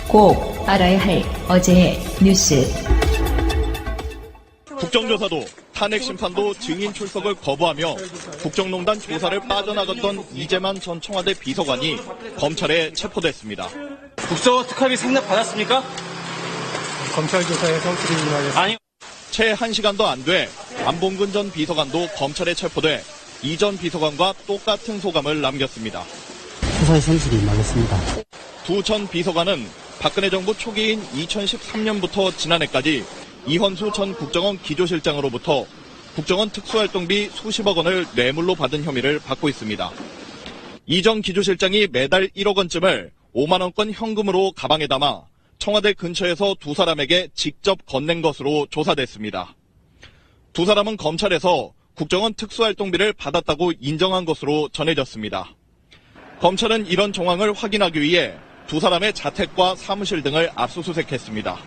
꼭 알아야 할 어제의 뉴스. 국정조사도 탄핵 심판도 증인 출석을 거부하며 국정농단 조사를 빠져나갔던 이재만 전 청와대 비서관이 검찰에 체포됐습니다. 국정원 특활비 상납 받았습니까? 검찰 조사에서 드리겠습니다. 아니요. 채 1시간도 안 돼 안봉근 전 비서관도 검찰에 체포돼 이 전 비서관과 똑같은 소감을 남겼습니다. 수사의 성실히 임하겠습니다. 두 전 비서관은 박근혜 정부 초기인 2013년부터 지난해까지 이헌수 전 국정원 기조실장으로부터 국정원 특수활동비 수십억 원을 뇌물로 받은 혐의를 받고 있습니다. 이 전 기조실장이 매달 1억 원쯤을 5만 원권 현금으로 가방에 담아 청와대 근처에서 두 사람에게 직접 건넨 것으로 조사됐습니다. 두 사람은 검찰에서 국정원 특수활동비를 받았다고 인정한 것으로 전해졌습니다. 검찰은 이런 정황을 확인하기 위해 두 사람의 자택과 사무실 등을 압수수색했습니다.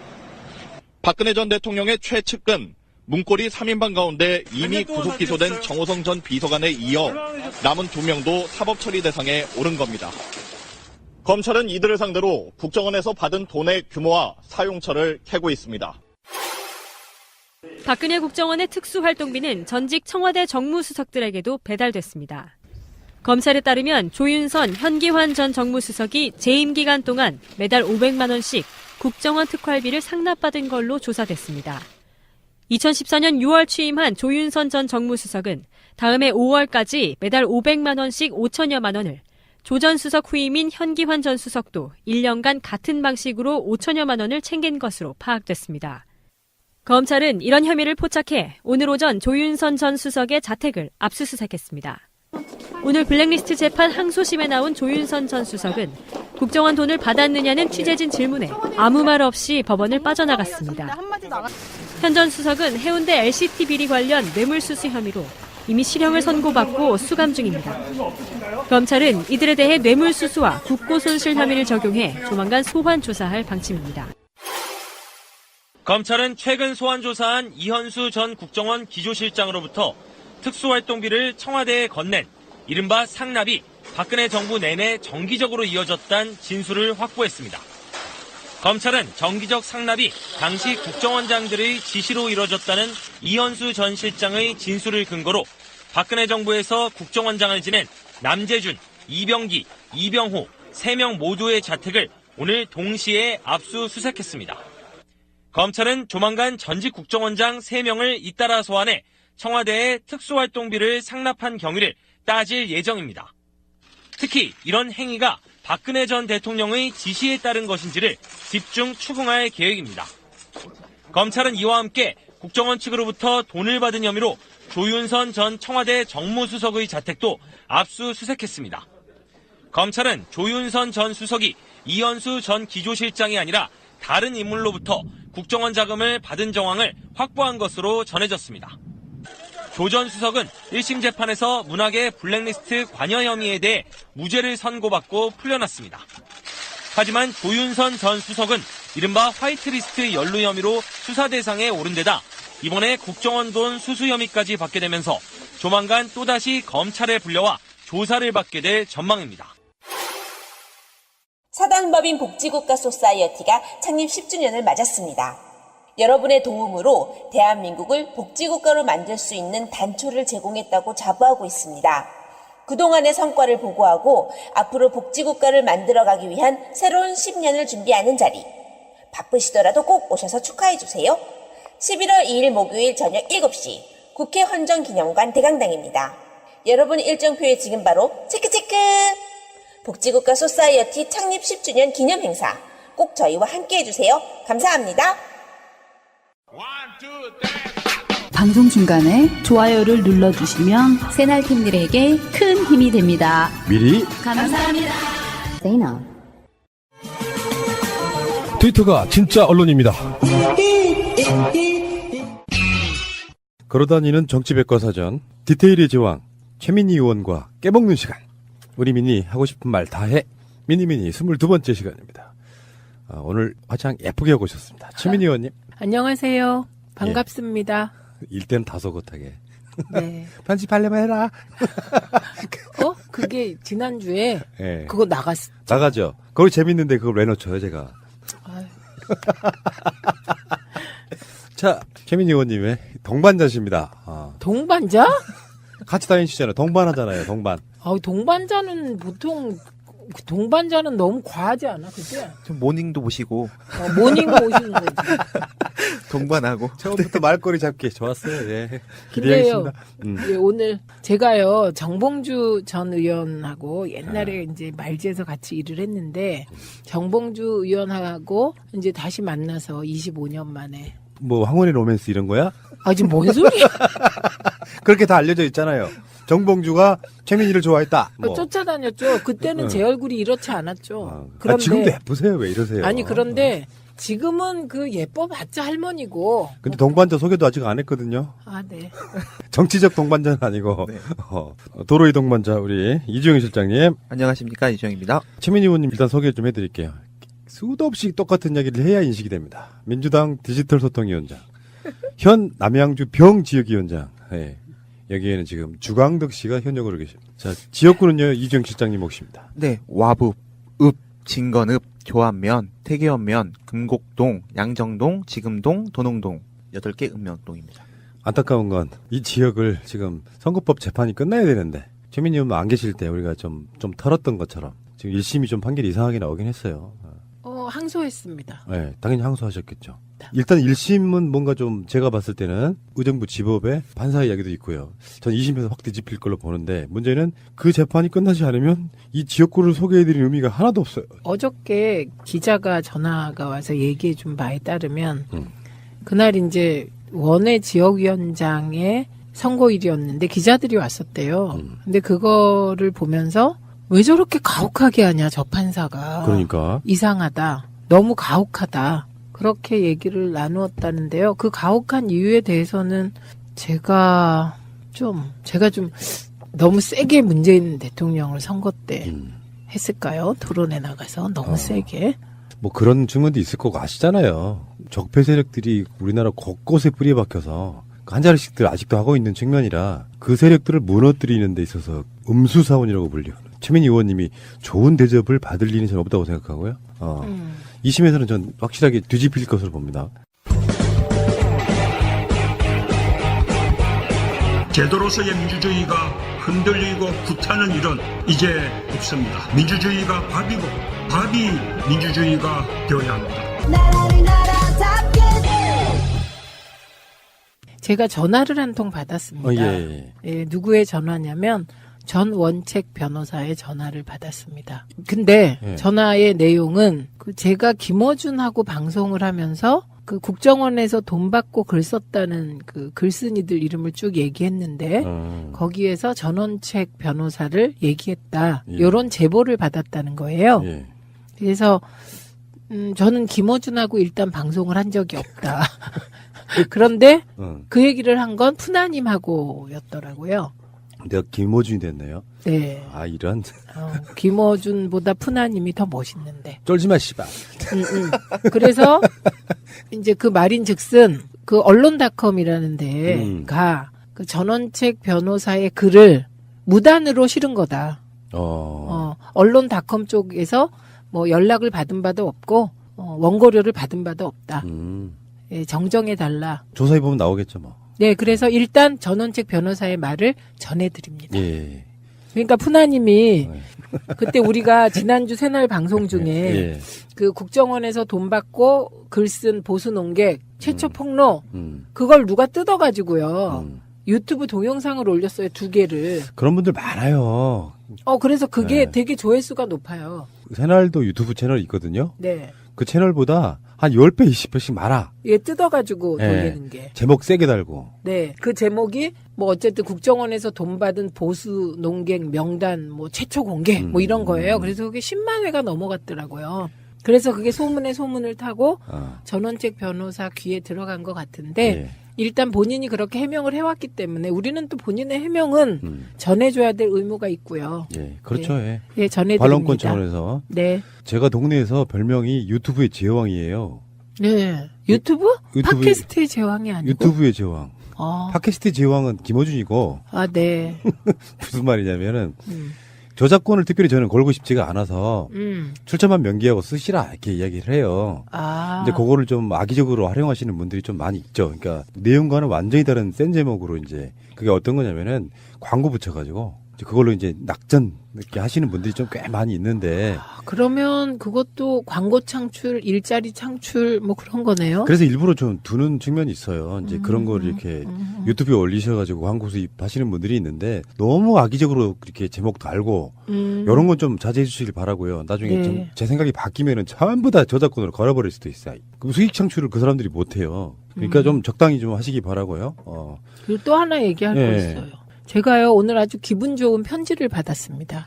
박근혜 전 대통령의 최측근 문고리 3인방 가운데 이미 구속 기소된 정호성 전 비서관에 이어 남은 2명도 사법처리 대상에 오른 겁니다. 검찰은 이들을 상대로 국정원에서 받은 돈의 규모와 사용처를 캐고 있습니다. 박근혜 국정원의 특수활동비는 전직 청와대 정무수석들에게도 배달됐습니다. 검찰에 따르면 조윤선, 현기환 전 정무수석이 재임 기간 동안 매달 500만 원씩 국정원 특활비를 상납받은 걸로 조사됐습니다. 2014년 6월 취임한 조윤선 전 정무수석은 다음해 5월까지 매달 500만 원씩 5천여만 원을, 조 전 수석 후임인 현기환 전 수석도 1년간 같은 방식으로 5천여만 원을 챙긴 것으로 파악됐습니다. 검찰은 이런 혐의를 포착해 오늘 오전 조윤선 전 수석의 자택을 압수수색했습니다. 오늘 블랙리스트 재판 항소심에 나온 조윤선 전 수석은 국정원 돈을 받았느냐는 취재진 질문에 아무 말 없이 법원을 빠져나갔습니다. 현 전 수석은 해운대 LCT 비리 관련 뇌물수수 혐의로 이미 실형을 선고받고 수감 중입니다. 검찰은 이들에 대해 뇌물수수와 국고손실 혐의를 적용해 조만간 소환 조사할 방침입니다. 검찰은 최근 소환 조사한 이헌수 전 국정원 기조실장으로부터 특수활동비를 청와대에 건넨 이른바 상납이 박근혜 정부 내내 정기적으로 이어졌다는 진술을 확보했습니다. 검찰은 정기적 상납이 당시 국정원장들의 지시로 이뤄졌다는 이헌수 전 실장의 진술을 근거로 박근혜 정부에서 국정원장을 지낸 남재준, 이병기, 이병호 3명 모두의 자택을 오늘 동시에 압수수색했습니다. 검찰은 조만간 전직 국정원장 3명을 잇따라 소환해 청와대에 특수활동비를 상납한 경위를 따질 예정입니다. 특히 이런 행위가 박근혜 전 대통령의 지시에 따른 것인지를 집중 추궁할 계획입니다. 검찰은 이와 함께 국정원 측으로부터 돈을 받은 혐의로 조윤선 전 청와대 정무수석의 자택도 압수수색했습니다. 검찰은 조윤선 전 수석이 이헌수 전 기조실장이 아니라 다른 인물로부터 국정원 자금을 받은 정황을 확보한 것으로 전해졌습니다. 조 전 수석은 1심 재판에서 문학의 블랙리스트 관여 혐의에 대해 무죄를 선고받고 풀려났습니다. 하지만 조윤선 전 수석은 이른바 화이트리스트 연루 혐의로 수사 대상에 오른 데다 이번에 국정원 돈 수수 혐의까지 받게 되면서 조만간 또다시 검찰에 불려와 조사를 받게 될 전망입니다. 사단법인 복지국가 소사이어티가 창립 10주년을 맞았습니다. 여러분의 도움으로 대한민국을 복지국가로 만들 수 있는 단초를 제공했다고 자부하고 있습니다. 그동안의 성과를 보고하고 앞으로 복지국가를 만들어가기 위한 새로운 10년을 준비하는 자리. 바쁘시더라도 꼭 오셔서 축하해주세요. 11월 2일 목요일 저녁 7시 국회 헌정기념관 대강당입니다. 여러분 일정표에 지금 바로 체크체크! 복지국가 소사이어티 창립 10주년 기념행사 꼭 저희와 함께 해주세요. 감사합니다. 방송 중간에 좋아요를 눌러주시면 새날팀들에게 큰 힘이 됩니다. 미리 감사합니다. 세이나. 트위터가 진짜 언론입니다. 걸어다니는 정치백과사전 디테일의 제왕 최민희 의원과 깨먹는 시간. 우리 미니 하고 싶은 말 다 해. 미니미니 22번째 시간입니다. 오늘 화장 예쁘게 하고 오셨습니다. 최민희 의원님. 안녕하세요. 반갑습니다. 예. 일땐 다소곳하게. 네. 편집하려면 해라. 그게 지난주에 예. 그거 나갔어. 나가죠. 거기 재밌는데 그걸 왜 놓쳐요, 제가. 자, 최민희 의원님의 동반자십니다. 동반자? 같이 다니시잖아요. 동반하잖아요. 동반. 동반자는 보통 동반자는 너무 과하지 않아, 그치? 좀 모닝도 보시고 모닝 모시는 거지. 동반하고 처음부터 말꼬리 잡기 좋았어요. 예. 근데요, 기대하겠습니다. 예, 오늘 제가요 정봉주 전 의원하고 옛날에 이제 말지에서 같이 일을 했는데 정봉주 의원하고 이제 다시 만나서 25년 만에. 뭐 황혼의 로맨스 이런 거야? 지금 뭔 소리야? 그렇게 다 알려져 있잖아요. 정봉주가 최민희를 좋아했다. 뭐. 쫓아다녔죠. 그때는 제 얼굴이 이렇지 않았죠. 그런데 지금도 예쁘세요. 왜 이러세요? 아니 그런데 지금은 그 예뻐봤자 할머니고. 근데 동반자 소개도 아직 안 했거든요. 네. 정치적 동반자는 아니고 네. 도로의 동반자 우리 이주영 실장님. 안녕하십니까, 이주영입니다. 최민희 의원님 일단 소개 좀 해드릴게요. 수도 없이 똑같은 이야기를 해야 인식이 됩니다. 민주당 디지털 소통위원장, 현 남양주 병지역위원장. 네. 여기에는 지금 주광덕 씨가 현역으로 계십니다. 자, 지역구는요, 이주영 실장님 몫입니다. 네, 와북, 읍, 진건읍, 교안면, 태계원면, 금곡동, 양정동, 지금동, 도농동 8개 읍면동입니다. 안타까운 건 이 지역을 지금 선거법 재판이 끝나야 되는데 최민희 의원 안 계실 때 우리가 좀 털었던 것처럼 지금 1심이 좀 판결이 이상하게 나오긴 했어요. 항소했습니다. 네, 당연히 항소하셨겠죠. 일단 1심은 뭔가 좀 제가 봤을 때는 의정부 지법의 판사 이야기도 있고요. 전 2심에서 확 뒤집힐 걸로 보는데 문제는 그 재판이 끝나지 않으면 이 지역구를 소개해드릴 의미가 하나도 없어요. 어저께 기자가 전화가 와서 얘기해 준 바에 따르면 그날 이제 원외 지역위원장의 선거일이었는데 기자들이 왔었대요. 근데 그거를 보면서 왜 저렇게 가혹하게 하냐, 저 판사가. 그러니까. 이상하다. 너무 가혹하다. 그렇게 얘기를 나누었다는데요. 그 가혹한 이유에 대해서는 제가 좀 너무 세게 문재인 대통령을 선거 때 했을까요? 토론에 나가서 너무 세게. 뭐 그런 증언도 있을 거고 아시잖아요. 적폐 세력들이 우리나라 곳곳에 뿌리 박혀서 한 자리씩들 아직도 하고 있는 측면이라 그 세력들을 무너뜨리는 데 있어서 음수사원이라고 불리는 최민희 의원님이 좋은 대접을 받을 리는 전 없다고 생각하고요. 2심에서는 전 확실하게 뒤집힐 것으로 봅니다. 제도로서의 민주주의가 흔들리고 구타는 일은 이제 없습니다. 민주주의가 밥이고 밥이 민주주의가 되어야 합니다. 제가 전화를 한 통 받았습니다. 예, 누구의 전화냐면 전 원책 변호사의 전화를 받았습니다. 근데 전화의 내용은 제가 김어준하고 방송을 하면서 그 국정원에서 돈 받고 글 썼다는 그 글쓴이들 이름을 쭉 얘기했는데 거기에서 전원책 변호사를 얘기했다. 이런 제보를 받았다는 거예요. 그래서 저는 김어준하고 일단 방송을 한 적이 없다. 그런데 그 얘기를 한 건 푸나님하고였더라고요. 내가 김어준이 됐네요. 네. 이런. 김어준보다 푸나님이 더 멋있는데. 쫄지 마, 씨발. 그래서 이제 그 말인즉슨 그 언론닷컴이라는 데가 그 전원책 변호사의 글을 무단으로 실은 거다. 언론닷컴 쪽에서 뭐 연락을 받은 바도 없고 원고료를 받은 바도 없다. 예, 정정해달라. 조사해보면 나오겠죠, 뭐. 네, 그래서 일단 전원책 변호사의 말을 전해드립니다. 예. 그러니까 푸나님이 그때 우리가 지난주 새날 방송 중에 그 국정원에서 돈 받고 글 쓴 보수 농객 최초 폭로 그걸 누가 뜯어가지고요. 유튜브 동영상을 올렸어요, 2개를. 그런 분들 많아요. 그래서 그게 되게 조회수가 높아요. 새날도 유튜브 채널 있거든요. 네. 그 채널보다 한 10배, 20배씩 많아. 예, 뜯어가지고 돌리는 게. 제목 세게 달고. 네. 그 제목이 뭐 어쨌든 국정원에서 돈 받은 보수 농객 명단 뭐 최초 공개 뭐 이런 거예요. 그래서 그게 10만 회가 넘어갔더라고요. 그래서 그게 소문에 소문을 타고 전원책 변호사 귀에 들어간 것 같은데 일단 본인이 그렇게 해명을 해왔기 때문에 우리는 또 본인의 해명은 전해줘야 될 의무가 있고요. 예, 그렇죠. 예, 전해드립니다. 반론권 차원에서. 네. 제가 동네에서 별명이 유튜브의 제왕이에요. 네. 유튜브? 팟캐스트의 제왕이 아니고? 유튜브의 제왕. 팟캐스트의 제왕은 김어준이고. 네. 무슨 말이냐면은 저작권을 특별히 저는 걸고 싶지가 않아서 출처만 명기하고 쓰시라 이렇게 이야기를 해요. 근데 그거를 좀 악의적으로 활용하시는 분들이 좀 많이 있죠. 그러니까 내용과는 완전히 다른 센 제목으로 이제 그게 어떤 거냐면은 광고 붙여가지고 그걸로 이제 낙전 이렇게 하시는 분들이 좀 꽤 많이 있는데. 그러면 그것도 광고 창출, 일자리 창출 뭐 그런 거네요. 그래서 일부러 좀 두는 측면이 있어요. 이제 그런 걸 이렇게 유튜브에 올리셔가지고 광고 수입하시는 분들이 있는데 너무 악의적으로 이렇게 제목 달고 이런 건 좀 자제해 주시길 바라고요. 나중에 좀 제 생각이 바뀌면은 전부 다 저작권으로 걸어버릴 수도 있어요. 그럼 수익 창출을 그 사람들이 못 해요. 그러니까 좀 적당히 좀 하시기 바라고요. 그리고 또 하나 얘기할 거 있어요. 제가요 오늘 아주 기분 좋은 편지를 받았습니다.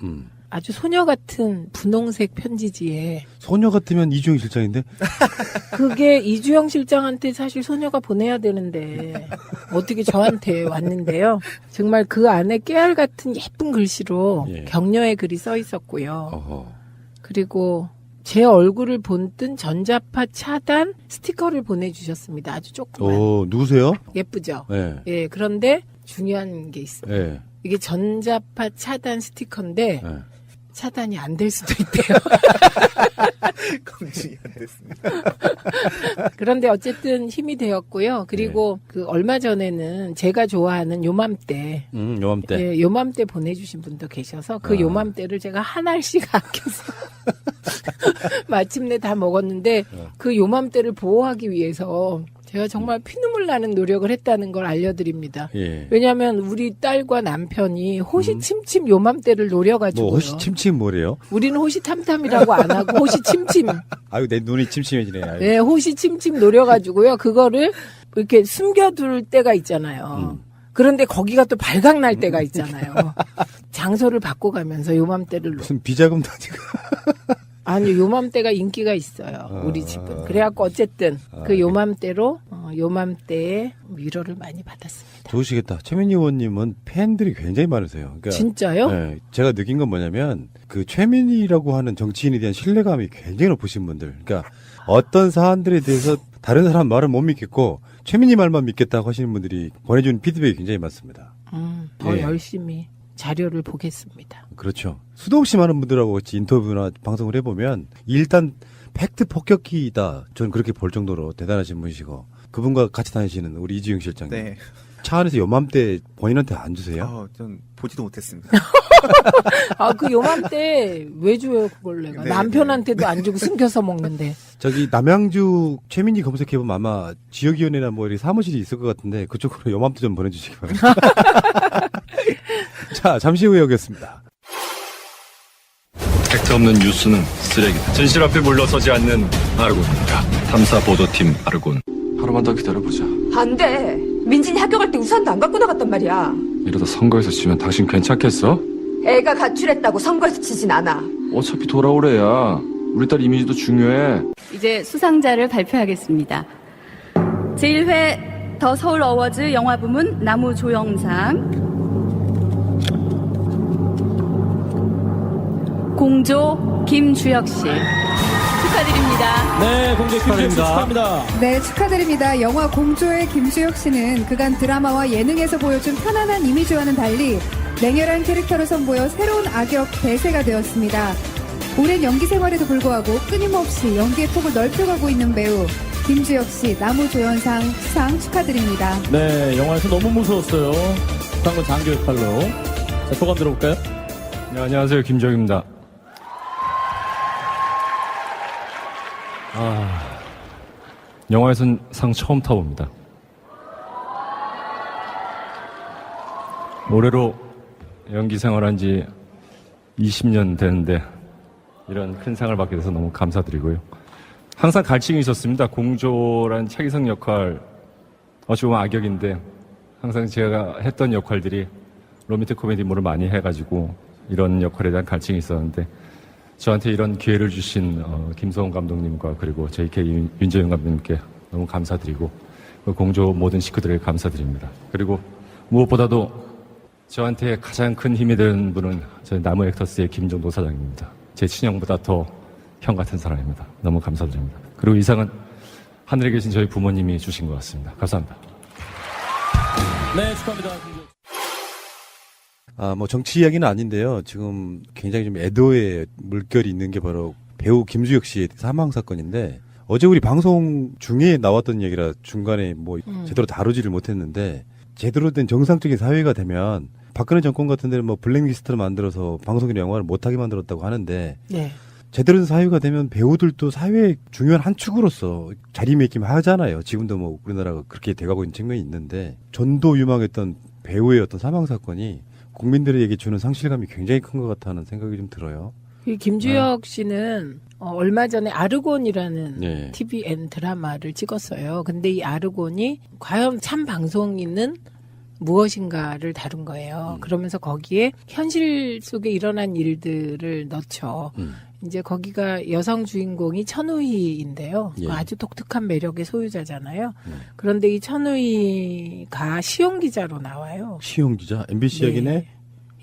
아주 소녀 같은 분홍색 편지지에. 소녀 같으면 이주영 실장인데? 그게 이주영 실장한테 사실 소녀가 보내야 되는데 어떻게 저한테 왔는데요. 정말 그 안에 깨알 같은 예쁜 글씨로 격려의 글이 써 있었고요. 그리고 제 얼굴을 본뜬 전자파 차단 스티커를 보내주셨습니다. 아주 조그만. 누구세요? 예쁘죠? 네. 예, 그런데 중요한 게 있어요. 네. 이게 전자파 차단 스티커인데 차단이 안 될 수도 있대요. 검증이 안 됐습니다. 그런데 어쨌든 힘이 되었고요. 그리고 그 얼마 전에는 제가 좋아하는 요맘때. 요맘때. 예, 요맘때 보내주신 분도 계셔서 그 요맘때를 제가 한 알씩 아껴서 마침내 다 먹었는데 그 요맘때를 보호하기 위해서 제가 정말 피눈물 나는 노력을 했다는 걸 알려드립니다. 왜냐하면 우리 딸과 남편이 호시침침 요맘때를 노려가지고요. 호시침침 뭐래요? 우리는 호시탐탐이라고 안 하고 호시침침. 아유 내 눈이 침침해지네. 아유. 네, 호시침침 노려가지고요. 그거를 이렇게 숨겨둘 때가 있잖아요. 그런데 거기가 또 발각날 때가 있잖아요. 장소를 바꿔가면서 요맘때를 무슨 비자금 다지고. 아니 요맘때가 인기가 있어요. 우리 집은. 그래갖고 어쨌든 그 요맘때로 요맘때에 위로를 많이 받았습니다. 좋으시겠다. 최민희 의원님은 팬들이 굉장히 많으세요. 그러니까, 진짜요? 네, 제가 느낀 건 뭐냐면 그 최민희라고 하는 정치인에 대한 신뢰감이 굉장히 높으신 분들. 그러니까 어떤 사안들에 대해서 다른 사람 말을 못 믿겠고 최민희 말만 믿겠다고 하시는 분들이 보내주는 피드백이 굉장히 많습니다. 더 열심히 자료를 보겠습니다. 그렇죠. 수도 없이 많은 분들하고 같이 인터뷰나 방송을 해보면 일단 팩트 폭격기이다. 저는 그렇게 볼 정도로 대단하신 분이시고 그분과 같이 다니시는 우리 이주영 실장님. 네. 차 안에서 요맘때 본인한테 안 주세요? 전 보지도 못했습니다. 그 요맘때 왜 줘요 그걸 내가. 네, 남편한테도 안 주고 숨겨서 먹는데. 저기 남양주 최민희 검색해보면 아마 지역위원회나 뭐 이렇게 사무실이 있을 것 같은데 그쪽으로 요맘때 좀 보내주시기 바랍니다. 자, 잠시 후에 오겠습니다. 팩트 없는 뉴스는 쓰레기다. 진실 앞에 물러서지 않는 아르곤입니다. 탐사 보도팀 아르곤. 하루만 더 기다려보자. 안 돼. 민진이 학교 갈 때 우산도 안 갖고 나갔단 말이야. 이러다 선거에서 지면 당신 괜찮겠어? 애가 가출했다고 선거에서 지진 않아. 어차피 돌아오래야. 우리 딸 이미지도 중요해. 이제 수상자를 발표하겠습니다. 제1회 더 서울 어워즈 영화 부문 나무조영상 공조 김주혁 씨 축하드립니다. 네, 공조 김주혁 씨 축하합니다. 네, 축하드립니다. 영화 공조의 김주혁 씨는 그간 드라마와 예능에서 보여준 편안한 이미지와는 달리 냉혈한 캐릭터를 선보여 새로운 악역 대세가 되었습니다. 오랜 연기 생활에도 불구하고 끊임없이 연기의 폭을 넓혀가고 있는 배우 김주혁 씨 나무조연상 수상 축하드립니다. 네, 영화에서 너무 무서웠어요. 수상은 장교 역할로. 자, 소감 들어볼까요? 네, 안녕하세요. 김주혁입니다. 영화에선 상 처음 타봅니다. 올해로 연기 생활한 지 20년 되는데 이런 큰 상을 받게 돼서 너무 감사드리고요. 항상 갈증이 있었습니다. 공조란 차기성 역할, 어찌 보면 악역인데 항상 제가 했던 역할들이 로맨틱 코미디물을 많이 해가지고 이런 역할에 대한 갈증이 있었는데 저한테 이런 기회를 주신 김소원 감독님과 그리고 JK 윤재윤 감독님께 너무 감사드리고 공조 모든 식구들에게 감사드립니다. 그리고 무엇보다도 저한테 가장 큰 힘이 되는 분은 저희 나무 액터스의 김정도 사장입니다. 제 친형보다 더 형 같은 사람입니다. 너무 감사드립니다. 그리고 이 상은 하늘에 계신 저희 부모님이 주신 것 같습니다. 감사합니다. 네, 축하합니다. 뭐 정치 이야기는 아닌데요. 지금 굉장히 좀 애도의 물결이 있는 게 바로 배우 김주혁 씨의 사망 사건인데 어제 우리 방송 중에 나왔던 얘기라 중간에 뭐 제대로 다루지를 못했는데 제대로 된 정상적인 사회가 되면 박근혜 정권 같은 데는 뭐 블랙리스트를 만들어서 방송이나 영화를 못하게 만들었다고 하는데 네. 제대로 된 사회가 되면 배우들도 사회의 중요한 한 축으로서 자리매김 하잖아요. 지금도 뭐 우리나라가 그렇게 돼가고 있는 측면이 있는데 전도 유망했던 배우의 어떤 사망 사건이 국민들에게 주는 상실감이 굉장히 큰 것 같다는 생각이 좀 들어요. 이 김주혁 씨는 얼마 전에 아르곤이라는 네. TVN 드라마를 찍었어요. 근데 이 아르곤이 과연 참 방송인은 무엇인가를 다룬 거예요. 그러면서 거기에 현실 속에 일어난 일들을 넣죠. 이제 거기가 여성 주인공이 천우희인데요. 예. 아주 독특한 매력의 소유자잖아요. 그런데 이 천우희가 시용 기자로 나와요. 시용 기자? MBC 이야기네?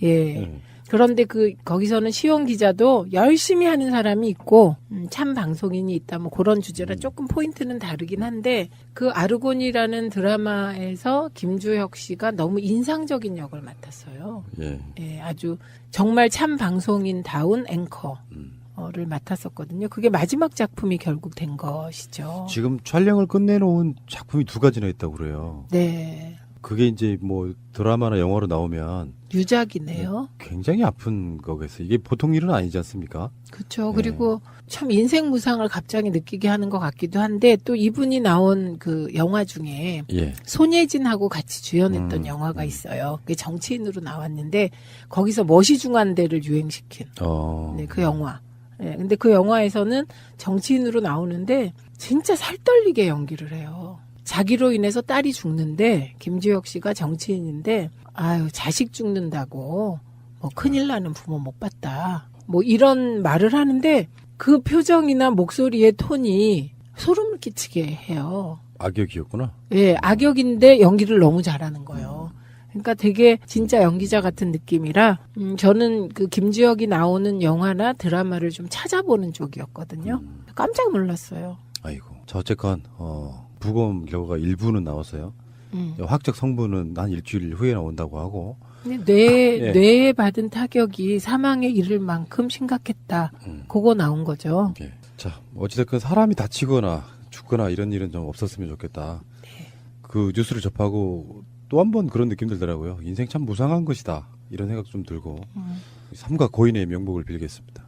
예. 그런데 거기서는 시용 기자도 열심히 하는 사람이 있고, 참 방송인이 있다, 뭐 그런 주제라 조금 포인트는 다르긴 한데, 그 아르곤이라는 드라마에서 김주혁 씨가 너무 인상적인 역을 맡았어요. 예, 아주 정말 참 방송인다운 앵커를 맡았었거든요. 그게 마지막 작품이 결국 된 것이죠. 지금 촬영을 끝내놓은 작품이 2가지나 있다고 그래요. 네. 그게 이제 뭐 드라마나 영화로 나오면 유작이네요. 굉장히 아픈 거겠어요. 이게 보통 일은 아니지 않습니까? 그렇죠. 그리고 참 인생 무상을 갑자기 느끼게 하는 것 같기도 한데 또 이분이 나온 그 영화 중에 손예진하고 같이 주연했던 영화가 있어요. 그게 정치인으로 나왔는데 거기서 머시중한대를 유행시킨 네, 그 영화. 네, 근데 그 영화에서는 정치인으로 나오는데 진짜 살떨리게 연기를 해요. 자기로 인해서 딸이 죽는데 김주혁 씨가 정치인인데 아유 자식 죽는다고 뭐 큰일 나는 부모 못 봤다 뭐 이런 말을 하는데 그 표정이나 목소리의 톤이 소름을 끼치게 해요. 악역이었구나. 예, 악역인데 연기를 너무 잘하는 거예요. 그러니까 되게 진짜 연기자 같은 느낌이라 저는 그 김주혁이 나오는 영화나 드라마를 좀 찾아보는 쪽이었거든요. 깜짝 놀랐어요. 아이고. 자 어쨌건 부검 결과가 일부는 나왔어요. 확적 성분은 한 일주일 후에 나온다고 하고. 뇌에 받은 타격이 사망에 이를 만큼 심각했다. 그거 나온 거죠. 네. 자, 어찌됐건 사람이 다치거나 죽거나 이런 일은 좀 없었으면 좋겠다. 그 뉴스를 접하고 또 한 번 그런 느낌 들더라고요. 인생 참 무상한 것이다. 이런 생각 좀 들고. 삼가 고인의 명복을 빌겠습니다.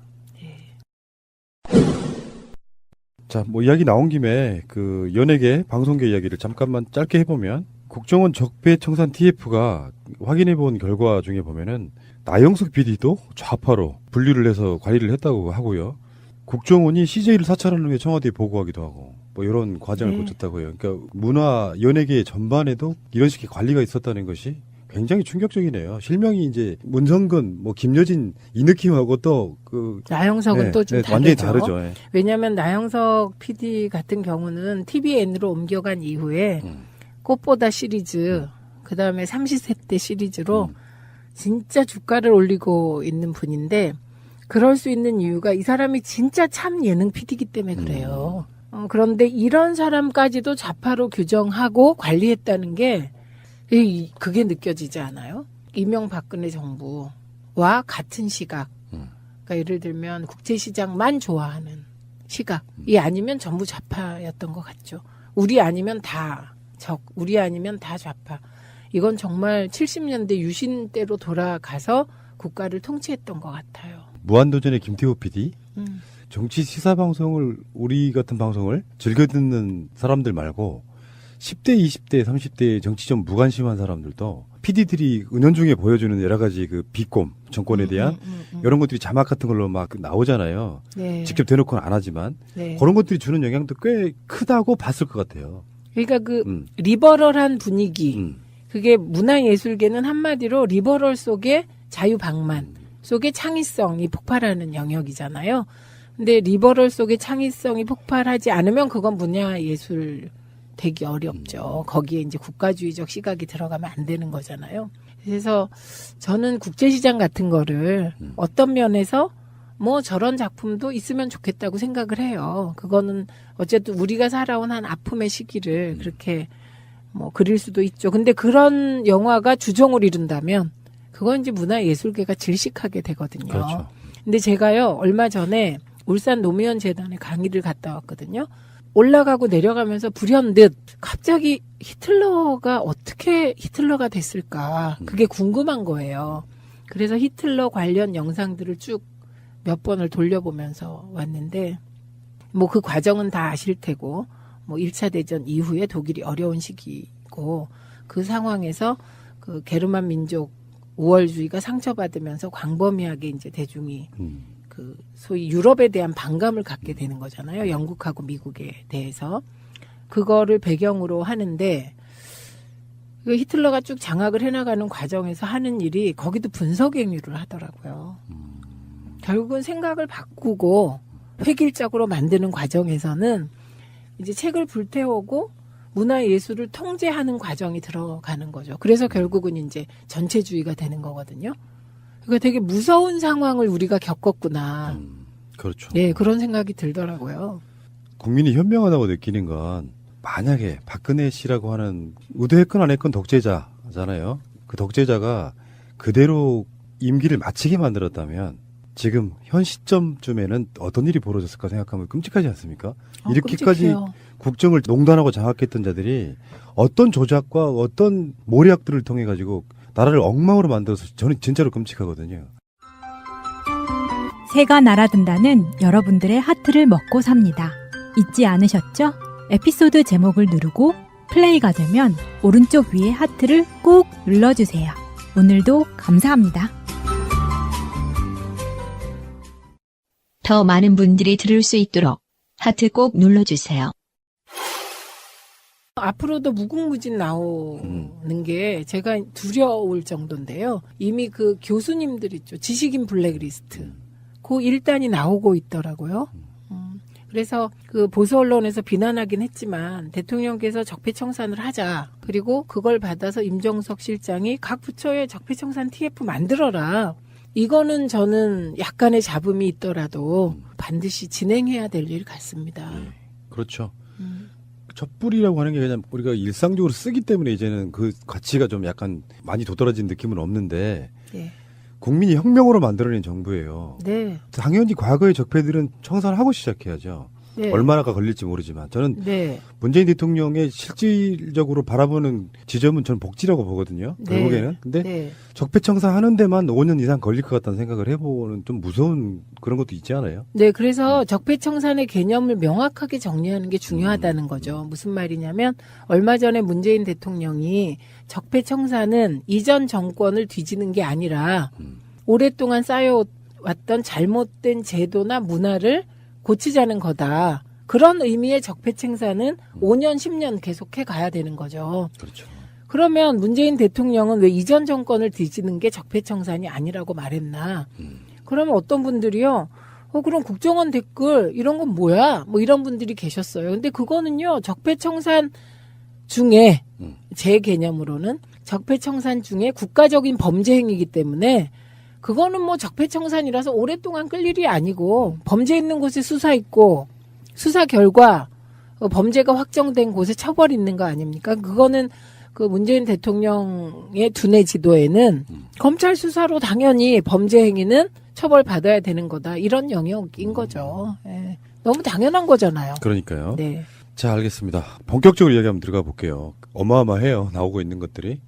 자, 뭐 이야기 나온 김에 그 연예계, 방송계 이야기를 잠깐만 짧게 해보면 국정원 적폐청산 TF가 확인해본 결과 중에 보면은 나영석 PD도 좌파로 분류를 해서 관리를 했다고 하고요. 국정원이 CJ를 사찰하는 후에 청와대에 보고하기도 하고 뭐 이런 과정을 거쳤다고 해요. 그러니까 문화, 연예계 전반에도 이런 식의 관리가 있었다는 것이 굉장히 충격적이네요. 실명이 이제 문성근, 뭐 김여진 이 느낌하고 또 그 나영석은 또 좀 다르죠. 완전히 다르죠. 왜냐하면 나영석 PD 같은 경우는 TVN으로 옮겨간 이후에 꽃보다 시리즈, 그 다음에 삼시세때 시리즈로 진짜 주가를 올리고 있는 분인데 그럴 수 있는 이유가 이 사람이 진짜 참 예능 PD이기 때문에 그래요. 그런데 이런 사람까지도 좌파로 규정하고 관리했다는 게 그게 느껴지지 않아요? 이명박근혜 정부와 같은 시각. 그러니까 예를 들면 국제시장만 좋아하는 시각이 아니면 전부 좌파였던 것 같죠. 우리 아니면 다 우리 아니면 다 좌파. 이건 정말 70년대 유신 때로 돌아가서 국가를 통치했던 것 같아요. 무한도전의 김태호 PD? 정치 시사 방송을, 우리 같은 방송을 즐겨 듣는 사람들 말고 10대, 20대, 30대 정치 좀 무관심한 사람들도 PD들이 은연중에 보여주는 여러 가지 그 비꼼, 정권에 대한 이런 것들이 자막 같은 걸로 막 나오잖아요. 네. 직접 대놓고는 안 하지만 네. 그런 것들이 주는 영향도 꽤 크다고 봤을 것 같아요. 그러니까 그 리버럴한 분위기, 그게 문화예술계는 한마디로 리버럴 속에 자유방만, 속에 창의성이 폭발하는 영역이잖아요. 근데 리버럴 속에 창의성이 폭발하지 않으면 그건 문화예술 되기 어렵죠. 거기에 이제 국가주의적 시각이 들어가면 안 되는 거잖아요. 그래서 저는 국제시장 같은 거를 어떤 면에서 뭐 저런 작품도 있으면 좋겠다고 생각을 해요. 그거는 어쨌든 우리가 살아온 한 아픔의 시기를 그렇게 뭐 그릴 수도 있죠. 근데 그런 영화가 주종을 이룬다면 그건 이제 문화예술계가 질식하게 되거든요. 그렇죠. 근데 제가요, 얼마 전에 울산 노무현 재단에 강의를 갔다 왔거든요. 올라가고 내려가면서 불현듯 갑자기 히틀러가 어떻게 히틀러가 됐을까? 그게 궁금한 거예요. 그래서 히틀러 관련 영상들을 쭉 몇 번을 돌려보면서 왔는데, 뭐 그 과정은 다 아실 테고, 뭐 1차 대전 이후에 독일이 어려운 시기고, 그 상황에서 그 게르만 민족 우월주의가 상처받으면서 광범위하게 이제 대중이 그 소위 유럽에 대한 반감을 갖게 되는 거잖아요. 영국하고 미국에 대해서. 그거를 배경으로 하는데, 그 히틀러가 쭉 장악을 해나가는 과정에서 하는 일이 거기도 분석행위를 하더라고요. 결국은 생각을 바꾸고 획일적으로 만드는 과정에서는 이제 책을 불태우고 문화예술을 통제하는 과정이 들어가는 거죠. 그래서 결국은 이제 전체주의가 되는 거거든요. 그러니까 되게 무서운 상황을 우리가 겪었구나. 그렇죠. 예, 그런 생각이 들더라고요. 국민이 현명하다고 느끼는 건 만약에 박근혜 씨라고 하는 의도했건 안 했건 독재자잖아요. 그 독재자가 그대로 임기를 마치게 만들었다면 지금 현 시점쯤에는 어떤 일이 벌어졌을까 생각하면 끔찍하지 않습니까? 이렇게까지 끔찍해요. 국정을 농단하고 장악했던 자들이 어떤 조작과 어떤 모략들을 통해 가지고 나라를 엉망으로 만들어서 저는 진짜로 끔찍하거든요. 새가 날아든다는 여러분들의 하트를 먹고 삽니다. 잊지 않으셨죠? 에피소드 제목을 누르고 플레이가 되면 오른쪽 위에 하트를 꼭 눌러주세요. 오늘도 감사합니다. 더 많은 분들이 들을 수 있도록 하트 꼭 눌러주세요. 앞으로도 무궁무진 나오는 게 제가 두려울 정도인데요. 이미 그 교수님들 있죠. 지식인 블랙리스트. 그 1단이 나오고 있더라고요. 그래서 그 보수 언론에서 비난하긴 했지만 대통령께서 적폐청산을 하자. 그리고 그걸 받아서 임종석 실장이 각 부처에 적폐청산 TF 만들어라. 이거는 저는 약간의 잡음이 있더라도 반드시 진행해야 될 일 같습니다. 네, 그렇죠. 촛불이라고 하는 게 그냥 우리가 일상적으로 쓰기 때문에 이제는 그 가치가 좀 약간 많이 도드라진 느낌은 없는데 네. 국민이 혁명으로 만들어낸 정부예요. 네. 당연히 과거의 적폐들은 청산하고 시작해야죠. 네. 얼마나 걸릴지 모르지만 저는 네. 문재인 대통령의 실질적으로 바라보는 지점은 저는 복지라고 보거든요. 네. 결국에는. 근데 네. 적폐청산하는 데만 5년 이상 걸릴 것 같다는 생각을 해보는 좀 무서운 그런 것도 있지 않아요? 네, 그래서 적폐청산의 개념을 명확하게 정리하는 게 중요하다는 거죠. 무슨 말이냐면 얼마 전에 문재인 대통령이 적폐청산은 이전 정권을 뒤지는 게 아니라 오랫동안 쌓여왔던 잘못된 제도나 문화를 고치자는 거다. 그런 의미의 적폐청산은 5년, 10년 계속해 가야 되는 거죠. 그렇죠. 그러면 문재인 대통령은 왜 이전 정권을 뒤지는 게 적폐청산이 아니라고 말했나? 그러면 어떤 분들이요. 그럼 국정원 댓글 이런 건 뭐야? 뭐 이런 분들이 계셨어요. 근데 그거는요. 적폐청산 중에 제 개념으로는 적폐청산 중에 국가적인 범죄 행위이기 때문에 그거는 뭐 적폐청산이라서 오랫동안 끌 일이 아니고 범죄 있는 곳에 수사 있고 수사 결과 범죄가 확정된 곳에 처벌 있는 거 아닙니까? 그거는 그 문재인 대통령의 두뇌 지도에는 검찰 수사로 당연히 범죄 행위는 처벌받아야 되는 거다. 이런 영역인 거죠. 예. 너무 당연한 거잖아요. 그러니까요. 네. 자, 알겠습니다. 본격적으로 이야기 한번 들어가 볼게요. 어마어마해요. 나오고 있는 것들이.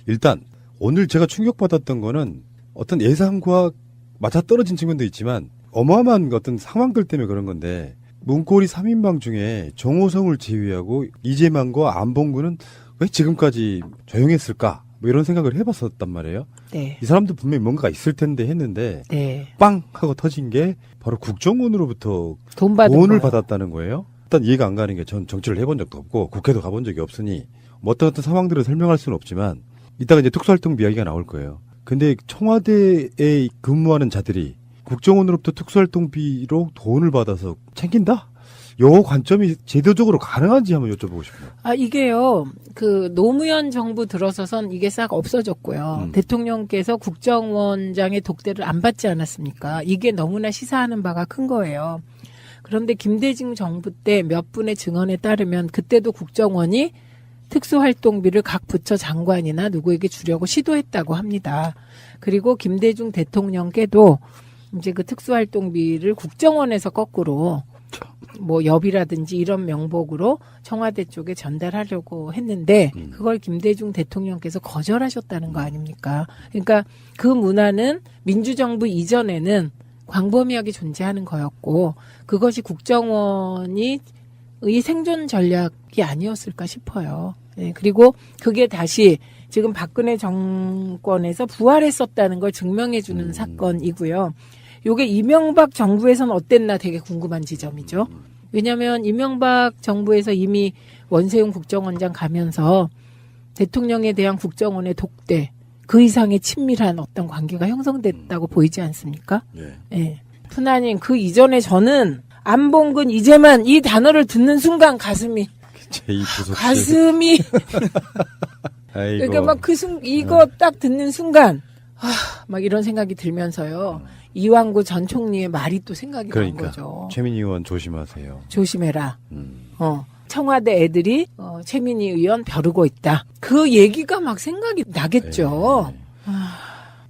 일단 오늘 제가 충격받았던 거는 어떤 예상과 맞아떨어진 측면도 있지만 어마어마한 어떤 상황들 때문에 그런 건데 문고리 3인방 중에 정호성을 제외하고 이재만과 안봉근은 왜 지금까지 조용했을까? 뭐 이런 생각을 해봤었단 말이에요. 네. 이 사람도 분명히 뭔가가 있을 텐데 했는데 네. 빵 하고 터진 게 바로 국정원으로부터 돈을 받았다는 거예요. 일단 이해가 안 가는 게 전 정치를 해본 적도 없고 국회도 가본 적이 없으니 뭐 어떤 상황들을 설명할 수는 없지만 이따가 이제 특수활동비 이야기가 나올 거예요. 근데 청와대에 근무하는 자들이 국정원으로부터 특수활동비로 돈을 받아서 챙긴다? 요 관점이 제도적으로 가능한지 한번 여쭤보고 싶어요. 이게요, 그 노무현 정부 들어서선 이게 싹 없어졌고요. 대통령께서 국정원장의 독대를 안 받지 않았습니까? 이게 너무나 시사하는 바가 큰 거예요. 그런데 김대중 정부 때 몇 분의 증언에 따르면 그때도 국정원이 특수활동비를 각 부처 장관이나 누구에게 주려고 시도했다고 합니다. 그리고 김대중 대통령께도 이제 그 특수활동비를 국정원에서 거꾸로 뭐 엽이라든지 이런 명목으로 청와대 쪽에 전달하려고 했는데 그걸 김대중 대통령께서 거절하셨다는 거 아닙니까? 그러니까 그 문화는 민주정부 이전에는 광범위하게 존재하는 거였고 그것이 국정원이 의 생존 전략이 아니었을까 싶어요. 네, 그리고 그게 다시 지금 박근혜 정권에서 부활했었다는 걸 증명해주는 사건이고요. 요게 이명박 정부에서는 어땠나 되게 궁금한 지점이죠. 왜냐하면 이명박 정부에서 이미 원세훈 국정원장 가면서 대통령에 대한 국정원의 독대, 그 이상의 친밀한 어떤 관계가 형성됐다고 보이지 않습니까? 네. 푸나님, 그 이전에 저는 안봉근 이제만 이 단어를 듣는 순간 가슴이 그러니까 막 이거 딱 듣는 순간 막 이런 생각이 들면서요. 이완구 전 총리의 말이 또 생각이 난 거죠. 최민희 의원 조심하세요. 조심해라. 청와대 애들이 최민희 의원 벼르고 있다. 그 얘기가 막 생각이 나겠죠.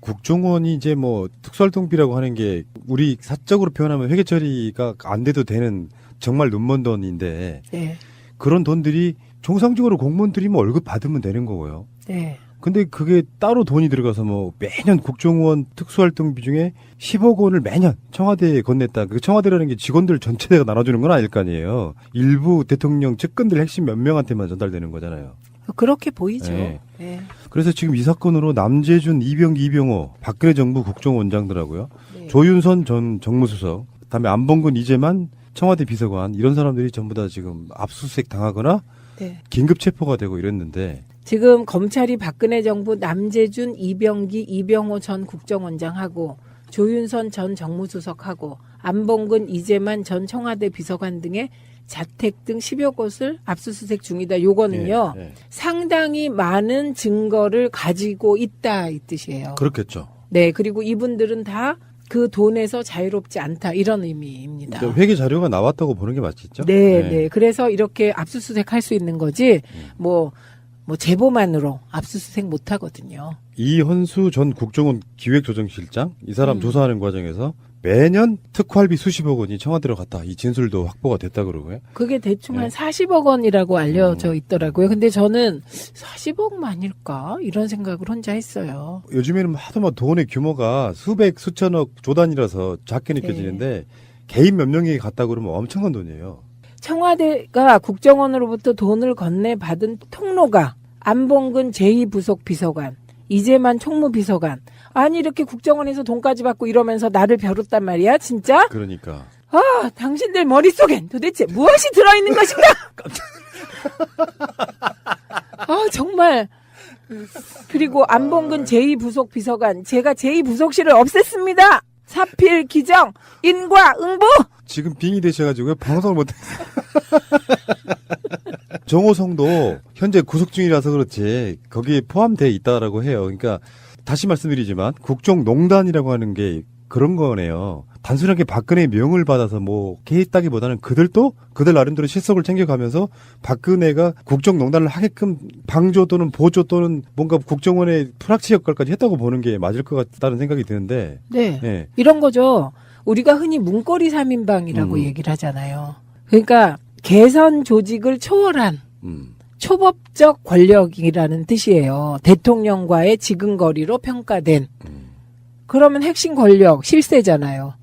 국정원이 이제 뭐 특수활동비라고 하는 게 우리 사적으로 표현하면 회계 처리가 안 돼도 되는 정말 눈먼 돈인데 네. 그런 돈들이 정상적으로 공무원들이 뭐 월급 받으면 되는 거고요. 네. 근데 그게 따로 돈이 들어가서 뭐 매년 국정원 특수활동비 중에 10억 원을 매년 청와대에 건넸다. 그 청와대라는 게 직원들 전체가 나눠주는 건 아닐 거 아니에요. 일부 대통령 측근들 핵심 몇 명한테만 전달되는 거잖아요. 그렇게 보이죠. 네. 네. 그래서 지금 이 사건으로 남재준, 이병기, 이병호, 박근혜 정부 국정원장들하고요. 네. 조윤선 전 정무수석, 그다음에 안봉근, 이재만 청와대 비서관 이런 사람들이 전부 다 지금 압수수색 당하거나 네. 긴급 체포가 되고 이랬는데 지금 검찰이 박근혜 정부 남재준, 이병기, 이병호 전 국정원장하고 조윤선 전 정무수석하고 안봉근, 이재만 전 청와대 비서관 등의 자택 등 10여 곳을 압수수색 중이다. 요거는요. 상당히 많은 증거를 가지고 있다 이 뜻이에요. 그렇겠죠. 네. 그리고 이분들은 다 그 돈에서 자유롭지 않다 이런 의미입니다. 그러니까 회계 자료가 나왔다고 보는 게 맞겠죠? 네. 네. 그래서 이렇게 압수수색할 수 있는 거지 뭐 제보만으로 압수수색 못 하거든요. 이헌수 전 국정원 기획조정실장 이 사람 조사하는 과정에서 매년 특활비 수십억 원이 청와대로 갔다. 이 진술도 확보가 됐다 그러고요. 그게 대충 한 40억 원이라고 알려져 있더라고요. 근데 저는 40억만일까? 이런 생각을 혼자 했어요. 요즘에는 하도 막 돈의 규모가 수백, 수천억 조단이라서 작게 느껴지는데 개인 몇 명이 갔다 그러면 엄청난 돈이에요. 청와대가 국정원으로부터 돈을 건네받은 통로가 안봉근 제2부속 비서관, 이재만 총무비서관. 아니 이렇게 국정원에서 돈까지 받고 이러면서 나를 벼rus단 말이야 진짜? 그러니까. 당신들 머릿속엔 도대체 무엇이 들어있는 것인가? 정말. 그리고 안봉근 제2부속 비서관 제가 제2부속실을 없앴습니다. 사필, 기정, 인과, 응보. 지금 빙의 되셔가지고 방송을 못했어요. 정호성도 현재 구속 중이라서 그렇지 거기에 포함되어 있다라고 해요. 그러니까 다시 말씀드리지만 국정농단이라고 하는 게 그런 거네요. 단순하게 박근혜의 명을 받아서 뭐 개했다기보다는 그들도 그들 나름대로 실속을 챙겨가면서 박근혜가 국정농단을 하게끔 방조 또는 보조 또는 뭔가 국정원의 프락치 역할까지 했다고 보는 게 맞을 것 같다는 생각이 드는데. 네. 이런 거죠. 우리가 흔히 문고리 3인방이라고 얘기를 하잖아요. 그러니까 개선 조직을 초월한 초법적 권력이라는 뜻이에요. 대통령과의 지근거리로 평가된. 그러면 핵심 권력, 실세잖아요.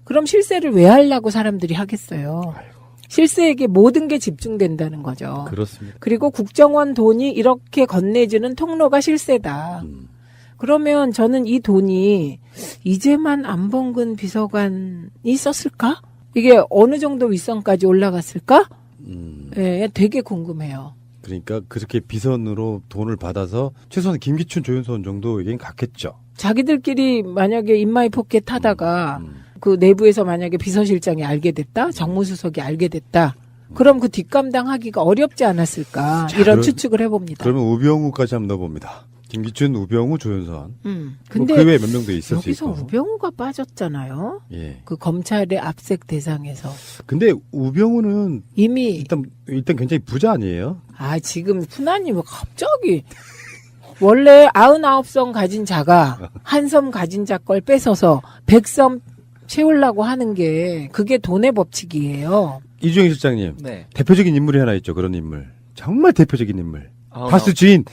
그럼 실세를 왜 하려고 사람들이 하겠어요. 실세에게 모든 게 집중된다는 거죠. 그렇습니다. 그리고 국정원 돈이 이렇게 건네주는 통로가 실세다. 그러면 저는 이 돈이 이제만 안봉근 비서관이 썼을까? 이게 어느 정도 윗선까지 올라갔을까? 네, 되게 궁금해요. 그러니까 그렇게 비선으로 돈을 받아서 최소한 김기춘, 조윤선 정도에겐 갔겠죠. 자기들끼리 만약에 인마이 포켓 하다가 그 내부에서 만약에 비서실장이 알게 됐다, 정무수석이 알게 됐다, 그럼 그 뒷감당하기가 어렵지 않았을까 이런 추측을 해봅니다. 그러면 우병우까지 한번 넣어봅니다. 김기춘, 우병우, 조윤선. 근데 그 외에 몇 명도 있을 수 여기서 있고. 우병우가 빠졌잖아요. 예. 그 검찰의 압색 대상에서. 근데 우병우는 이미 일단 굉장히 부자 아니에요? 지금 푸나님 갑자기 원래 99섬 가진 자가 한 섬 가진 자 걸 뺏어서 100섬 채우려고 하는 게 그게 돈의 법칙이에요. 이주영 실장님. 네. 대표적인 인물이 하나 있죠. 그런 인물. 정말 대표적인 인물. 다스 주인.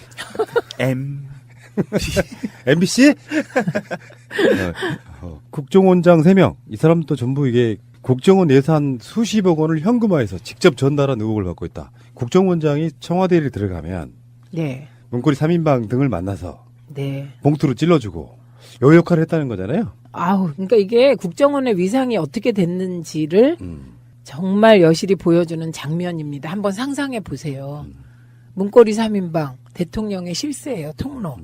MBC? 국정원장 3명. 이 사람도 전부 이게 국정원 예산 수십억 원을 현금화해서 직접 전달한 의혹을 받고 있다. 국정원장이 청와대에 들어가면 네. 문고리 3인방 등을 만나서 네. 봉투로 찔러주고 요 역할을 했다는 거잖아요. 그러니까 이게 국정원의 위상이 어떻게 됐는지를 정말 여실히 보여주는 장면입니다. 한번 상상해 보세요. 문고리 3인방, 대통령의 실세예요, 통로.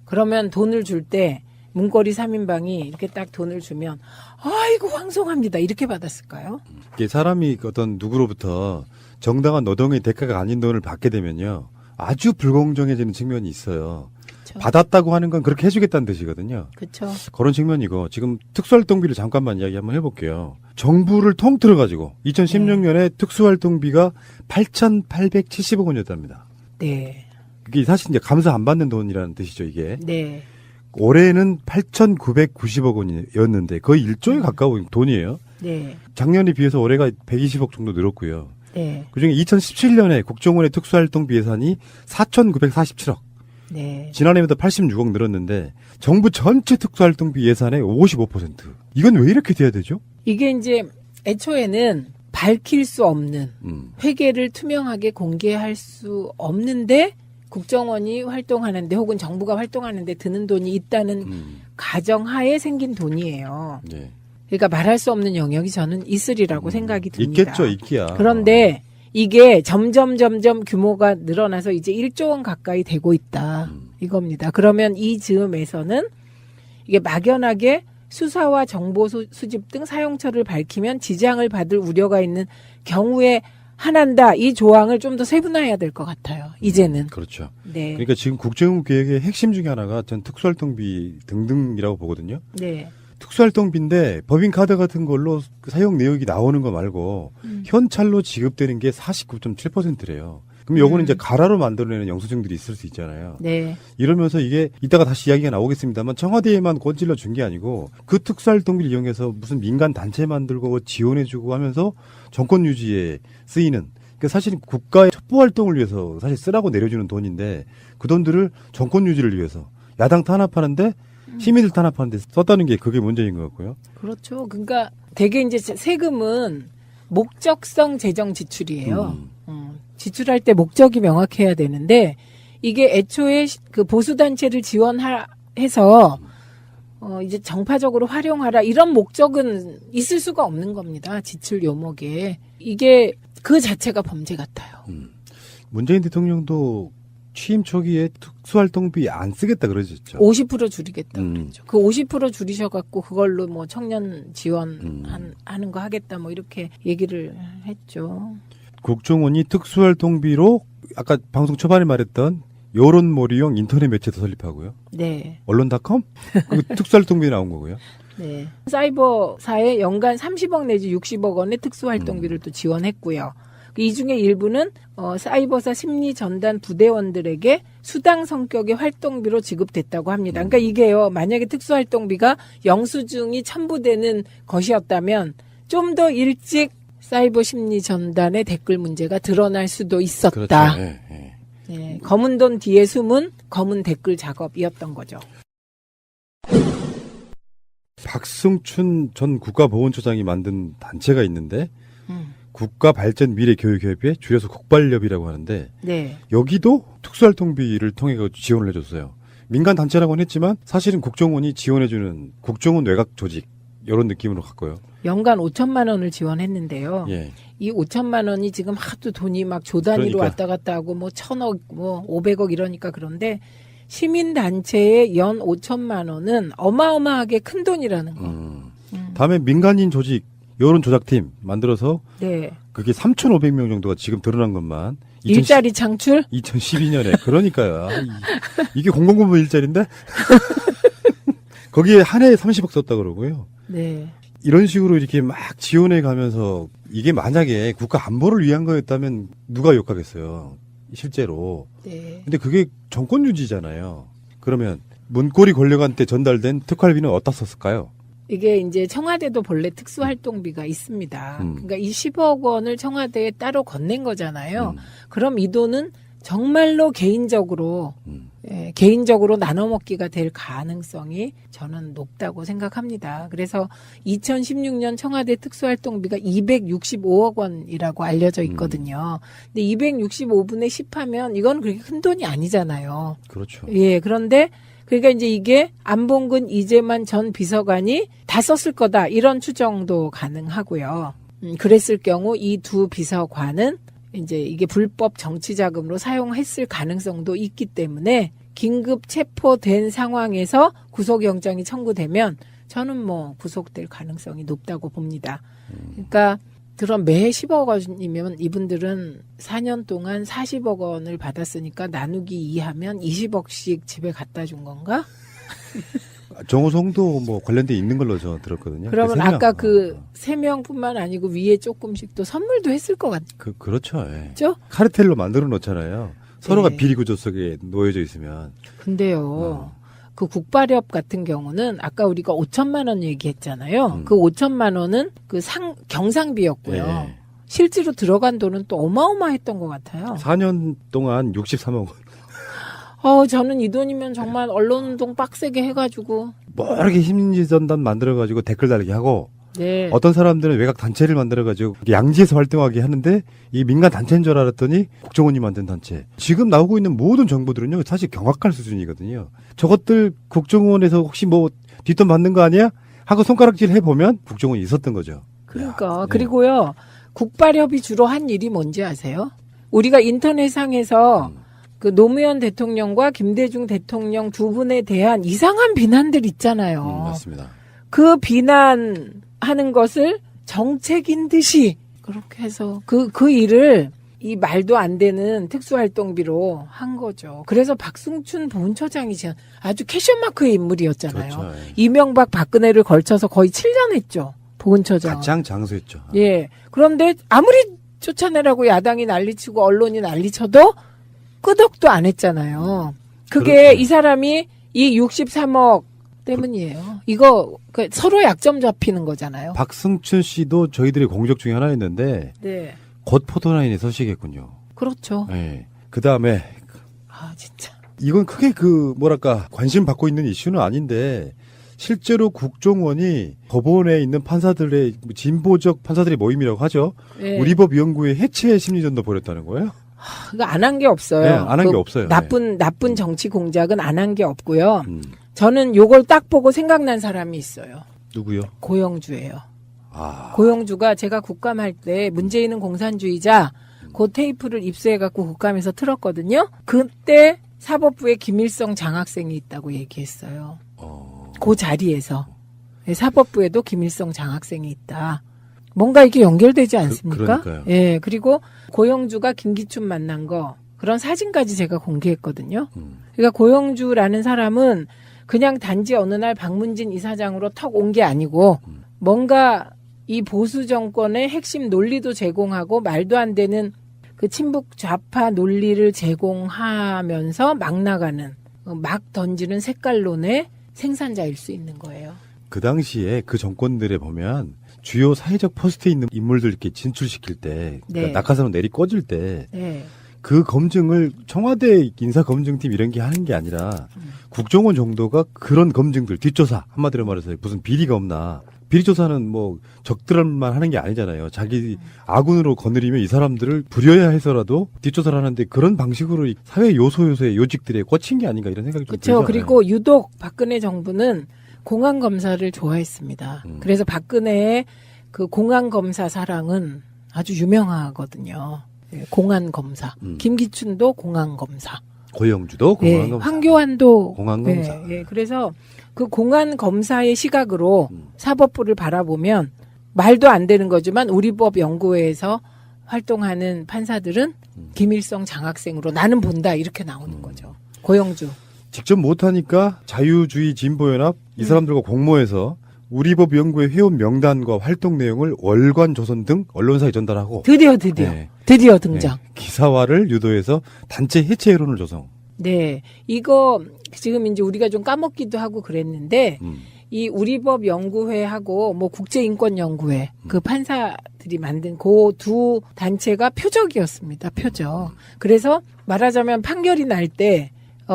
그러면 돈을 줄 때 문고리 3인방이 이렇게 딱 돈을 주면 아이고 황송합니다. 이렇게 받았을까요? 이게 사람이 어떤 누구로부터 정당한 노동의 대가가 아닌 돈을 받게 되면요. 아주 불공정해지는 측면이 있어요. 그쵸. 받았다고 하는 건 그렇게 해주겠다는 뜻이거든요. 그렇죠. 그런 측면이고 지금 특수활동비를 잠깐만 이야기 한번 해볼게요. 정부를 통틀어 가지고 2016년에 특수활동비가 8,870억 원이었답니다. 네. 그게 사실 이제 감사 안 받는 돈이라는 뜻이죠, 이게. 네. 올해는 8,990억 원이었는데 거의 1조에 가까운 돈이에요. 네. 작년에 비해서 올해가 120억 정도 늘었고요. 네. 그중에 2017년에 국정원의 특수활동비 예산이 4,947억. 네. 지난해보다 86억 늘었는데 정부 전체 특수활동비 예산의 55%. 이건 왜 이렇게 돼야 되죠? 이게 이제 애초에는 밝힐 수 없는 회계를 투명하게 공개할 수 없는데 국정원이 활동하는데 혹은 정부가 활동하는데 드는 돈이 있다는 가정하에 생긴 돈이에요. 네. 그러니까 말할 수 없는 영역이 저는 있으리라고 생각이 듭니다. 있겠죠, 있기야. 그런데 이게 점점 규모가 늘어나서 이제 1조 원 가까이 되고 있다. 이겁니다. 그러면 이 즈음에서는 이게 막연하게 수사와 정보 수집 등 사용처를 밝히면 지장을 받을 우려가 있는 경우에 한한다. 이 조항을 좀 더 세분화해야 될 것 같아요. 이제는. 그렇죠. 네. 그러니까 지금 국정원 계획의 핵심 중에 하나가 전 특수활동비 등등이라고 보거든요. 네. 특수활동비인데 법인카드 같은 걸로 사용 내역이 나오는 거 말고 현찰로 지급되는 게 49.7%래요. 그럼 요거는 이제 가라로 만들어내는 영수증들이 있을 수 있잖아요. 네. 이러면서 이게 이따가 다시 이야기가 나오겠습니다만 청와대에만 꼰질러 준 게 아니고 그 특수활동비를 이용해서 무슨 민간 단체 만들고 지원해주고 하면서 정권 유지에 쓰이는 그러니까 사실 국가의 첩보 활동을 위해서 사실 쓰라고 내려주는 돈인데 그 돈들을 정권 유지를 위해서 야당 탄압하는데 시민들 탄압하는데 썼다는 게 그게 문제인 것 같고요. 그렇죠. 그러니까 되게 이제 세금은 목적성 재정 지출이에요. 지출할 때 목적이 명확해야 되는데 이게 애초에 그 보수단체를 지원해서 이제 정파적으로 활용하라 이런 목적은 있을 수가 없는 겁니다. 지출 요목에. 이게 그 자체가 범죄 같아요. 문재인 대통령도 취임 초기에 특수활동비 안 쓰겠다 그러셨죠. 50% 줄이겠다 그랬죠. 그 50% 줄이셔갖고 그걸로 뭐 청년 지원 하는 거 하겠다 뭐 이렇게 얘기를 했죠. 국정원이 특수활동비로 아까 방송 초반에 말했던 여론몰이용 인터넷 매체도 설립하고요. 네. 언론닷컴? 그 특수활동비 나온 거고요. 네. 사이버사에 연간 30억 내지 60억 원의 특수활동비를 또 지원했고요. 이 중에 일부는 사이버사 심리전단 부대원들에게 수당 성격의 활동비로 지급됐다고 합니다. 그러니까 이게요. 만약에 특수활동비가 영수증이 첨부되는 것이었다면 좀 더 일찍 사이버 심리전단의 댓글 문제가 드러날 수도 있었다. 그렇죠. 네, 네. 네, 검은 돈 뒤에 숨은 검은 댓글 작업이었던 거죠. 박승춘 전 국가보훈처장이 만든 단체가 있는데 국가발전미래교육협의회 줄여서 국발협이라고 하는데 네. 여기도 특수활동비를 통해 지원을 해줬어요. 민간 단체라고는 했지만 사실은 국정원이 지원해주는 국정원 외곽 조직 이런 느낌으로 갔고요. 연간 5천만 원을 지원했는데요. 예. 이 5천만 원이 지금 하도 돈이 막 조 단위로 왔다 갔다 하고 뭐 1,000억, 뭐 500억 이러니까 그런데 시민단체의 연 5천만 원은 어마어마하게 큰 돈이라는 거. 다음에 민간인 조직 여론 조작팀 만들어서 네. 그게 3,500명 정도가 지금 드러난 것만 일자리 창출? 2012년에 그러니까요. 이게 공공부문 일자리인데 거기에 한 해에 30억 썼다 그러고요. 네. 이런 식으로 이렇게 막 지원해 가면서 이게 만약에 국가 안보를 위한 거였다면 누가 욕하겠어요. 실제로. 네. 근데 그게 정권 유지잖아요. 그러면 문고리 권력한테 전달된 특활비는 어디다 썼을까요? 이게 이제 청와대도 본래 특수활동비가 있습니다. 그러니까 이 10억 원을 청와대에 따로 건넨 거잖아요. 그럼 이 돈은 정말로 개인적으로 개인적으로 나눠먹기가 될 가능성이 저는 높다고 생각합니다. 그래서 2016년 청와대 특수활동비가 265억 원이라고 알려져 있거든요. 근데 265분의 10 하면 이건 그렇게 큰 돈이 아니잖아요. 그렇죠. 예, 그런데 그러니까 이제 이게 안봉근 이재만 전 비서관이 다 썼을 거다 이런 추정도 가능하고요. 그랬을 경우 이 두 비서관은 이제 이게 불법 정치 자금으로 사용했을 가능성도 있기 때문에 긴급 체포된 상황에서 구속영장이 청구되면 저는 뭐 구속될 가능성이 높다고 봅니다. 그러니까 그럼 매 10억 원이면 이분들은 4년 동안 40억 원을 받았으니까 나누기 2하면 20억씩 집에 갖다 준 건가? 정호성도 뭐 관련돼 있는 걸로 저 들었거든요. 그러면 아까 그 3명뿐만 아니고 위에 조금씩 또 선물도 했을 것 같아요. 그렇죠. 예. 그렇죠? 카르텔로 만들어 놓잖아요. 서로가 네. 비리 구조 속에 놓여져 있으면. 근데요. 그 국발협 같은 경우는 아까 우리가 5천만 원 얘기했잖아요. 그 5천만 원은 그 경상비였고요. 네. 실제로 들어간 돈은 또 어마어마했던 것 같아요. 4년 동안 63억 원. 저는 이 돈이면 정말 언론운동 빡세게 해가지고. 뭐 이렇게 심리전단 만들어가지고 댓글 달리게 하고. 네. 어떤 사람들은 외곽 단체를 만들어가지고 양지에서 활동하게 하는데 이 민간 단체인 줄 알았더니 국정원이 만든 단체. 지금 나오고 있는 모든 정보들은요 사실 경악할 수준이거든요. 저것들 국정원에서 혹시 뭐 뒷돈 받는 거 아니야? 하고 손가락질 해보면 국정원이 있었던 거죠. 그러니까. 그리고요. 국발협이 주로 한 일이 뭔지 아세요? 우리가 인터넷상에서 그 노무현 대통령과 김대중 대통령 두 분에 대한 이상한 비난들 있잖아요. 맞습니다. 그 비난하는 것을 정책인 듯이 그렇게 해서 그 일을 이 말도 안 되는 특수활동비로 한 거죠. 그래서 박승춘 보훈처장이 아주 캐션마크의 인물이었잖아요. 그렇죠. 이명박 박근혜를 걸쳐서 거의 7년 했죠. 보훈처장. 가장 장수했죠. 예. 그런데 아무리 쫓아내라고 야당이 난리치고 언론이 난리쳐도 끄덕도 안 했잖아요. 그게 그렇죠. 이 사람이 이 63억 때문이에요. 이거 서로 약점 잡히는 거잖아요. 박승춘 씨도 저희들의 공적 중에 하나였는데 네. 곧 포토라인에 서시겠군요. 그렇죠. 네. 그다음에 진짜 이건 크게 뭐랄까 관심 받고 있는 이슈는 아닌데 실제로 국정원이 법원에 있는 판사들의 진보적 판사들의 모임이라고 하죠. 네. 우리법위원구의 해체 심리전도 벌였다는 거예요. 그거 안 한 게 없어요. 네, 안 한 게 없어요. 나쁜 정치 공작은 안 한 게 없고요. 저는 요걸 딱 보고 생각난 사람이 있어요. 누구요? 고영주예요. 고영주가 제가 국감할 때 문재인은 공산주의자 그 테이프를 입수해갖고 국감에서 틀었거든요. 그때 사법부에 김일성 장학생이 있다고 얘기했어요. 그 자리에서 사법부에도 김일성 장학생이 있다. 뭔가 이게 연결되지 않습니까? 그러니까요. 예, 그리고 고영주가 김기춘 만난 거 그런 사진까지 제가 공개했거든요. 그러니까 고영주라는 사람은 그냥 단지 어느 날 박문진 이사장으로 턱 온 게 아니고 뭔가 이 보수 정권의 핵심 논리도 제공하고 말도 안 되는 그 친북 좌파 논리를 제공하면서 막 나가는 막 던지는 색깔론의 생산자일 수 있는 거예요. 그 당시에 그 정권들에 보면 주요 사회적 포스트에 있는 인물들 이렇게 진출시킬 때 그러니까 네. 낙하산으로 내리 꽂을 때 네. 그 검증을 청와대 인사검증팀 이런 게 하는 게 아니라 국정원 정도가 그런 검증들 뒷조사 한마디로 말해서 무슨 비리가 없나 비리조사는 뭐 적들만 하는 게 아니잖아요. 자기 아군으로 거느리면 이 사람들을 부려야 해서라도 뒷조사를 하는데 그런 방식으로 사회 요소의 요직들에 꽂힌 게 아닌가 이런 생각이 좀 들잖아요. 그렇죠. 그리고 유독 박근혜 정부는 공안검사를 좋아했습니다. 그래서 박근혜의 그 공안검사 사랑은 아주 유명하거든요. 예, 공안검사. 김기춘도 공안검사. 고영주도 공안검사. 예, 황교안도 공안검사. 예, 예. 그래서 그 공안검사의 시각으로 사법부를 바라보면 말도 안 되는 거지만 우리법 연구회에서 활동하는 판사들은 김일성 장학생으로 나는 본다 이렇게 나오는 거죠. 고영주. 직접 못하니까 자유주의 진보연합 이 사람들과 공모해서 우리법 연구회 회원 명단과 활동 내용을 월간 조선 등 언론사에 전달하고 드디어 등장. 기사화를 유도해서 단체 해체 여론을 조성. 네, 이거 지금 이제 우리가 좀 까먹기도 하고 그랬는데 이 우리법 연구회하고 뭐 국제인권연구회 그 판사들이 만든 그 두 단체가 표적이었습니다. 표적. 그래서 말하자면 판결이 날 때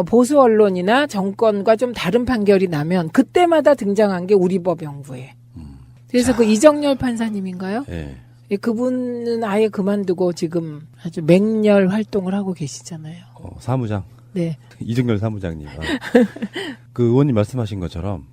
보수 언론이나 정권과 좀 다른 판결이 나면 그때마다 등장한 게 우리법 연구회. 그래서 그 이정열 판사님인가요? 네. 예, 그분은 아예 그만두고 지금 아주 맹렬 활동을 하고 계시잖아요. 사무장. 네. 이정열 사무장님. 그 의원님 말씀하신 것처럼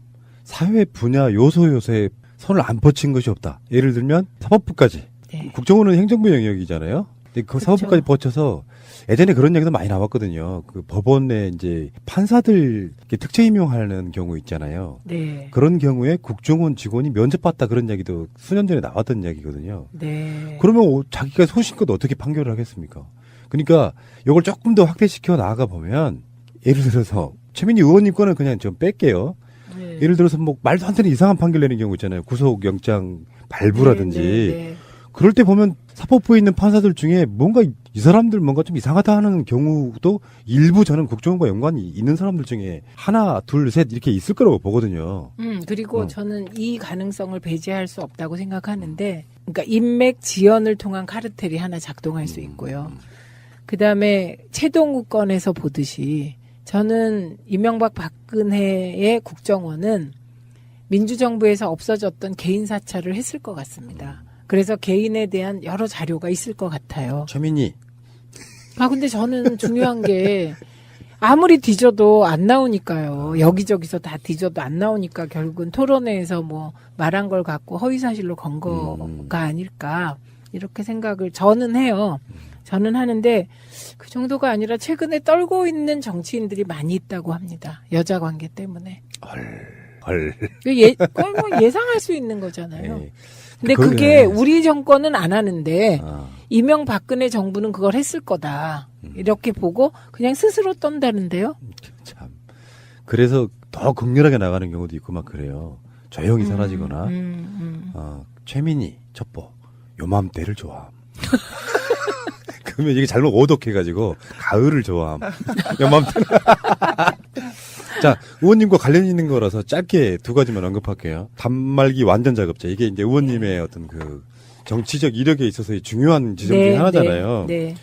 사회 분야 요소에 손을 안 뻗친 것이 없다. 예를 들면 사법부까지. 네. 국정원은 행정부 영역이잖아요. 근데 그 사법부까지 뻗쳐서 예전에 그런 얘기도 많이 나왔거든요. 그 법원에 이제 판사들 특채 임용하는 경우 있잖아요. 네. 그런 경우에 국정원 직원이 면접받다 그런 얘기도 수년 전에 나왔던 얘기거든요. 네. 그러면 자기가 소신껏 어떻게 판결을 하겠습니까? 그러니까 이걸 조금 더 확대시켜 나아가 보면 예를 들어서 최민희 의원님 거는 그냥 좀 뺄게요. 네. 예를 들어서 뭐 말도 안 되는 이상한 판결 내는 경우 있잖아요. 구속영장 발부라든지. 네. 그럴 때 보면 사법부에 있는 판사들 중에 뭔가 이 사람들 뭔가 좀 이상하다 하는 경우도 일부 저는 국정원과 연관이 있는 사람들 중에 하나, 둘, 셋 이렇게 있을 거라고 보거든요. 그리고 저는 이 가능성을 배제할 수 없다고 생각하는데, 그러니까 인맥 지연을 통한 카르텔이 하나 작동할 수 있고요. 그 다음에 최동욱 건에서 보듯이 저는 이명박 박근혜의 국정원은 민주정부에서 없어졌던 개인 사찰을 했을 것 같습니다. 그래서 개인에 대한 여러 자료가 있을 것 같아요. 최민희. 근데 저는 중요한 게 아무리 뒤져도 안 나오니까요. 여기저기서 다 뒤져도 안 나오니까 결국은 토론회에서 뭐 말한 걸 갖고 허위사실로 건 거가 아닐까 이렇게 생각을 저는 해요. 저는 하는데 그 정도가 아니라 최근에 떨고 있는 정치인들이 많이 있다고 합니다. 여자 관계 때문에. 헐. 거의 뭐 예상할 수 있는 거잖아요. 에이. 근데 그게 우리 정권은 안 하는데 이명박근혜 정부는 그걸 했을 거다. 이렇게 보고 그냥 스스로 떤다는데요. 참. 그래서 더 극렬하게 나가는 경우도 있고 막 그래요. 조용히 사라지거나. 최민희 첩보 요맘때를 좋아함. 그러면 이게 잘못 오독해가지고 가을을 좋아함. 요맘때는. 자, 의원님과 관련 있는 거라서 짧게 두 가지만 언급할게요. 단말기 완전 작업자. 이게 이제 의원님의 어떤 그 정치적 이력에 있어서의 중요한 지점 중에 하나잖아요. 네.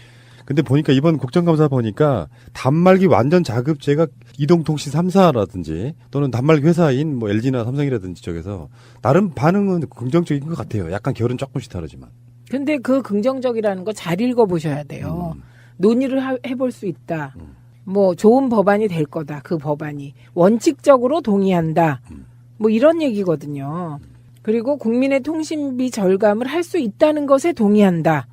근데 보니까 이번 국정감사 보니까 단말기 완전 자급제가 이동통신 3사라든지 또는 단말기 회사인 뭐 LG나 삼성이라든지 쪽에서 나름 반응은 긍정적인 것 같아요. 약간 결은 조금씩 다르지만. 근데 그 긍정적이라는 거 잘 읽어보셔야 돼요. 논의를 해볼 수 있다. 뭐 좋은 법안이 될 거다. 그 법안이 원칙적으로 동의한다. 뭐 이런 얘기거든요. 그리고 국민의 통신비 절감을 할 수 있다는 것에 동의한다.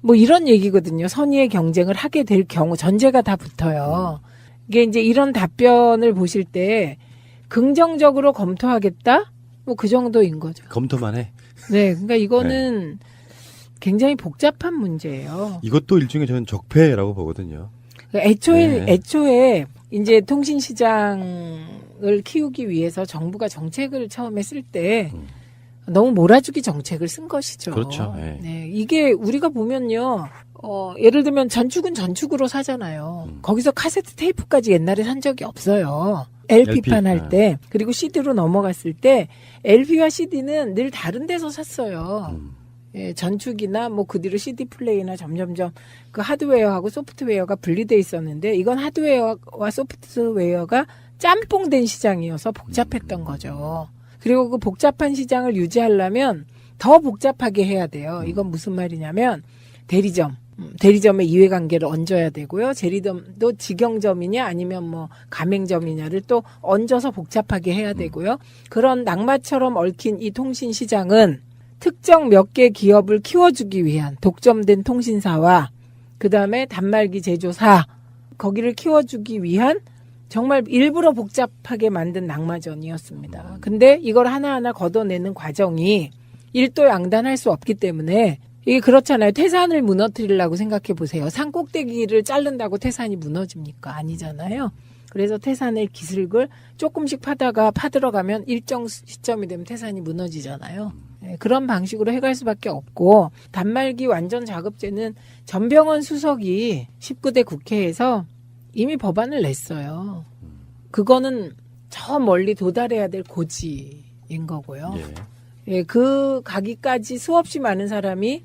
뭐 이런 얘기거든요. 선의의 경쟁을 하게 될 경우 전제가 다 붙어요. 이게 이제 이런 답변을 보실 때 긍정적으로 검토하겠다? 뭐 그 정도인 거죠. 검토만 해. 네, 그러니까 이거는 굉장히 복잡한 문제예요. 이것도 일종의 저는 적폐라고 보거든요. 애초에 이제 통신시장을 키우기 위해서 정부가 정책을 처음에 쓸 때 너무 몰아주기 정책을 쓴 것이죠. 그렇죠. 네, 이게 우리가 보면요. 예를 들면 전축은 전축으로 사잖아요. 거기서 카세트 테이프까지 옛날에 산 적이 없어요. LP판 할 때. 그리고 CD로 넘어갔을 때 LP와 CD는 늘 다른 데서 샀어요. 예, 전축이나 뭐 그 뒤로 CD 플레이나 점점점 그 하드웨어하고 소프트웨어가 분리돼 있었는데 이건 하드웨어와 소프트웨어가 짬뽕된 시장이어서 복잡했던 거죠. 그리고 그 복잡한 시장을 유지하려면 더 복잡하게 해야 돼요. 이건 무슨 말이냐면 대리점의 이해관계를 얹어야 되고요. 대리점도 직영점이냐 아니면 뭐 가맹점이냐를 또 얹어서 복잡하게 해야 되고요. 그런 낙마처럼 얽힌 이 통신시장은 특정 몇 개 기업을 키워주기 위한 독점된 통신사와 그 다음에 단말기 제조사 거기를 키워주기 위한 정말 일부러 복잡하게 만든 낙마전이었습니다. 근데 이걸 하나하나 걷어내는 과정이 일도양단할 수 없기 때문에 이게 그렇잖아요. 태산을 무너뜨리려고 생각해 보세요. 산 꼭대기를 자른다고 태산이 무너집니까? 아니잖아요. 그래서 태산의 기슭을 조금씩 파다가 파들어가면 일정 시점이 되면 태산이 무너지잖아요. 네, 그런 방식으로 해갈 수밖에 없고 단말기 완전 작업제는 전병헌 수석이 19대 국회에서 이미 법안을 냈어요. 그거는 저 멀리 도달해야 될 고지인 거고요. 예, 그 가기까지 수없이 많은 사람이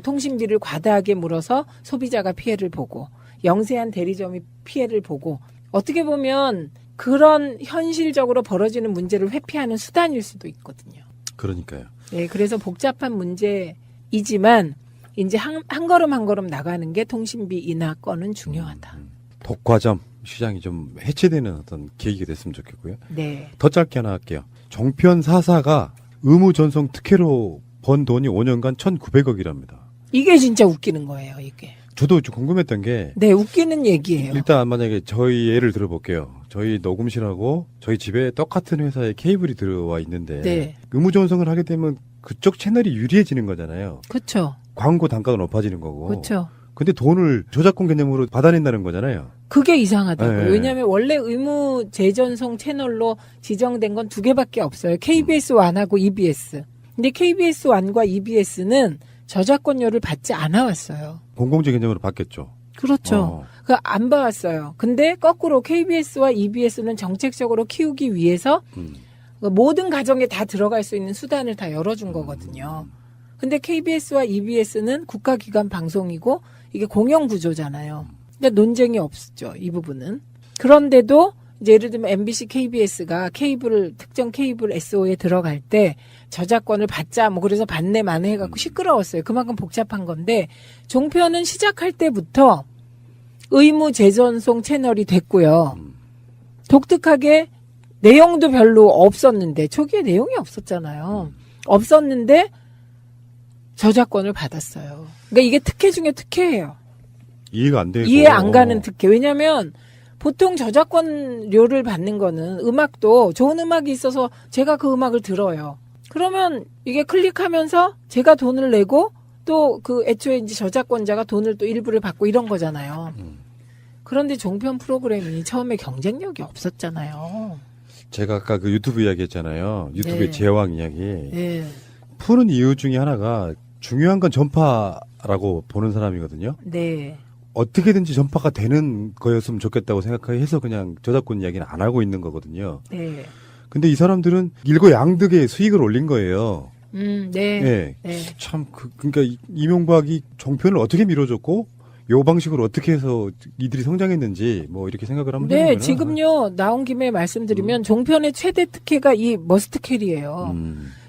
통신비를 과다하게 물어서 소비자가 피해를 보고 영세한 대리점이 피해를 보고 어떻게 보면 그런 현실적으로 벌어지는 문제를 회피하는 수단일 수도 있거든요. 그러니까요. 예, 그래서 복잡한 문제이지만 이제 한 걸음 한 걸음 나가는 게 통신비 인하 건은 중요하다. 독과점 시장이 좀 해체되는 어떤 계기가 됐으면 좋겠고요. 네. 더 짧게 하나 할게요. 정편 4사가 의무전송 특혜로 번 돈이 5년간 1,900억이랍니다. 이게 진짜 웃기는 거예요, 이게. 저도 좀 궁금했던 게. 네, 웃기는 얘기예요. 일단 만약에 저희 예를 들어볼게요. 저희 녹음실하고 저희 집에 똑같은 회사에 케이블이 들어와 있는데. 네. 의무전송을 하게 되면 그쪽 채널이 유리해지는 거잖아요. 그렇죠. 광고 단가가 높아지는 거고. 그렇죠. 근데 돈을 저작권 개념으로 받아낸다는 거잖아요. 그게 이상하다고요. 네. 왜냐하면 원래 의무 재전송 채널로 지정된 건 2개밖에 없어요. KBS 1하고 EBS. 근데 KBS 1과 EBS는 저작권료를 받지 않아 왔어요. 공공재 개념으로 받겠죠. 그렇죠. 안 봐왔어요. 근데 거꾸로 KBS와 EBS는 정책적으로 키우기 위해서 모든 가정에 다 들어갈 수 있는 수단을 다 열어준 거거든요. 근데 KBS와 EBS는 국가기관 방송이고 이게 공영구조잖아요. 근데 논쟁이 없죠. 이 부분은. 그런데도 이제 예를 들면 MBC, KBS가 특정 케이블 SO에 들어갈 때 저작권을 받자 뭐 그래서 받네 마네 해갖고 시끄러웠어요. 그만큼 복잡한 건데 종편은 시작할 때부터 의무 재전송 채널이 됐고요. 독특하게 내용도 별로 없었는데 초기에 내용이 없었잖아요. 없었는데 저작권을 받았어요. 그러니까 이게 특혜 중에 특혜예요. 이해가 안 되고. 이해 안 가는 특혜. 왜냐하면 보통 저작권료를 받는 거는 음악도 좋은 음악이 있어서 제가 그 음악을 들어요. 그러면 이게 클릭하면서 제가 돈을 내고 또 그 애초에 이제 저작권자가 돈을 또 일부를 받고 이런 거잖아요. 그런데 종편 프로그램이 처음에 경쟁력이 없었잖아요. 제가 아까 그 유튜브 이야기 했잖아요. 유튜브의 네. 제왕 이야기. 네. 푸는 이유 중에 하나가 중요한 건 전파라고 보는 사람이거든요. 네. 어떻게든지 전파가 되는 거였으면 좋겠다고 생각해서 그냥 저작권 이야기는 안 하고 있는 거거든요. 네. 근데 이 사람들은 일거양득의 수익을 올린 거예요. 네. 네. 네. 참, 그러니까 이명박이 종편을 어떻게 밀어줬고, 요 방식으로 어떻게 해서 이들이 성장했는지, 뭐, 이렇게 생각을 하면 되는 네, 거예요. 지금요, 나온 김에 말씀드리면, 종편의 최대 특혜가 이 머스트캐리예요.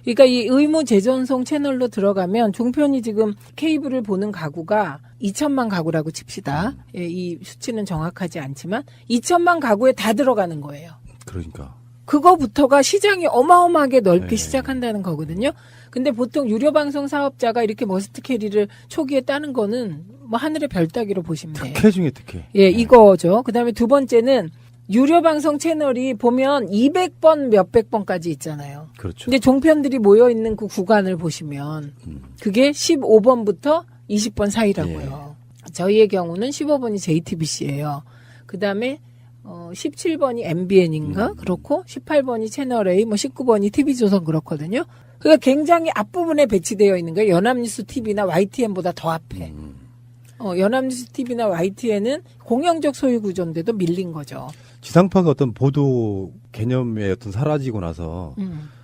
그러니까 이 의무 재전송 채널로 들어가면, 종편이 지금 케이블을 보는 가구가 2천만 가구라고 칩시다. 예, 이 수치는 정확하지 않지만, 2천만 가구에 다 들어가는 거예요. 그러니까. 그거부터가 시장이 어마어마하게 넓게 네. 시작한다는 거거든요. 근데 보통 유료방송 사업자가 이렇게 머스트 캐리를 초기에 따는 거는 뭐 하늘의 별 따기로 보시면 돼요. 특혜 중에 특혜. 예, 이거죠. 그 다음에 두 번째는 유료방송 채널이 보면 200번 몇백 번까지 있잖아요. 그렇죠. 근데 종편들이 모여있는 그 구간을 보시면 그게 15번부터 20번 사이라고요. 저희의 경우는 15번이 JTBC예요. 그 다음에 17번이 MBN인가? 그렇고 18번이 채널A, 뭐 19번이 TV조선 그렇거든요. 그러니까 굉장히 앞부분에 배치되어 있는 거예요. 연합뉴스 TV나 YTN보다 더 앞에. 연합뉴스 TV나 YTN은 공영적 소유 구조인데도 밀린 거죠. 지상파가 어떤 보도 개념에 어떤 사라지고 나서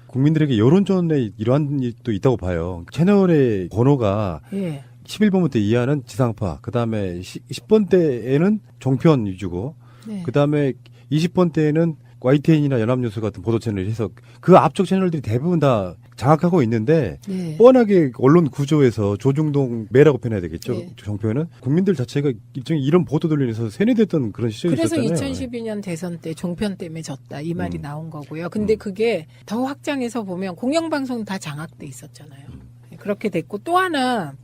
국민들에게 여론전에 이러한 또 있다고 봐요. 채널의 번호가 예. 11번부터 이하는 지상파, 그 다음에 10번대에는 종편 위주고, 네. 그 다음에 20번대에는 YTN이나 연합뉴스 같은 보도 채널이 해서 그 앞쪽 채널들이 대부분 다 장악하고 있는데 네. 뻔하게 언론 구조에서 조중동 매라고 표현해야 되겠죠. 네. 종편은 국민들 자체가 일종의 이런 보도들로 인해서 세뇌됐던 그런 시절이 그래서 있었잖아요. 2012년 대선 때 종편 때문에 졌다 이 말이 나온 거고요. 근데 그게 더 확장해서 보면 공영방송 다 장악돼 있었잖아요. 그렇게 됐고 또 하나